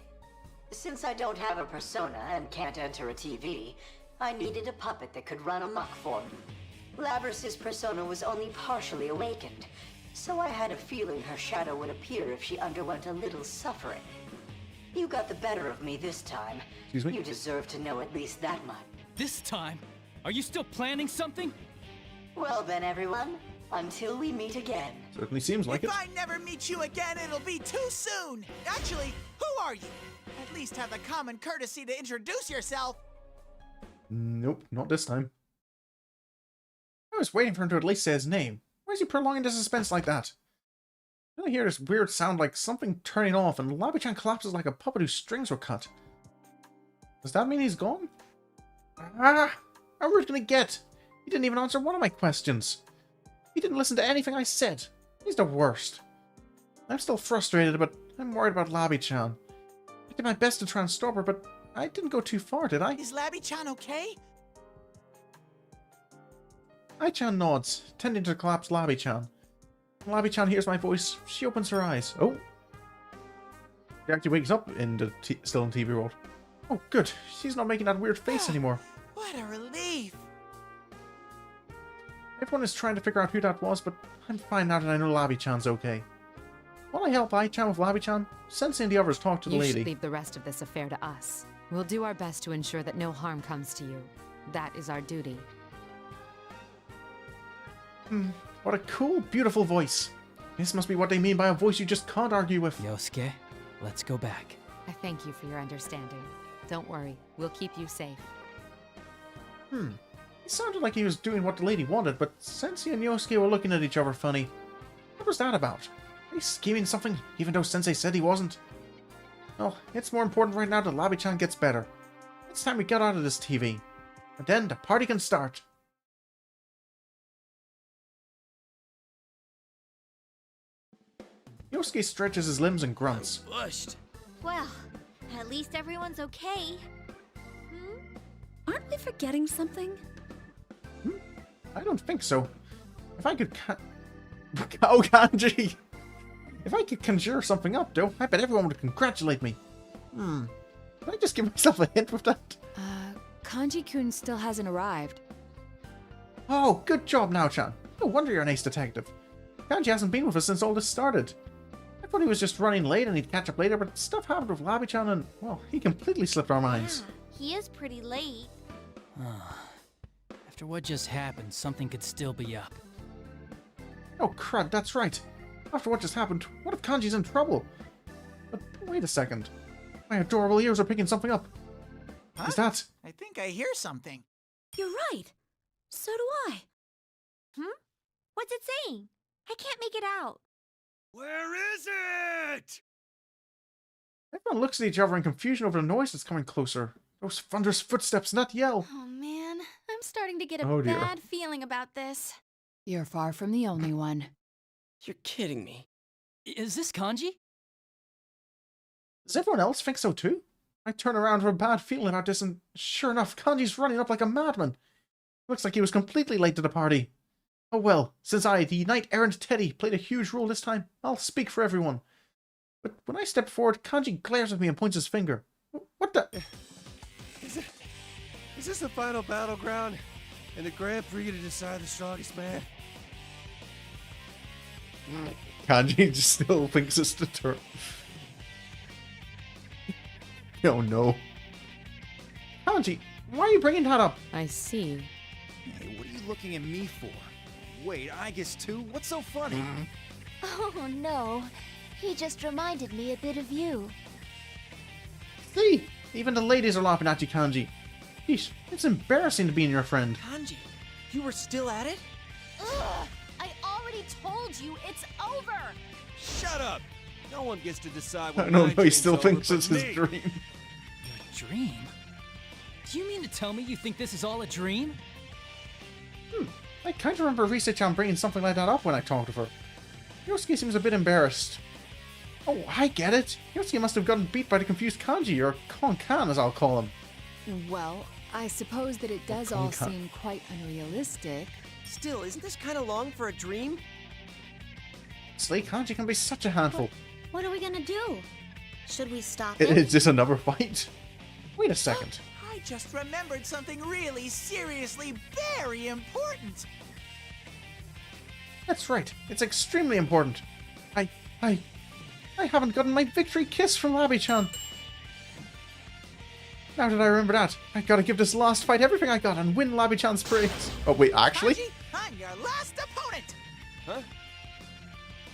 Since I don't have a persona and can't enter a TV, I needed a puppet that could run amok for me. Labrys's persona was only partially awakened, so I had a feeling her shadow would appear if she underwent a little suffering. You got the better of me this time. Excuse me? You deserve to know at least that much. This time? Are you still planning something? Well then, everyone, until we meet again. Certainly seems like it. If I never meet you again, it'll be too soon. Actually, who are you? At least have the common courtesy to introduce yourself. Nope, not this time. I was waiting for him to at least say his name. Why is he prolonging the suspense like that? Then I hear this weird sound like something turning off, and Labby-chan collapses like a puppet whose strings were cut. Does that mean he's gone? Ah! How rude can he get? He didn't even answer one of my questions. He didn't listen to anything I said. He's the worst. I'm still frustrated, but I'm worried about Labby-chan. I did my best to try and stop her, but I didn't go too far, did I? Is Labby-chan okay? Ai-chan nods, tending to collapse Labby-chan. When Labby-chan hears my voice, she opens her eyes. Oh! She actually wakes up in the still in TV world. Oh, good. She's not making that weird face anymore. What a relief. Everyone is trying to figure out who that was, but I'm fine now that I know Labby-chan's okay. While I help Ai-chan with Labby-chan, Sensei and the others talk to the You lady. should leave the rest of this affair to us. We'll do our best to ensure that no harm comes to you. That is our duty. What a cool, beautiful voice. This must be what they mean by a voice you just can't argue with. Yosuke, let's go back. I thank you for your understanding. Don't worry, we'll keep you safe. It sounded like he was doing what the lady wanted, but Sensei and Yosuke were looking at each other funny. What was that about? Are he scheming something, even though Sensei said he wasn't? Well, it's more important right now that Labby-chan gets better. It's time we get out of this TV. And then the party can start. Yosuke stretches his limbs and grunts. Pushed. Well, at least everyone's okay. Aren't we forgetting something? I don't think so. If I could Oh, Kanji! If I could conjure something up, though, I bet everyone would congratulate me. Can I just give myself a hint with that? Kanji-kun still hasn't arrived. Oh, good job now, Chan. No wonder you're an ace detective. Kanji hasn't been with us since all this started. I thought he was just running late and he'd catch up later, but stuff happened with Labby-chan and, well, he completely slipped our minds. Yeah, he is pretty late. After what just happened, something could still be up. Oh, crud, that's right. After what just happened, what if Kanji's in trouble? But wait a second. My adorable ears are picking something up. Huh? Is that... I think I hear something. You're right. So do I. What's it saying? I can't make it out. Where is it? Everyone looks at each other in confusion over the noise that's coming closer. Those thunderous footsteps and that yell. Oh man, I'm starting to get a Oh, dear. bad feeling about this. You're far from the only one. You're kidding me. Is this Kanji? Does everyone else think so too? I turn around with a bad feeling about this and sure enough, Kanji's running up like a madman. Looks like he was completely late to the party. Oh well, since I, the knight-errant Teddie, played a huge role this time, I'll speak for everyone. But when I step forward, Kanji glares at me and points his finger. What the... Is this the final battleground? And the Grand Prix to decide the strongest man? Kanji just still thinks it's the turn. Oh no. Kanji, why are you bringing that up? I see. Hey, what are you looking at me for? Wait, I guess too? What's so funny? Oh no, he just reminded me a bit of you. See? Even the ladies are laughing at you, Kanji. Yeesh, it's embarrassing to be your friend. Kanji, you were still at it? Ugh! I already told you it's over! Shut up! No one gets to decide what No, my he dream's still over thinks but it's his me. dream. Your dream? Do you mean to tell me you think this is all a dream? I can't remember Risa-chan bringing something like that up when I talked to her. Yosuke seems a bit embarrassed. Oh, I get it. Yosuke must have gotten beat by the confused Kanji, or Kon-kan as I'll call him. Well, I suppose that it does all Kon-kan. seem quite unrealistic. Still, isn't this kind of long for a dream? Slay Kanji can be such a handful. What are we gonna do? Should we stop Is this another fight? Wait a second. I just remembered something really seriously very important. That's right. It's extremely important. I haven't gotten my victory kiss from Labi-chan. Now that I remember that, I gotta give this last fight everything I got and win Labi-chan's praise. Oh wait, actually? Kanji, I'm your last opponent. Huh?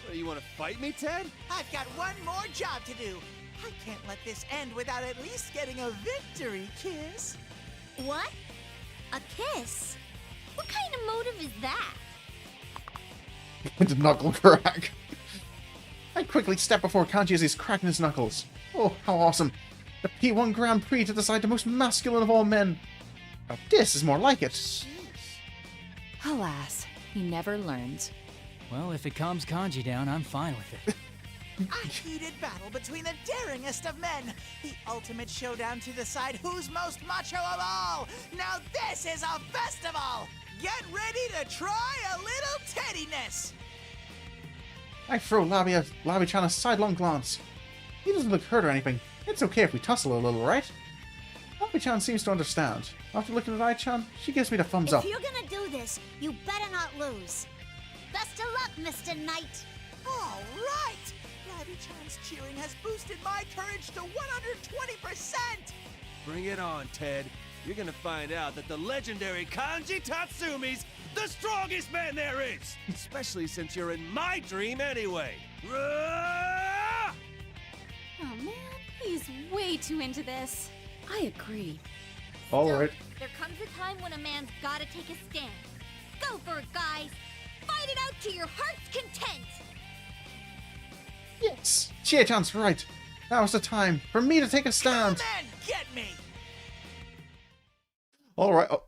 What, you want to fight me, Ted? I've got one more job to do. I can't let this end without at least getting a victory kiss. What? A kiss? What kind of motive is that? The knuckle crack. I quickly step before Kanji as he's cracking his knuckles. Oh, how awesome. The P1 Grand Prix to decide the most masculine of all men. Now this is more like it. Alas, he never learns. Well, if it calms Kanji down, I'm fine with it. A heated battle between the daringest of men. The ultimate showdown to decide who's most macho of all. Now this is a festival. Get ready to try a little Teddiness. I throw Labi-chan a sidelong glance. He doesn't look hurt or anything. It's okay if we tussle a little, right? Labi-chan seems to understand. After looking at Ai-chan, she gives me the thumbs up. If you're gonna do this, you better not lose. Best of luck, Mr. Knight. All right. Labi-chan's cheering has boosted my courage to 120%. Bring it on, Ted. You're gonna find out that the legendary Kanji Tatsumi's the strongest man there is! Especially since you're in my dream anyway. Rah! Oh man, he's way too into this. I agree. Alright. There comes a time when a man's gotta take a stand. Go for it, guys! Fight it out to your heart's content! Yes! Chie-chan's right. Now's the time for me to take a stand. Come and get me. Alright. Oh.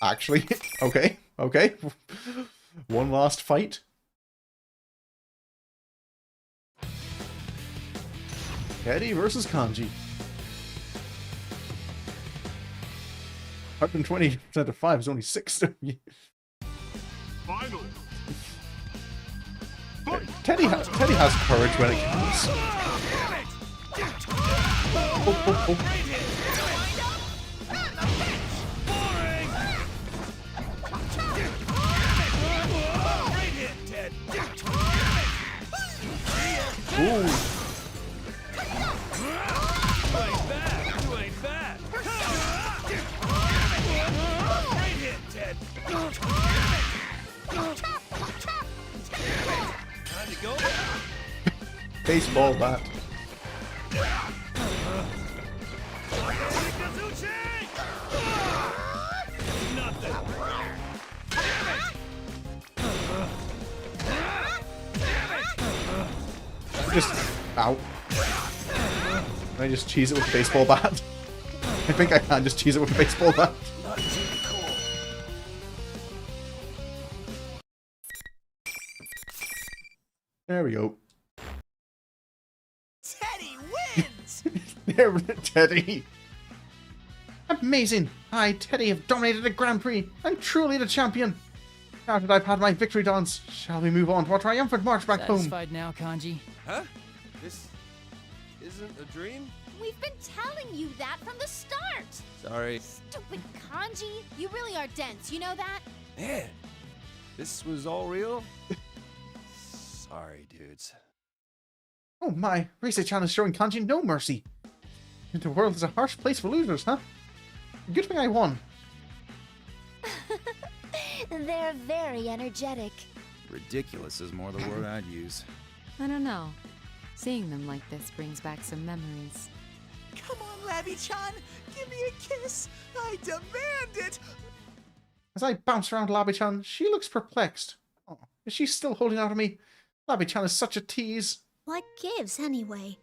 Actually, okay. One last fight. Teddie versus Kanji. 120% of 5 is only 6. Finally. Teddie has courage when it counts. Oh. Ooh. You ain't bad. You ain't bad. Great hit, Ted. Time to go. Baseball bat. Just ow. Can I just cheese it with a baseball bat? I think I can just cheese it with a baseball bat. There we go. Teddie wins! There, Teddie. Amazing! I, Teddie, have dominated the Grand Prix. I'm truly the champion. Now that I've had my victory dance, shall we move on to our triumphant march back home? Satisfied now, Kanji? Huh? This isn't a dream? We've been telling you that from the start! Sorry. Stupid Kanji! You really are dense, you know that? Man, this was all real? Sorry, dudes. Oh my, Risa-chan is showing Kanji no mercy. The world is a harsh place for losers, huh? Good thing I won. They're very energetic. Ridiculous is more the word I'd use. I don't know. Seeing them like this brings back some memories. Come on, Labby-chan, give me a kiss. I demand it. As I bounce around Labby-chan, she looks perplexed. Oh, is she still holding out on me? Labby-chan is such a tease. What gives, anyway?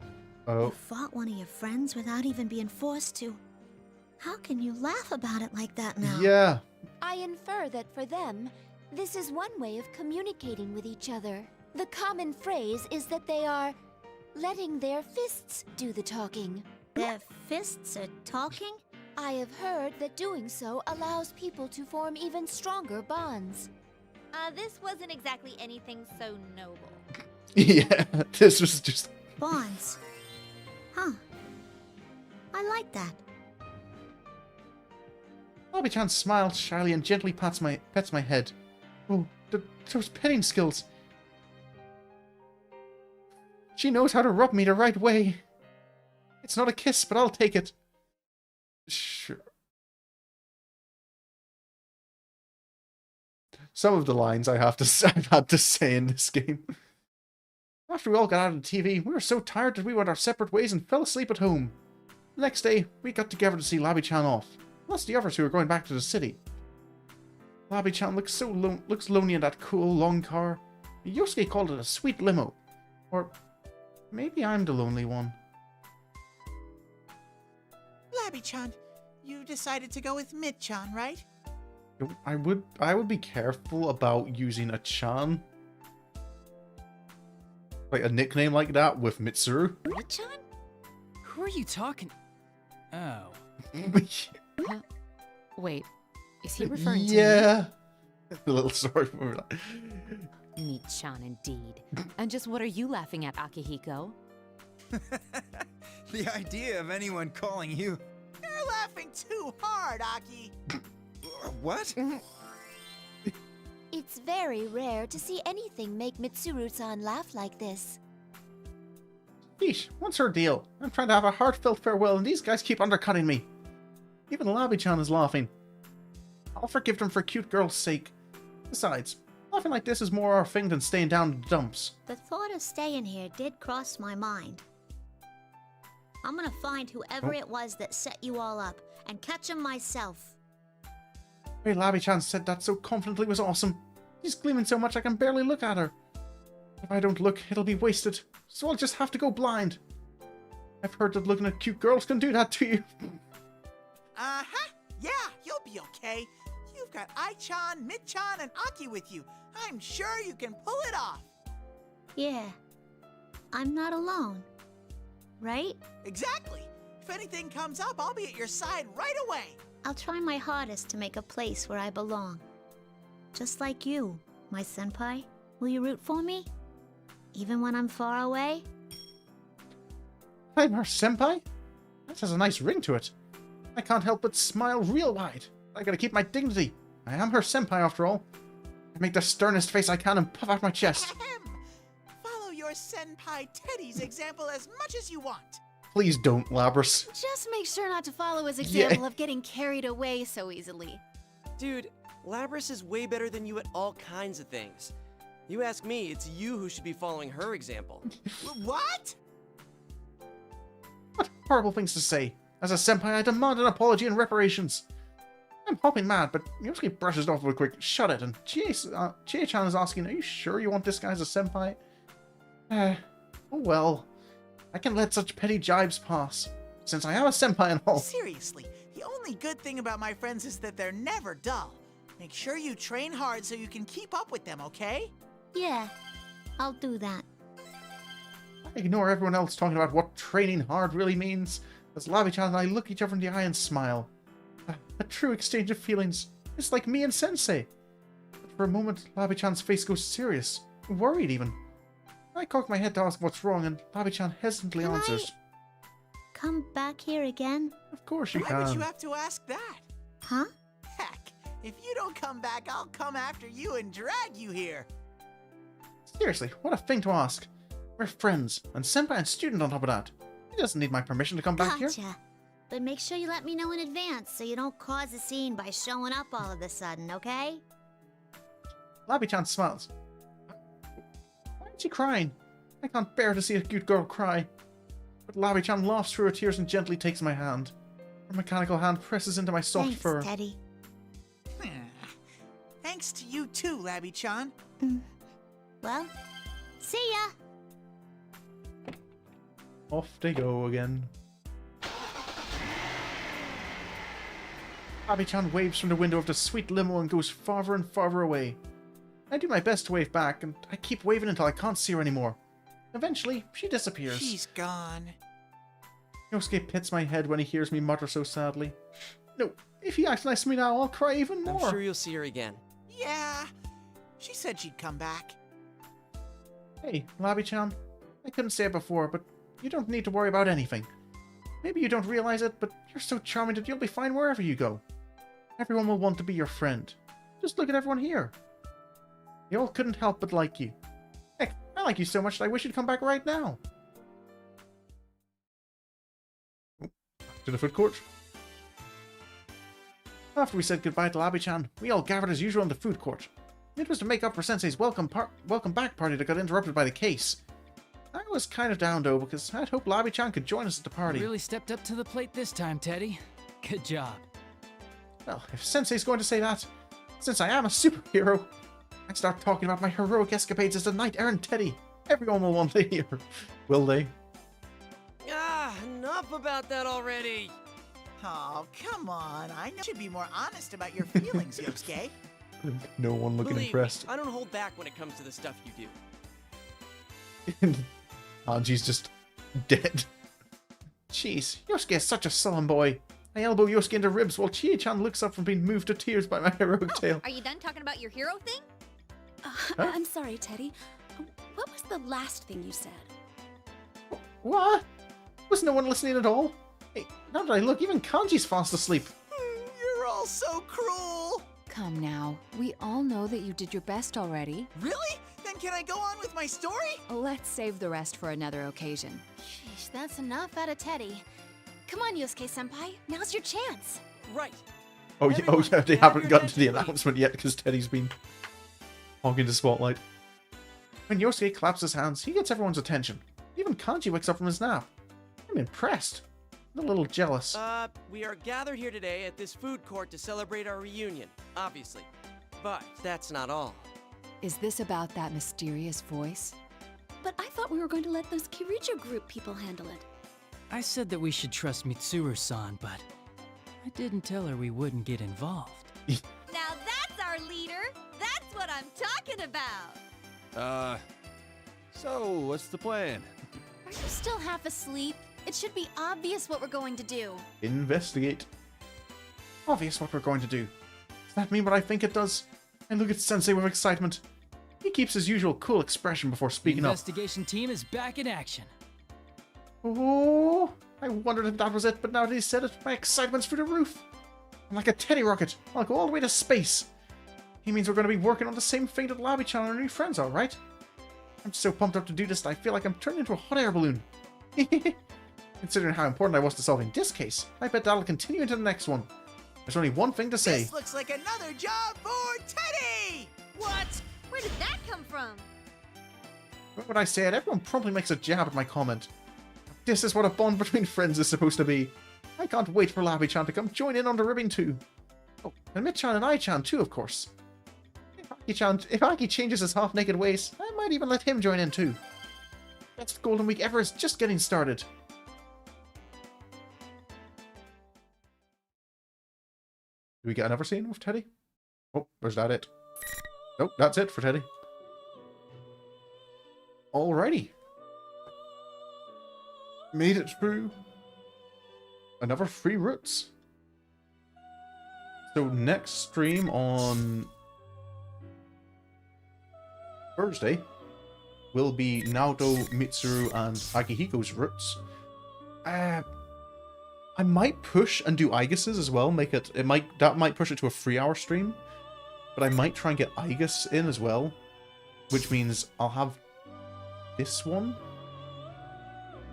Oh. You fought one of your friends without even being forced to. How can you laugh about it like that now? Yeah. I infer that for them, this is one way of communicating with each other. The common phrase is that they are letting their fists do the talking. Their fists are talking? I have heard that doing so allows people to form even stronger bonds. This wasn't exactly anything so noble. Yeah, this was just... Bonds. Huh. I like that. Labby-chan smiles shyly and gently pets my head. Oh, those petting skills. She knows how to rub me the right way. It's not a kiss, but I'll take it. Sure. Some of the lines I've had to say in this game. After we all got out of the TV, we were so tired that we went our separate ways and fell asleep at home. The next day, we got together to see Labby-chan off, plus the others who were going back to the city. Labby-chan looks lonely in that cool, long car. Yosuke called it a sweet limo. Or maybe I'm the lonely one. Labby-chan, you decided to go with Mid-chan, right? I would be careful about using a chan. Like a nickname like that with Mitsuru. Mid-chan? Who are you talking? Oh. Huh? Wait, is he referring to Yeah. A little sorry for that. Meat-chan indeed. And just what are you laughing at, Akihiko? The idea of anyone calling you... You're laughing too hard, Aki. What? It's very rare to see anything make Mitsuru-san laugh like this. Yeesh, what's her deal? I'm trying to have a heartfelt farewell and these guys keep undercutting me. Even Labby-chan is laughing. I'll forgive them for cute girl's sake. Besides, laughing like this is more our thing than staying down in the dumps. The thought of staying here did cross my mind. I'm gonna find whoever it was that set you all up and catch him myself. The way Labby-chan said that so confidently was awesome. She's gleaming so much I can barely look at her. If I don't look, it'll be wasted, so I'll just have to go blind. I've heard that looking at cute girls can do that to you. Uh-huh. Yeah, you'll be okay. You've got Ai-chan, Mid-chan, and Aki with you. I'm sure you can pull it off. Yeah. I'm not alone. Right? Exactly. If anything comes up, I'll be at your side right away. I'll try my hardest to make a place where I belong. Just like you, my senpai. Will you root for me? Even when I'm far away? I'm her senpai? That has a nice ring to it. I can't help but smile real wide. I gotta keep my dignity. I am her senpai after all. I make the sternest face I can and puff out my chest. Follow your senpai Teddie's example as much as you want. Please don't, Labrys. Just make sure not to follow his example of getting carried away so easily. Dude, Labrys is way better than you at all kinds of things. You ask me, it's you who should be following her example. What? What horrible things to say. As a senpai, I demand an apology and reparations. I'm hopping mad, but Yosuke brushes it off with a quick shut it, and Chie-chan is asking, are you sure you want this guy as a senpai? Oh well. I can let such petty jibes pass, since I am a senpai and all. Seriously, the only good thing about my friends is that they're never dull. Make sure you train hard so you can keep up with them, okay? Yeah, I'll do that. I ignore everyone else talking about what training hard really means, as Labby-chan and I look each other in the eye and smile. A true exchange of feelings. It's like me and Sensei. But for a moment, Labby-chan's face goes serious, worried even. I cock my head to ask what's wrong, and Labby-chan hesitantly answers. Come back here again? Of course you Why can. would you have to ask that? Huh? Heck, if you don't come back, I'll come after you and drag you here. Seriously, what a thing to ask. We're friends, and senpai and student on top of that. He doesn't need my permission to come back here. Gotcha. But make sure you let me know in advance so you don't cause a scene by showing up all of a sudden, okay? Labby-chan smiles. she crying? I can't bear to see a cute girl cry. But Labby-chan laughs through her tears and gently takes my hand. Her mechanical hand presses into my soft fur. Thanks, Teddie. Thanks to you too, Labby-chan. Well, see ya! Off they go again. Labby-chan waves from the window of the sweet limo and goes farther and farther away. I do my best to wave back, and I keep waving until I can't see her anymore. Eventually, she disappears. She's gone. Yosuke pits my head when he hears me mutter so sadly. No, if he acts nice to me now, I'll cry even more. I'm sure you'll see her again. Yeah, she said she'd come back. Hey, Labby-chan. I couldn't say it before, but you don't need to worry about anything. Maybe you don't realize it, but you're so charming that you'll be fine wherever you go. Everyone will want to be your friend. Just look at everyone here. They all couldn't help but like you. Heck, I like you so much that I wish you'd come back right now. Back to the food court. After we said goodbye to Labby-chan, we all gathered as usual in the food court. It was to make up for Sensei's welcome back party that got interrupted by the case. I was kind of down though, because I'd hoped Labby-chan could join us at the party. You really stepped up to the plate this time, Teddie. Good job. Well, if Sensei's going to say that, since I am a superhero, I start talking about my heroic escapades as the knight-errant Teddie. Everyone will want to hear. Will they? Ah, enough about that already. Oh, come on. I know you should be more honest about your feelings, Yosuke. No one looking Believe impressed. me, I don't hold back when it comes to the stuff you do. Kanji's just dead. Jeez, Yosuke is such a sullen boy. I elbow Yosuke into ribs while Chie-chan looks up from being moved to tears by my heroic tale. Are you done talking about your hero thing? Huh? I'm sorry, Teddie. What was the last thing you said? What? Was no one listening at all? Hey, now that I look, even Kanji's fast asleep. You're all so cruel. Come now. We all know that you did your best already. Really? Then can I go on with my story? Let's save the rest for another occasion. Sheesh, that's enough out of Teddie. Come on, Yosuke-senpai. Now's your chance. Right. Oh yeah, they haven't gotten to the announcement yet because Teddie's been hogging the spotlight. When Yosuke claps his hands, he gets everyone's attention. Even Kanji wakes up from his nap. I'm impressed. I'm a little jealous. We are gathered here today at this food court to celebrate our reunion, obviously. But that's not all. Is this about that mysterious voice? But I thought we were going to let those Kirijo group people handle it. I said that we should trust Mitsuru-san, but I didn't tell her we wouldn't get involved. Now that's our leader. That's what I'm talking about. So what's the plan? Are you still half asleep? It should be obvious what we're going to do. Investigate. Obvious what we're going to do. Does that mean what I think it does? I look at Sensei with excitement. He keeps his usual cool expression before speaking The up. investigation team is back in action. Oh, I wondered if that was it, but now that he said it, my excitement's through the roof. I'm like a Teddie rocket. I'll go all the way to space. He means we're going to be working on the same thing that Labby-chan and her new friends are, right? I'm so pumped up to do this that I feel like I'm turning into a hot air balloon. Considering how important I was to solving this case, I bet that'll continue into the next one. There's only one thing to say. This looks like another job for Teddie! What? Where did that come from? When I say it, everyone promptly makes a jab at my comment. This is what a bond between friends is supposed to be. I can't wait for Labby-chan to come join in on the ribbing too. Oh, and Mit-chan and I-chan too, of course. If Aki changes his half-naked ways, I might even let him join in too. Best Golden Week ever is just getting started. Do we get another scene with Teddie? Oh, there's that it. Nope, that's it for Teddie. Alrighty. Made it through another 3 routes. So next stream on Thursday will be Naoto, Mitsuru, and Akihiko's routes. I might push and do Aigus's as well. That might push it to a 3-hour stream, but I might try and get Aigus in as well, which means I'll have this one.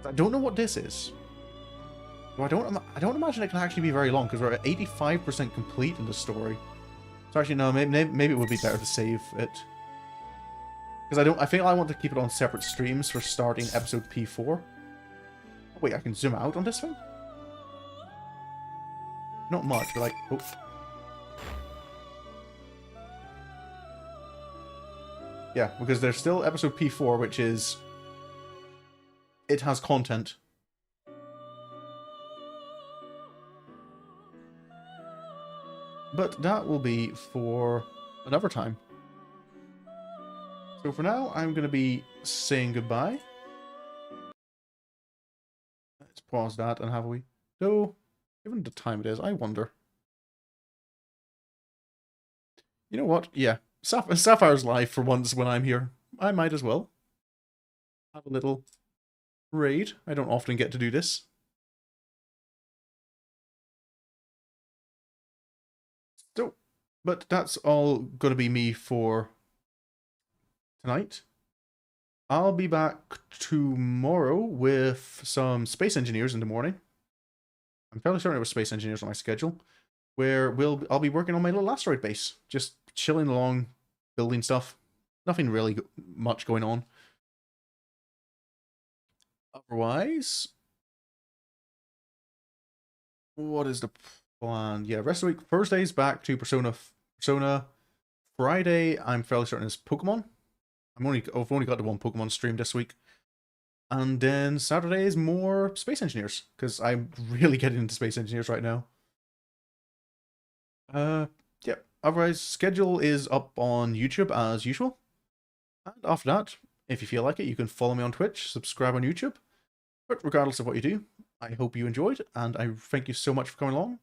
I don't know what this is. So I don't imagine it can actually be very long because we're at 85% complete in the story. So actually no, maybe it would be better to save it. Because I think I want to keep it on separate streams for starting episode P4. Oh, wait, I can zoom out on this thing? Not much, but like, oh. Yeah, because there's still episode P4, which is... It has content. But that will be for another time. So for now, I'm going to be saying goodbye. Let's pause that and have we go. Given the time it is, I wonder. You know what? Yeah. Sapphire's live for once when I'm here. I might as well have a little raid. I don't often get to do this. So, but that's all going to be me for tonight. I'll be back tomorrow with some space engineers in the morning. I'm fairly certain it was space engineers on my schedule, where I'll be working on my little asteroid base, just chilling along, building stuff. Nothing really much going on. Otherwise, what is the plan? Yeah, rest of the week. Thursday's back to Persona. Friday, I'm fairly certain is Pokemon. I've only got the one Pokemon stream this week. And then Saturday is more Space Engineers, because I'm really getting into Space Engineers right now. Yeah. Otherwise, schedule is up on YouTube as usual. And after that, if you feel like it, you can follow me on Twitch, subscribe on YouTube. But regardless of what you do, I hope you enjoyed, and I thank you so much for coming along.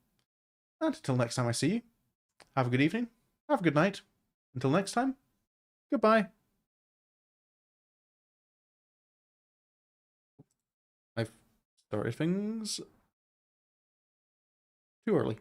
And until next time I see you, have a good evening, have a good night. Until next time, goodbye. I've started things too early.